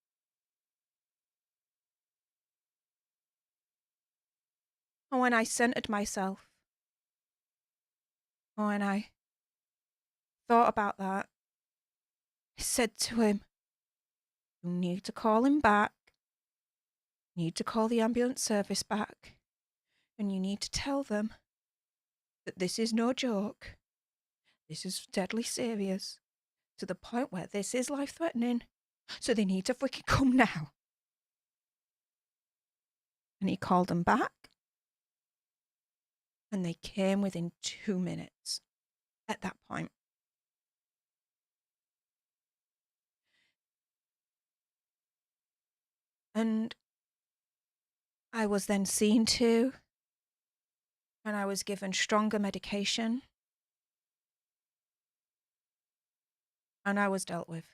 And when I centered myself, when I thought about that, I said to him, you need to call him back. You need to call the ambulance service back. And you need to tell them that this is no joke. This is deadly serious. To the point where this is life-threatening. So they need to freaking come now. And he called them back. And they came within 2 minutes at that point. And I was then seen to, and I was given stronger medication, and I was dealt with.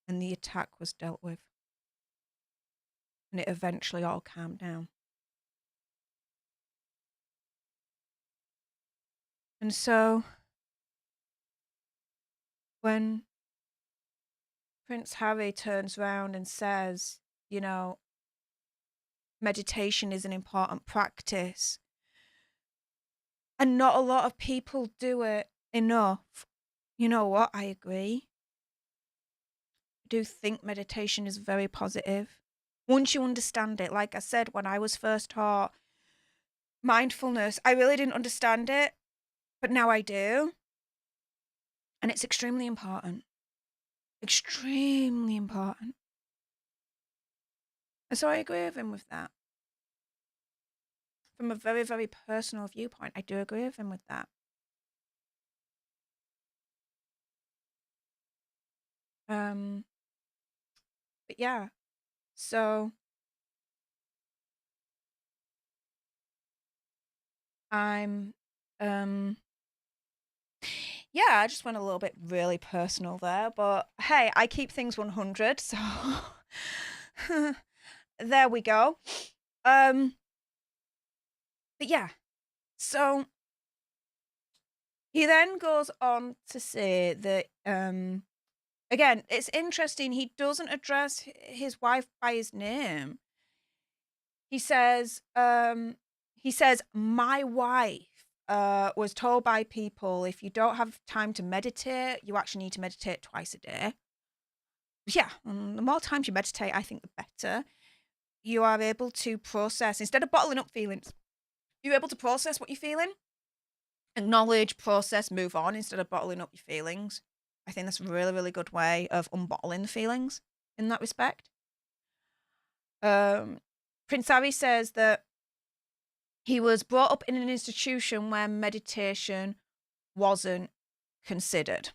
And the attack was dealt with. And it eventually all calmed down. And so, when Prince Harry turns around and says, you know, meditation is an important practice, and not a lot of people do it enough, you know what? I agree. I do think meditation is very positive. Once you understand it, like I said, when I was first taught mindfulness, I really didn't understand it, but now I do. And it's extremely important. Extremely important. And so I agree with him with that. From a very, very personal viewpoint, I do agree with him with that. But yeah, so I'm, yeah, I just went a little bit really personal there, but hey, I keep things 100, so there we go. But yeah, so he then goes on to say that, again, it's interesting, he doesn't address his wife by his name. He says, my wife was told by people, if you don't have time to meditate, you actually need to meditate twice a day. Yeah, the more times you meditate, I think the better. You are able to process, instead of bottling up feelings, you're able to process what you're feeling, acknowledge, process, move on, instead of bottling up your feelings. I think that's a really, really good way of unbottling the feelings in that respect. Prince Harry says that he was brought up in an institution where meditation wasn't considered.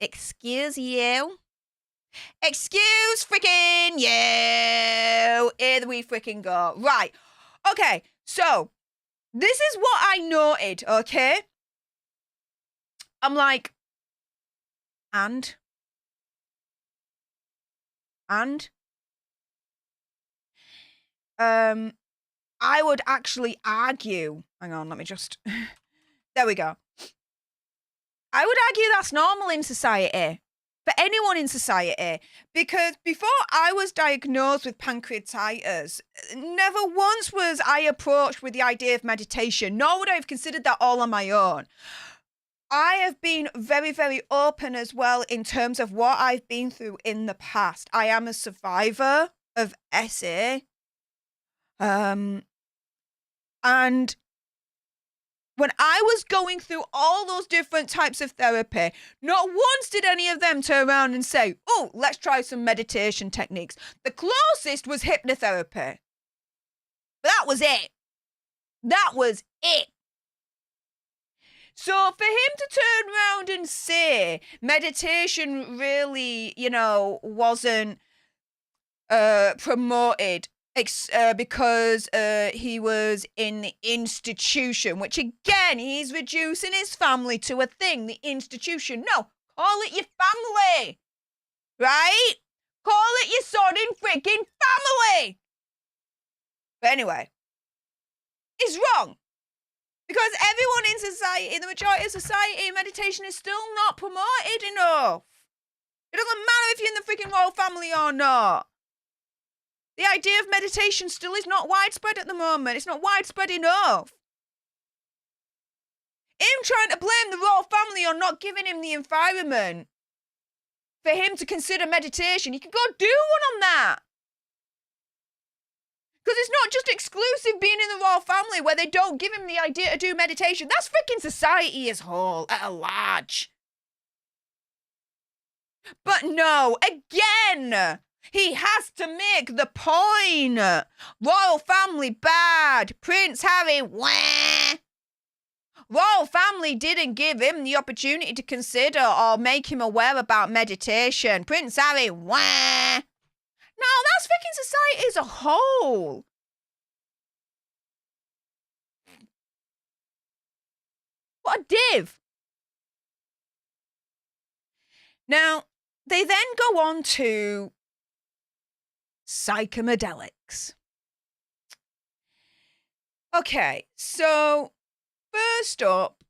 Excuse you. Excuse freaking you. Here we freaking go. Right. Okay. So, this is what I noted, okay? I'm like, and I would actually argue, hang on, let me just, there we go. I would argue that's normal in society, for anyone in society, because before I was diagnosed with pancreatitis, never once was I approached with the idea of meditation, nor would I have considered that all on my own. I have been very, very open as well in terms of what I've been through in the past. I am a survivor of SA. And when I was going through all those different types of therapy, not once did any of them turn around and say, oh, let's try some meditation techniques. The closest was hypnotherapy. But that was it. That was it. So for him to turn around and say meditation really, wasn't promoted because he was in the institution, which again, he's reducing his family to a thing, the institution. No, call it your family, right? Call it your sodding freaking family. But anyway, it's wrong. Because everyone in society, in the majority of society, meditation is still not promoted enough. It doesn't matter if you're in the freaking royal family or not. The idea of meditation still is not widespread at the moment. It's not widespread enough. Him trying to blame the royal family on not giving him the environment for him to consider meditation, he could go do one on that. Because it's not just exclusive being in the royal family where they don't give him the idea to do meditation. That's freaking society as a whole, at a large. But no, again, he has to make the point. Royal family bad. Prince Harry, wah. Royal family didn't give him the opportunity to consider or make him aware about meditation. Prince Harry, wah. No, that's freaking society as a whole. What a div. Now, they then go on to psychedelics. Okay, so first up,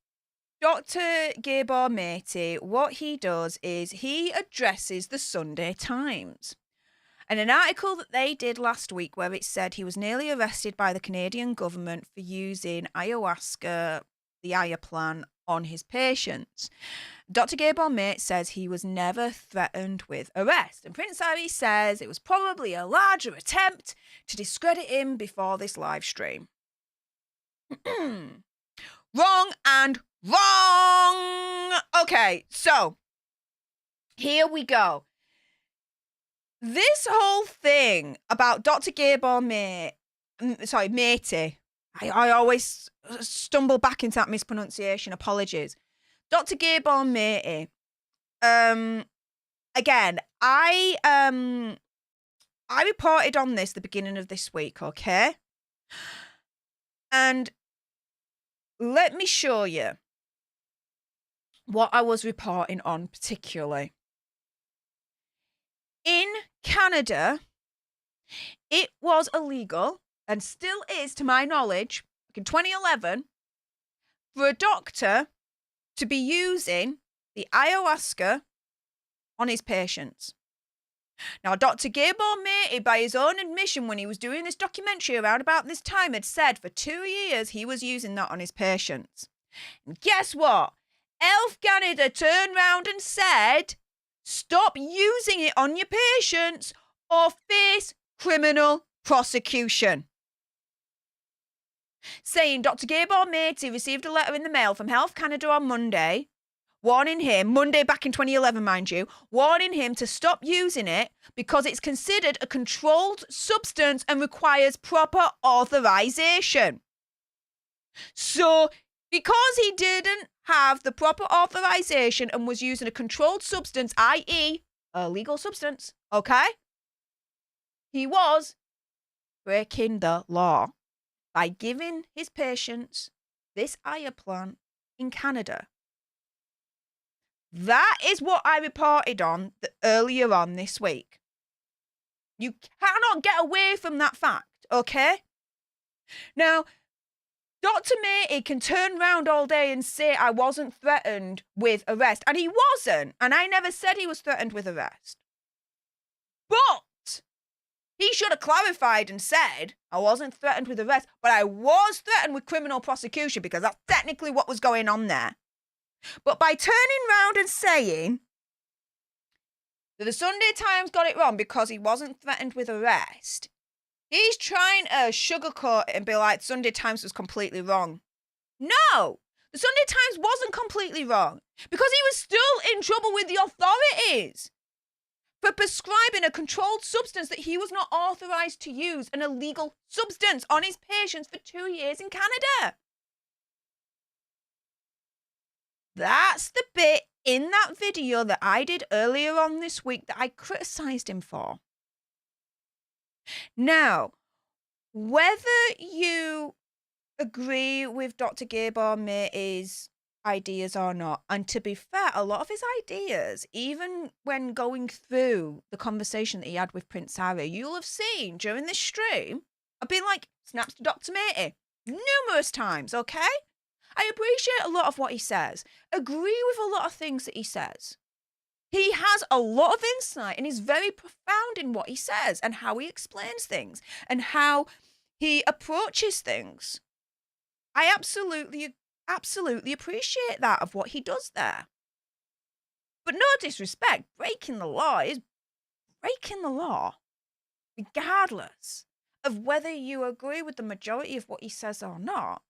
Dr. Gabor Mate, what he does is he addresses the Sunday Times. And an article that they did last week where it said he was nearly arrested by the Canadian government for using ayahuasca, the Aya plan, on his patients. Dr. Gabor Mate says he was never threatened with arrest. And Prince Harry says it was probably a larger attempt to discredit him before this live stream. Wrong and wrong. Okay, so here we go. This whole thing about Dr. Gabor Mate, I always stumble back into that mispronunciation. Apologies. Dr. Gabor Mate. Again, I reported on this the beginning of this week, okay? And let me show you what I was reporting on particularly. In Canada, it was illegal, and still is to my knowledge, in 2011, for a doctor to be using the ayahuasca on his patients. Now, Dr. Gabor Mate, by his own admission, when he was doing this documentary around about this time, had said for 2 years he was using that on his patients. And guess what? Health Canada turned round and said, stop using it on your patients or face criminal prosecution. Saying Dr. Gabor Mate received a letter in the mail from Health Canada on Monday, warning him, Monday back in 2011, mind you, warning him to stop using it because it's considered a controlled substance and requires proper authorization. So, because he didn't have the proper authorization and was using a controlled substance, i.e. a legal substance, okay? He was breaking the law by giving his patients this Aya plant in Canada. That is what I reported on earlier on this week. You cannot get away from that fact, okay? Now, Dr. Mate can turn around all day and say I wasn't threatened with arrest. And he wasn't. And I never said he was threatened with arrest. But he should have clarified and said I wasn't threatened with arrest, but I was threatened with criminal prosecution because that's technically what was going on there. But by turning round and saying that the Sunday Times got it wrong because he wasn't threatened with arrest, he's trying to sugarcoat it and be like, Sunday Times was completely wrong. No, the Sunday Times wasn't completely wrong because he was still in trouble with the authorities for prescribing a controlled substance that he was not authorized to use, an illegal substance, on his patients for 2 years in Canada. That's the bit in that video that I did earlier on this week that I criticised him for. Now, whether you agree with Dr. Gabor Mate's ideas or not, and to be fair, a lot of his ideas, even when going through the conversation that he had with Prince Harry, you'll have seen during this stream, I've been like, snaps to Dr. Mate numerous times, okay? I appreciate a lot of what he says, agree with a lot of things that he says. He has a lot of insight and he's very profound in what he says and how he explains things and how he approaches things. I absolutely appreciate that of what he does there. But no disrespect, breaking the law is breaking the law, regardless of whether you agree with the majority of what he says or not.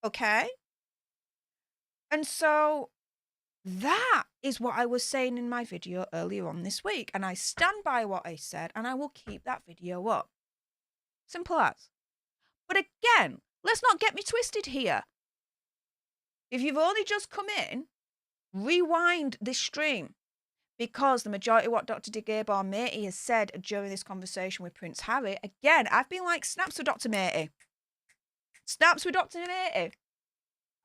Okay? And so that is what I was saying in my video earlier on this week. And I stand by what I said and I will keep that video up. Simple as. But again, let's not get me twisted here. If you've only just come in, rewind this stream, because the majority of what Dr. Gabor Mate has said during this conversation with Prince Harry, again, I've been like, snaps with Dr. Mate. Snaps with Dr. Mate.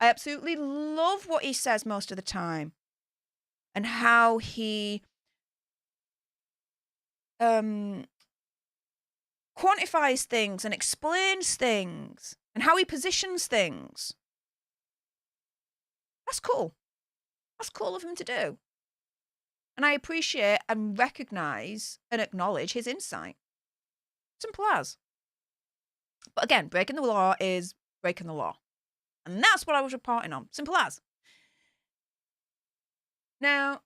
I absolutely love what he says most of the time and how he quantifies things and explains things and how he positions things. That's cool. That's cool of him to do. And I appreciate and recognize and acknowledge his insight. Simple as. But again, breaking the law is breaking the law. And that's what I was reporting on. Simple as. Now,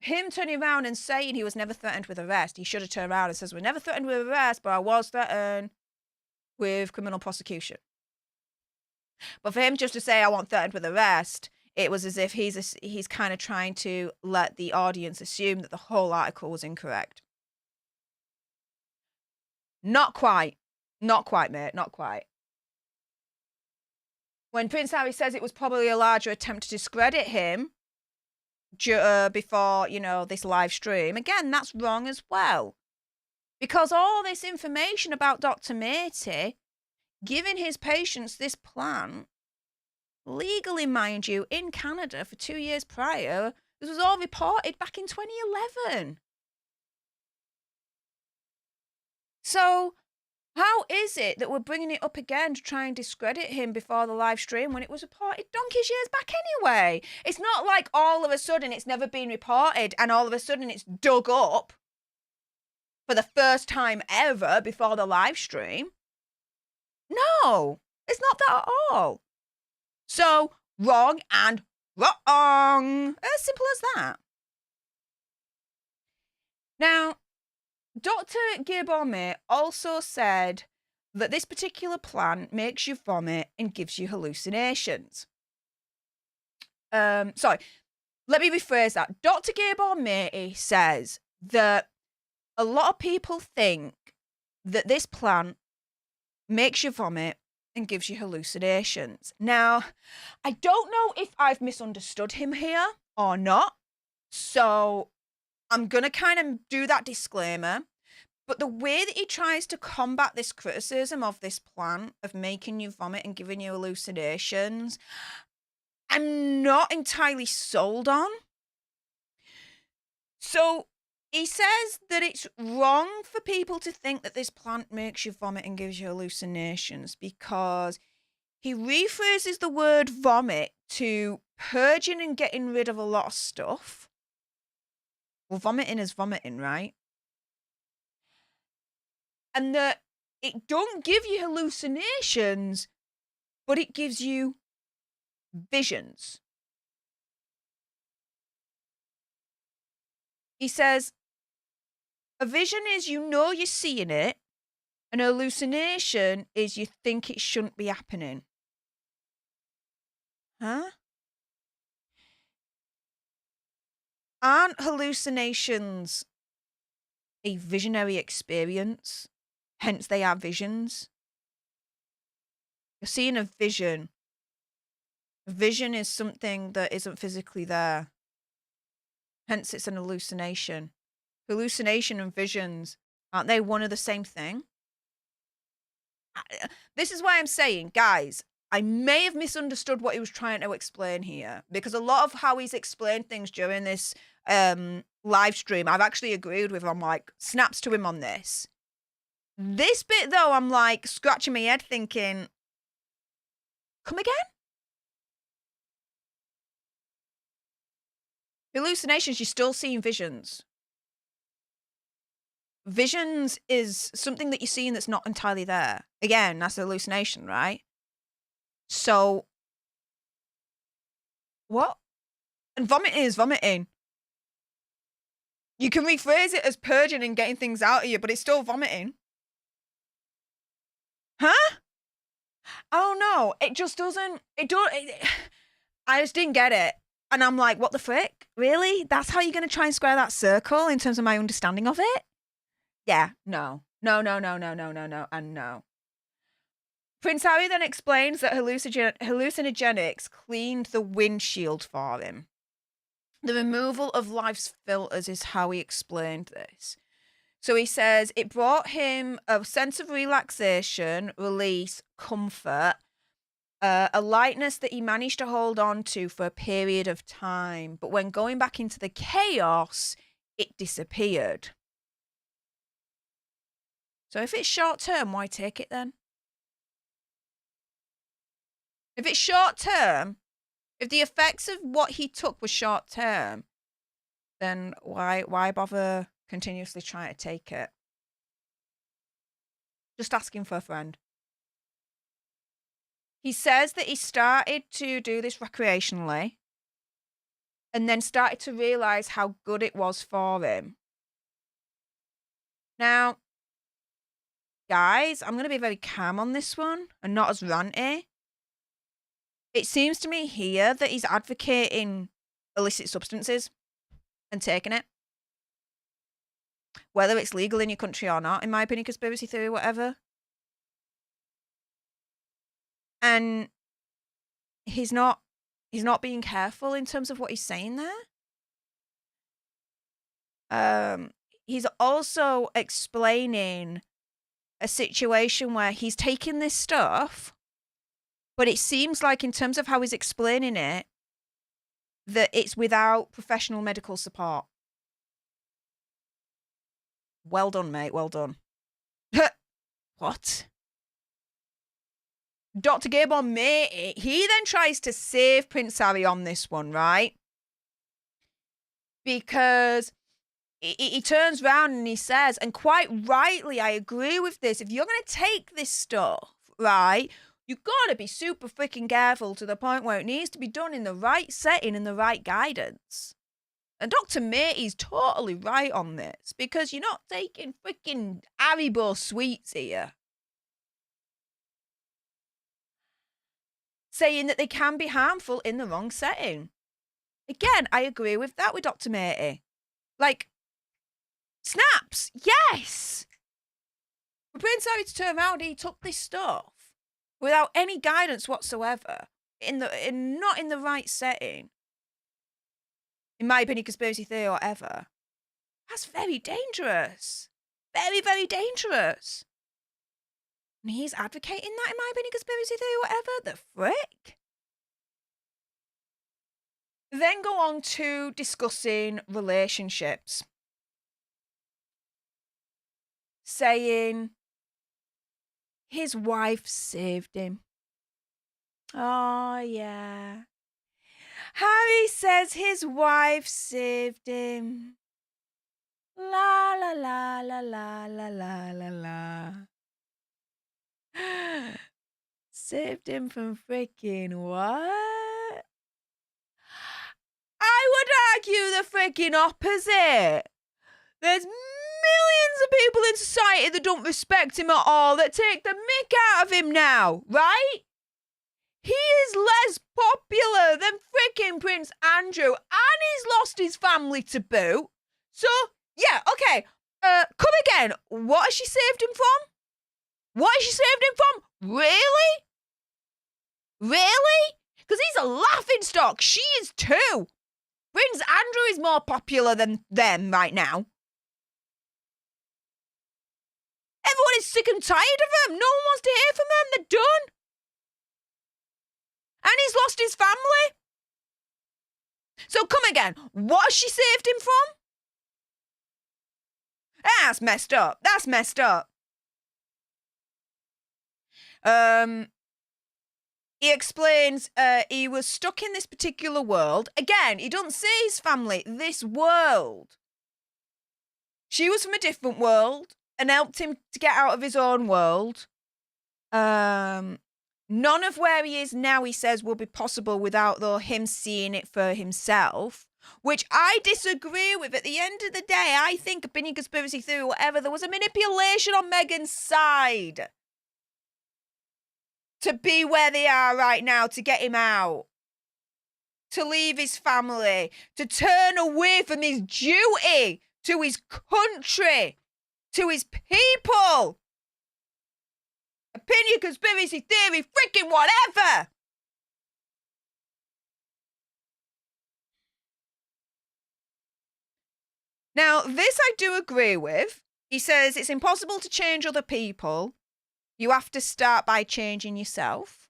him turning around and saying he was never threatened with arrest, he should have turned around and says, we're never threatened with arrest, but I was threatened with criminal prosecution. But for him just to say, I wasn't threatened with arrest, it was as if he's kind of trying to let the audience assume that the whole article was incorrect. Not quite. Not quite, mate. Not quite. When Prince Harry says it was probably a larger attempt to discredit him before, this live stream, again, that's wrong as well. Because all this information about Dr. Mate giving his patients this plan, legally, mind you, in Canada for 2 years prior, this was all reported back in 2011. So how is it that we're bringing it up again to try and discredit him before the live stream when it was reported donkey's years back anyway? It's not like all of a sudden it's never been reported and all of a sudden it's dug up for the first time ever before the live stream. No, it's not that at all. So, wrong and wrong. As simple as that. Now, Dr. Gabor Mate also said that this particular plan makes you vomit and gives you hallucinations. Sorry, let me rephrase that. Dr. Gabor Mate says that a lot of people think that this plan makes you vomit and gives you hallucinations. Now, I don't know if I've misunderstood him here or not, so I'm going to kind of do that disclaimer. But the way that he tries to combat this criticism of this plan of making you vomit and giving you hallucinations, I'm not entirely sold on. So he says that it's wrong for people to think that this plant makes you vomit and gives you hallucinations because he rephrases the word vomit to purging and getting rid of a lot of stuff. Well, vomiting is vomiting, right? And that it don't give you hallucinations, but it gives you visions. He says, a vision is you're seeing it, and a hallucination is you think it shouldn't be happening. Huh? Aren't hallucinations a visionary experience? Hence, they are visions. You're seeing a vision Vision is something that isn't physically there. Hence, it's an hallucination. Hallucination and visions, aren't they one of the same thing? This is why I'm saying, guys, I may have misunderstood what he was trying to explain here, because a lot of how he's explained things during this live stream, I've actually agreed with. I'm like, snaps to him on this. This bit, though, I'm like scratching my head thinking, come again? Hallucinations, you're still seeing visions. Visions is something that you're seeing that's not entirely there. Again, that's a hallucination, right? So, what? And vomiting is vomiting. You can rephrase it as purging and getting things out of you, but it's still vomiting. Huh? Oh no, it just doesn't. I just didn't get it. And I'm like, what the frick? Really? That's how you're going to try and square that circle in terms of my understanding of it? Yeah, no. No, and no. Prince Harry then explains that hallucinogenics cleaned the windshield for him. The removal of life's filters is how he explained this. So he says it brought him a sense of relaxation, release, comfort, a lightness that he managed to hold on to for a period of time. But when going back into the chaos, it disappeared. So if it's short term, why take it then? If it's short term, if the effects of what he took were short term, then why bother continuously trying to take it? Just asking for a friend. He says that he started to do this recreationally and then started to realize how good it was for him. Now, guys, I'm going to be very calm on this one and not as ranty. It seems to me here that he's advocating illicit substances and taking it. Whether it's legal in your country or not, in my opinion, conspiracy theory, whatever. And he's not being careful in terms of what he's saying there. He's also explaining a situation where he's taking this stuff, but it seems like in terms of how he's explaining it, that it's without professional medical support. Well done, mate. Well done. What? Dr. Gabor Mate, he then tries to save Prince Harry on this one, right? Because he turns around and he says, and quite rightly, I agree with this, if you're going to take this stuff, right, you've got to be super freaking careful to the point where it needs to be done in the right setting and the right guidance. And Dr. Mate is totally right on this, because you're not taking freaking Haribo sweets here. Saying that they can be harmful in the wrong setting. Again, I agree with that with Dr. Mate. Like, snaps, yes. For Prince Harry to turn around, he took this stuff without any guidance whatsoever, not in the right setting. In my opinion, conspiracy theory or whatever. That's very dangerous. Very, very dangerous. And he's advocating that, in my opinion, conspiracy theory, whatever. The frick? Then go on to discussing relationships. Saying his wife saved him. Oh, yeah. Harry says his wife saved him. La, la, la, la, la, la, la, la, la. Saved him from freaking what? I would argue the freaking opposite. There's millions of people in society that don't respect him at all, that take the mick out of him now, right? He is less popular than freaking Prince Andrew, and he's lost his family to boot. So, yeah, okay. Come again. What has she saved him from? What has she saved him from? Really? Really? Because he's a laughingstock. She is too. Prince Andrew is more popular than them right now. Everyone is sick and tired of him. No one wants to hear from him. They're done. And he's lost his family. So come again. What has she saved him from? That's messed up. That's messed up. He explains he was stuck in this particular world. Again, he doesn't say his family. This world. She was from a different world and helped him to get out of his own world. None of where he is now, he says, will be possible without him seeing it for himself, which I disagree with. At the end of the day, I think opinion, conspiracy theory, whatever, there was a manipulation on Meghan's side to be where they are right now, to get him out, to leave his family, to turn away from his duty to his country, to his people. Opinion, conspiracy theory, freaking whatever. Now, this I do agree with. He says it's impossible to change other people. You have to start by changing yourself.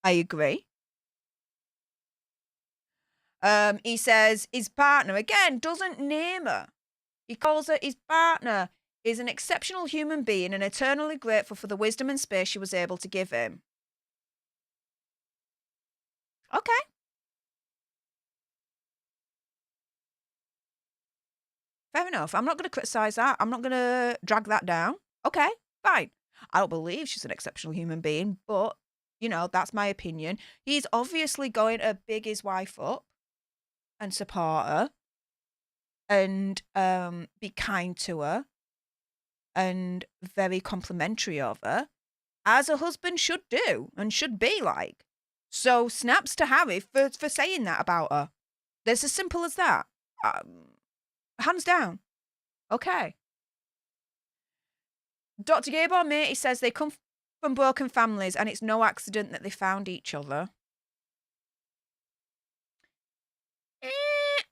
I agree. He says his partner, again, doesn't name her. He calls her his partner, is an exceptional human being and eternally grateful for the wisdom and space she was able to give him. Okay. Fair enough. I'm not going to criticise that. I'm not going to drag that down. Okay, fine. I don't believe she's an exceptional human being, but, you know, that's my opinion. He's obviously going to big his wife up and support her and be kind to her and very complimentary of her, as a husband should do and should be like. So snaps to Harry for saying that about her. It's as simple as that. Hands down. Okay. Dr. Gabor Mate says they come from broken families and it's no accident that they found each other.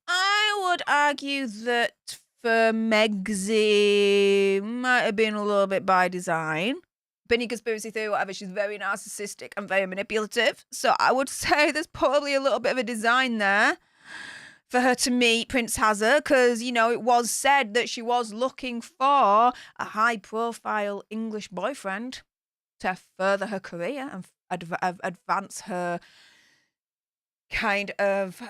I would argue that for Megsy might have been a little bit by design. Opinion, conspiracy theory, whatever, she's very narcissistic and very manipulative. So I would say there's probably a little bit of a design there for her to meet Prince Hazard, because, you know, it was said that she was looking for a high-profile English boyfriend to further her career and advance her kind of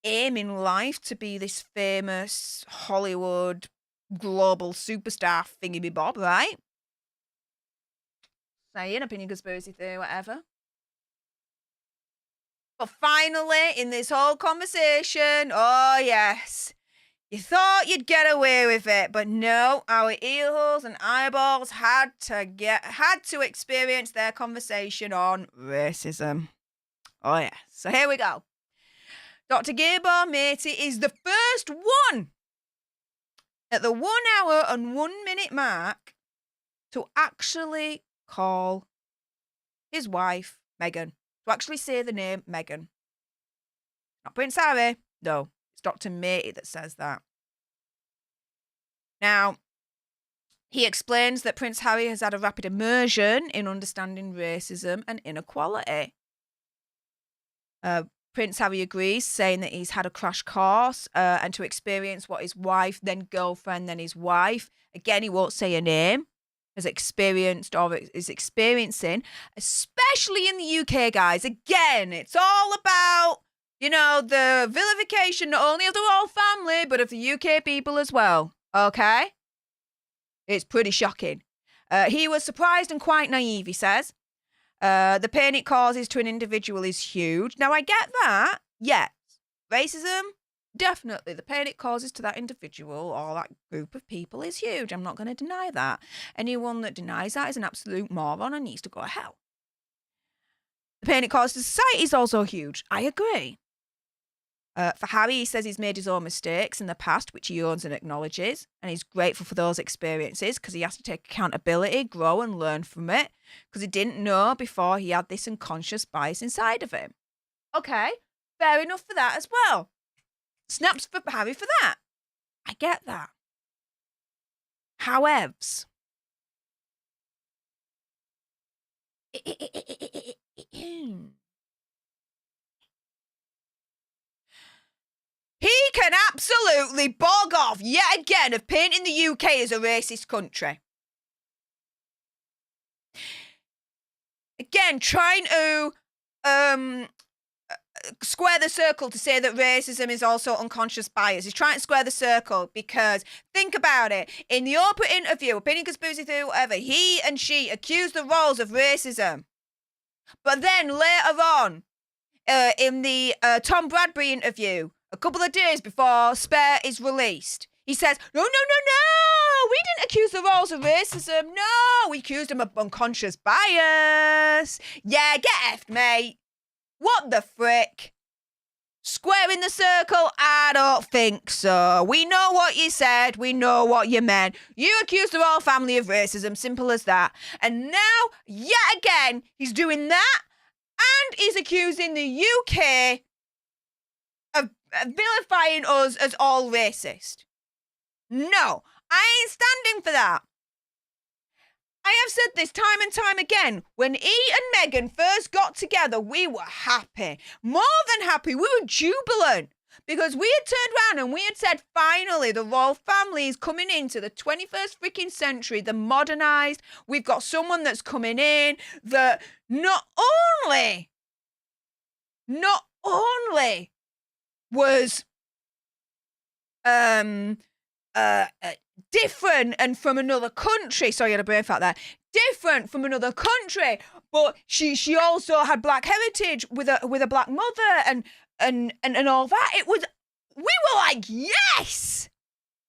aim in life to be this famous Hollywood global superstar thingy-bob, right? Saying opinion, conspiracy theory, whatever. But finally, in this whole conversation, oh yes, you thought you'd get away with it, but no, our earholes and eyeballs had to experience their conversation on racism. Oh yeah, so here we go. Dr. Gabor Mate is the first one at the 1 hour and 1 minute mark to actually call his wife Meghan. To actually say the name Meghan. Not Prince Harry. No, it's Dr. Mate that says that. Now, he explains that Prince Harry has had a rapid immersion in understanding racism and inequality. Prince Harry agrees, saying that he's had a crash course and to experience what his wife, then girlfriend, then his wife, again, he won't say a name, has experienced or is experiencing, especially in the UK, guys. Again, it's all about, you know, the vilification not only of the royal family, but of the UK people as well, okay? It's pretty shocking. He was surprised and quite naive, he says. The pain it causes to an individual is huge. Now, I get that. Yes, racism, definitely. The pain it causes to that individual or that group of people is huge. I'm not going to deny that. Anyone that denies that is an absolute moron and needs to go to hell. The pain it causes to society is also huge. I agree. For Harry, he says he's made his own mistakes in the past, which he owns and acknowledges, and he's grateful for those experiences because he has to take accountability, grow and learn from it, because he didn't know before he had this unconscious bias inside of him. Okay, fair enough for that as well. Snaps for Harry for that. I get that. However, he can absolutely bog off yet again of painting the UK as a racist country. Again, trying to square the circle to say that racism is also unconscious bias. He's trying to square the circle because, think about it, in the Oprah interview, Opinion Conspiracy Theory, whatever, he and she accused the roles of racism. But then later on, in the Tom Bradbury interview, a couple of days before Spare is released, he says, no, we didn't accuse the roles of racism. No, we accused them of unconscious bias. Yeah, get effed, mate. What the frick? Squaring the circle? I don't think so. We know what you said. We know what you meant. You accused the royal family of racism. Simple as that. And now, yet again, he's doing that. And he's accusing the UK of vilifying us as all racist. No, I ain't standing for that. I have said this time and time again. When E and Meghan first got together, we were happy. More than happy. We were jubilant. Because we had turned around and we had said, finally, the royal family is coming into the 21st freaking century. They're modernised. We've got someone that's coming in that not only was different and from another country. Sorry, I had a brain fart there. Different from another country, but she also had black heritage with a black mother and all that. We were like, yes,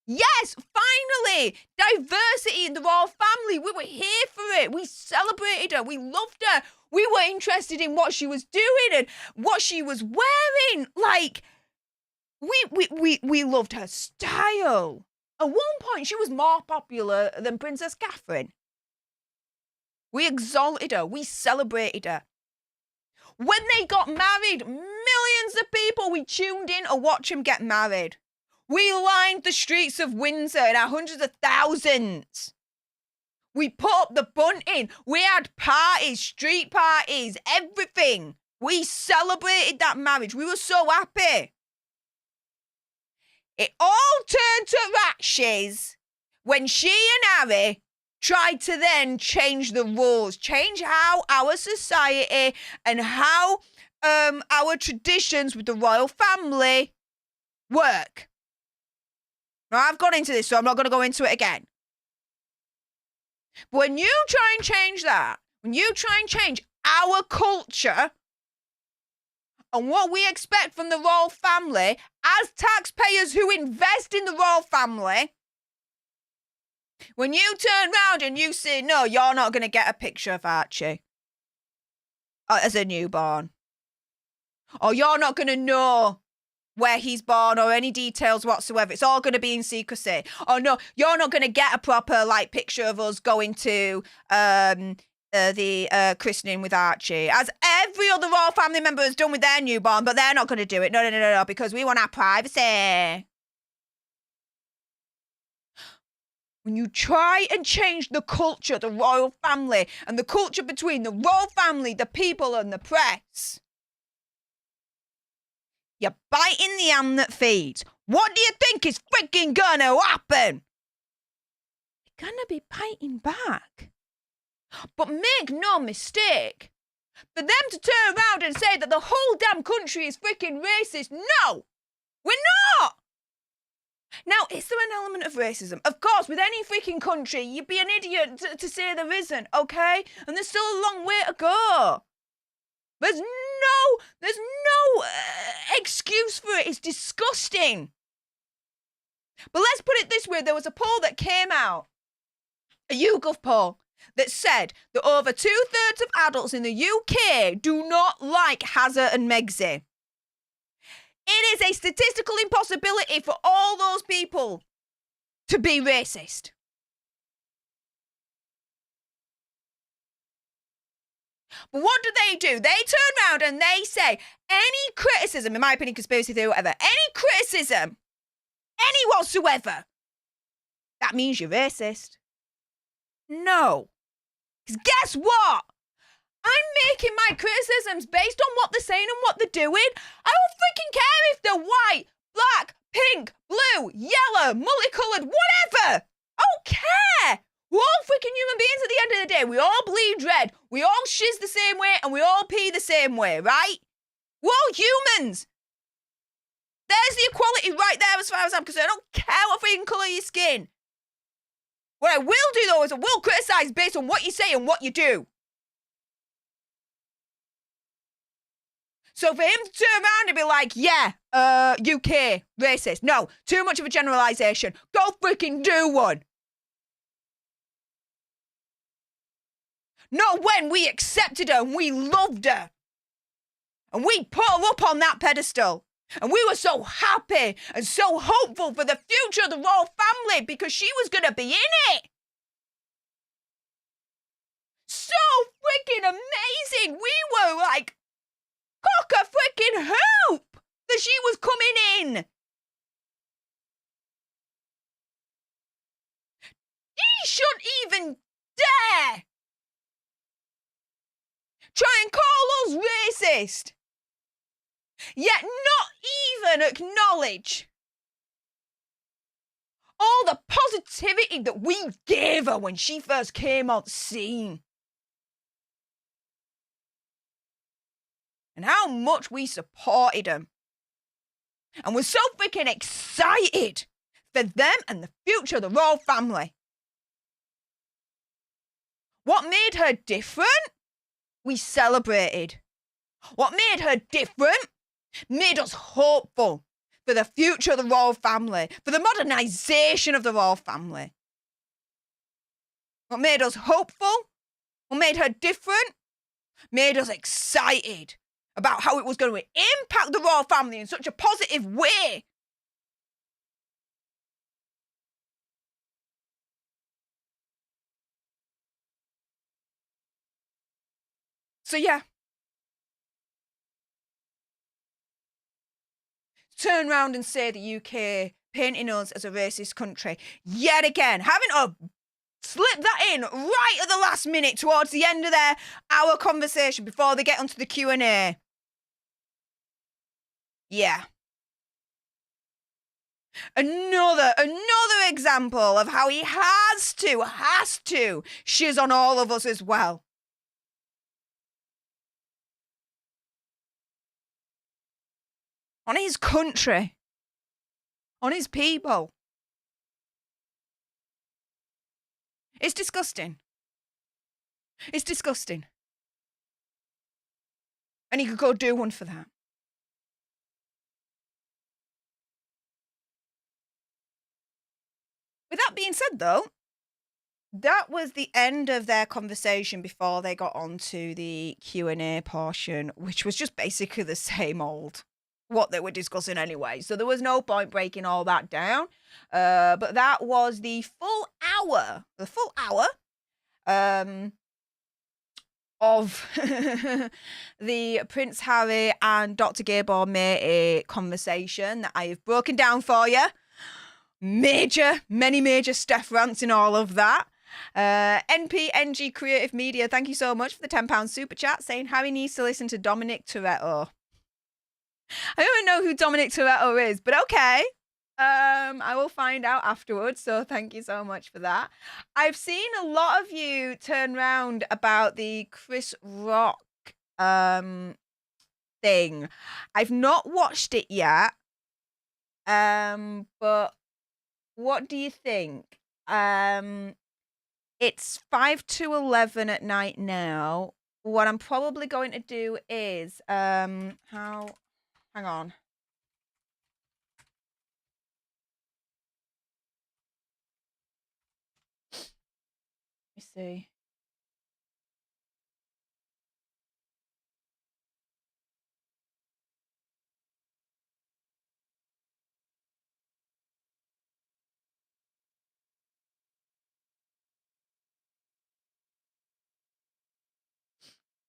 finally, diversity in the royal family. We were here for it. We celebrated her. We loved her. We were interested in what she was doing and what she was wearing. Like, we loved her style. At one point, she was more popular than Princess Catherine. We exalted her. We celebrated her. When they got married, millions of people, we tuned in to watch them get married. We lined the streets of Windsor in our hundreds of thousands. We put up the bunting. We had parties, street parties, everything. We celebrated that marriage. We were so happy. It all turned to rashes when she and Harry tried to then change the rules, change how our society and how our traditions with the royal family work. Now, I've gone into this, so I'm not going to go into it again. But when you try and change that, when you try and change our culture and what we expect from the royal family as taxpayers who invest in the royal family, when you turn round and you say, no, you're not going to get a picture of Archie as a newborn, or you're not going to know where he's born or any details whatsoever, it's all going to be in secrecy. Or no, you're not going to get a proper picture of us going to the christening with Archie, as every other royal family member has done with their newborn, but they're not going to do it. No, because we want our privacy. When you try and change the culture, the royal family, and the culture between the royal family, the people, and the press, you're biting the hand that feeds. What do you think is freaking gonna happen? They're gonna be biting back. But make no mistake, for them to turn around and say that the whole damn country is freaking racist, no, we're not. Now, is there an element of racism? Of course, with any freaking country, you'd be an idiot to say there isn't, okay? And there's still a long way to go. There's no excuse for it. It's disgusting. But let's put it this way. There was a poll that came out, a YouGov poll, that said that over 2/3 of adults in the UK do not like Hazza and Megxi. It is a statistical impossibility for all those people to be racist. But what do? They turn around and they say, any criticism, in my opinion, conspiracy theory, whatever, any criticism, any whatsoever, that means you're racist. No. Because guess what? I'm making my criticisms based on what they're saying and what they're doing. I don't freaking care if they're white, black, pink, blue, yellow, multicolored, whatever. I don't care. We're all freaking human beings at the end of the day. We all bleed red. We all shiz the same way and we all pee the same way, right? We're all humans. There's the equality right there as far as I'm concerned. I don't care what freaking colour your skin. What I will do, though, is I will criticise based on what you say and what you do. So for him to turn around and be like, yeah, UK, racist. No, too much of a generalisation. Go freaking do one. Not when we accepted her and we loved her. And we put her up on that pedestal. And we were so happy and so hopeful for the future of the royal family because she was going to be in it. So freaking amazing. We were like, cock a freaking hoop that she was coming in. He shouldn't even dare try and call us racist. Yet not even acknowledge all the positivity that we gave her when she first came on scene. And how much we supported him. And we're so freaking excited for them and the future of the royal family. What made her different? We celebrated. What made her different? Made us hopeful for the future of the royal family, for the modernisation of the royal family. What made us hopeful? What made her different? Made us excited about how it was going to impact the royal family in such a positive way. So yeah. Turn around and say the UK painting us as a racist country yet again, having to slip that in right at the last minute towards the end of our conversation before they get onto the Q&A. Yeah. Another example of how he has to shiz on all of us as well. On his country. On his people. It's disgusting. It's disgusting. And he could go do one for that. With that being said, though, that was the end of their conversation before they got on to the Q&A portion, which was just basically the same old what they were discussing anyway. So there was no point breaking all that down. But that was the full hour of the Prince Harry and Dr. Gabor Mate conversation that I have broken down for you. Many major Stef rants in all of that. NPNG Creative Media, thank you so much for the £10 super chat saying Harry needs to listen to Dominic Toretto. I don't even know who Dominic Toretto is, but okay. I will find out afterwards, so thank you so much for that. I've seen a lot of you turn round about the Chris Rock thing. I've not watched it yet, but what do you think? It's 5 to 11 at night now. What I'm probably going to do is hang on. Let me see.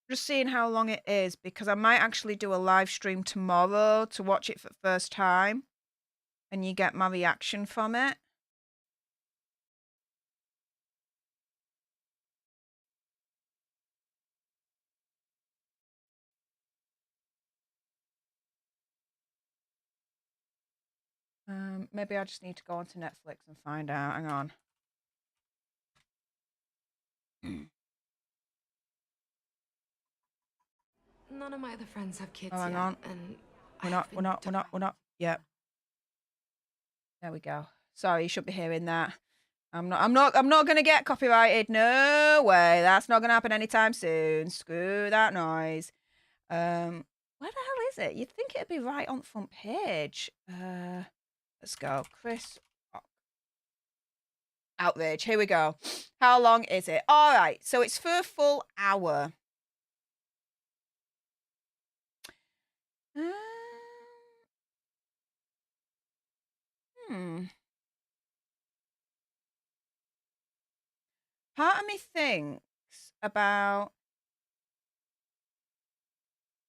Just seeing how long it is, because I might actually do a live stream tomorrow to watch it for the first time, and you get my reaction from it. Maybe I just need to go onto Netflix and find out. Hang on. None of my other friends have kids hang yet, on. and We're not. Yep. There we go. Sorry, you should be hearing that. I'm not gonna get copyrighted. No way. That's not gonna happen anytime soon. Screw that noise. Where the hell is it? You'd think it'd be right on the front page. Let's go. Chris Rock. Outrage. Here we go. How long is it? All right. So it's for a full hour. Part of me thinks about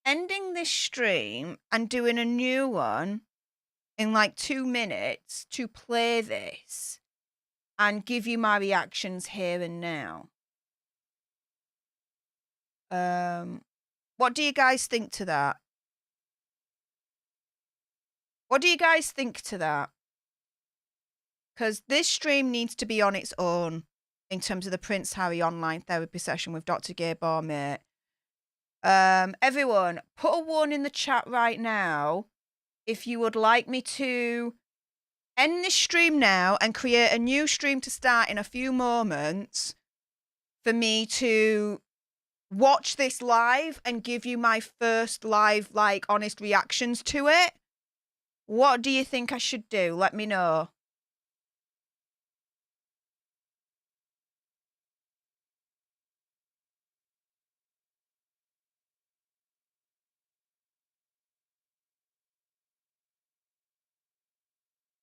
ending this stream and doing a new one in like 2 minutes to play this and give you my reactions here and now. What do you guys think to that? What do you guys think to that? Because this stream needs to be on its own in terms of the Prince Harry online therapy session with Dr. Gabor Mate. Everyone, put a 1 in the chat right now if you would like me to end this stream now and create a new stream to start in a few moments for me to watch this live and give you my first live, like, honest reactions to it. What do you think I should do? Let me know.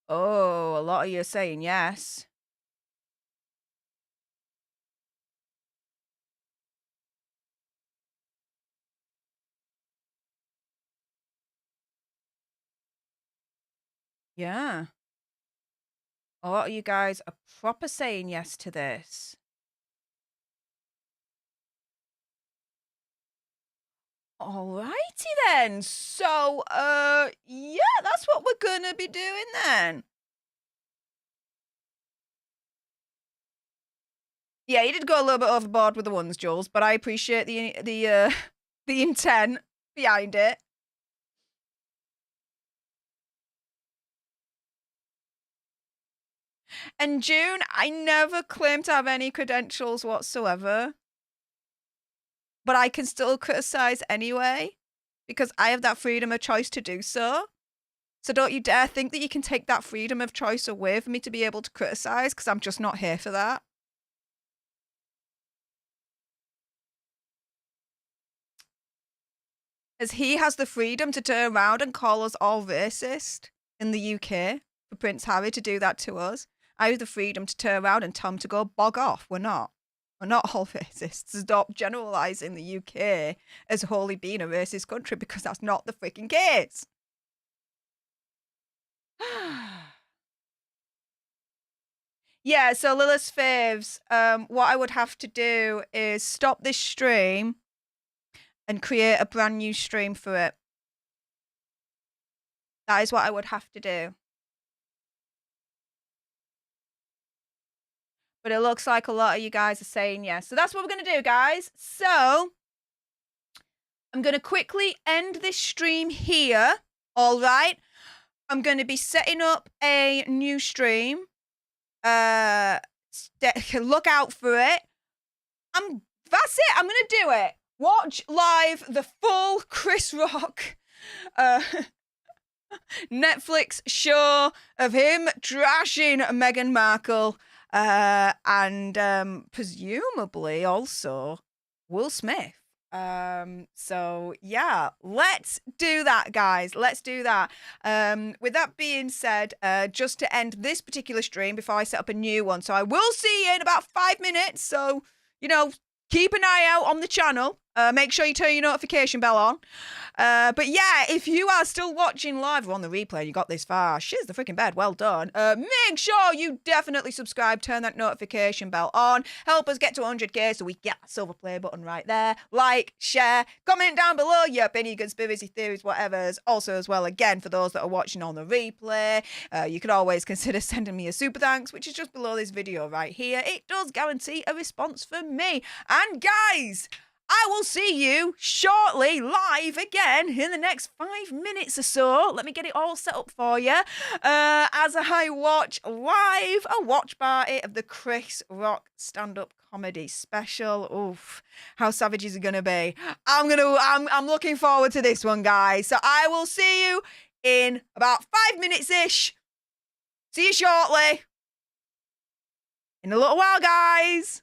Oh, a lot of you are saying yes. Yeah. A lot of you guys are proper saying yes to this. Alrighty then. So, yeah, that's what we're gonna be doing then. Yeah, you did go a little bit overboard with the ones, Jules, but I appreciate the intent behind it. And June, I never claim to have any credentials whatsoever, but I can still criticize anyway because I have that freedom of choice to do so. So don't you dare think that you can take that freedom of choice away from me to be able to criticize, because I'm just not here for that. As he has the freedom to turn around and call us all racist in the UK for Prince Harry to do that to us, I have the freedom to turn around and tell him to go bog off. We're not. We're not all racists. Stop generalising the UK as wholly being a racist country, because that's not the freaking case. Yeah, so Lilith's faves, what I would have to do is stop this stream and create a brand new stream for it. That is what I would have to do. But it looks like a lot of you guys are saying yes. So that's what we're going to do, guys. So I'm going to quickly end this stream here. All right. I'm going to be setting up a new stream. Look out for it. That's it. I'm going to do it. Watch live the full Chris Rock Netflix show of him trashing Meghan Markle and presumably also Will Smith. So yeah, let's do that, guys. Let's do that. With that being said, just to end this particular stream before I set up a new one, so I will see you in about 5 minutes. So, you know, keep an eye out on the channel. Make sure you turn your notification bell on. But yeah, if you are still watching live or on the replay and you got this far, shiz the freaking bed, well done. Make sure you definitely subscribe, turn that notification bell on. Help us get to 100k so we get that silver play button right there. Like, share, comment down below your opinion, conspiracy theories, whatever's. Also as well, again, for those that are watching on the replay, you could always consider sending me a super thanks, which is just below this video right here. It does guarantee a response from me. And guys, I will see you shortly live again in the next 5 minutes or so. Let me get it all set up for you as I watch live a watch party of the Chris Rock stand-up comedy special. Oof, how savage is it gonna be? I'm looking forward to this one, guys. So I will see you in about 5 minutes-ish. See you shortly. In a little while, guys.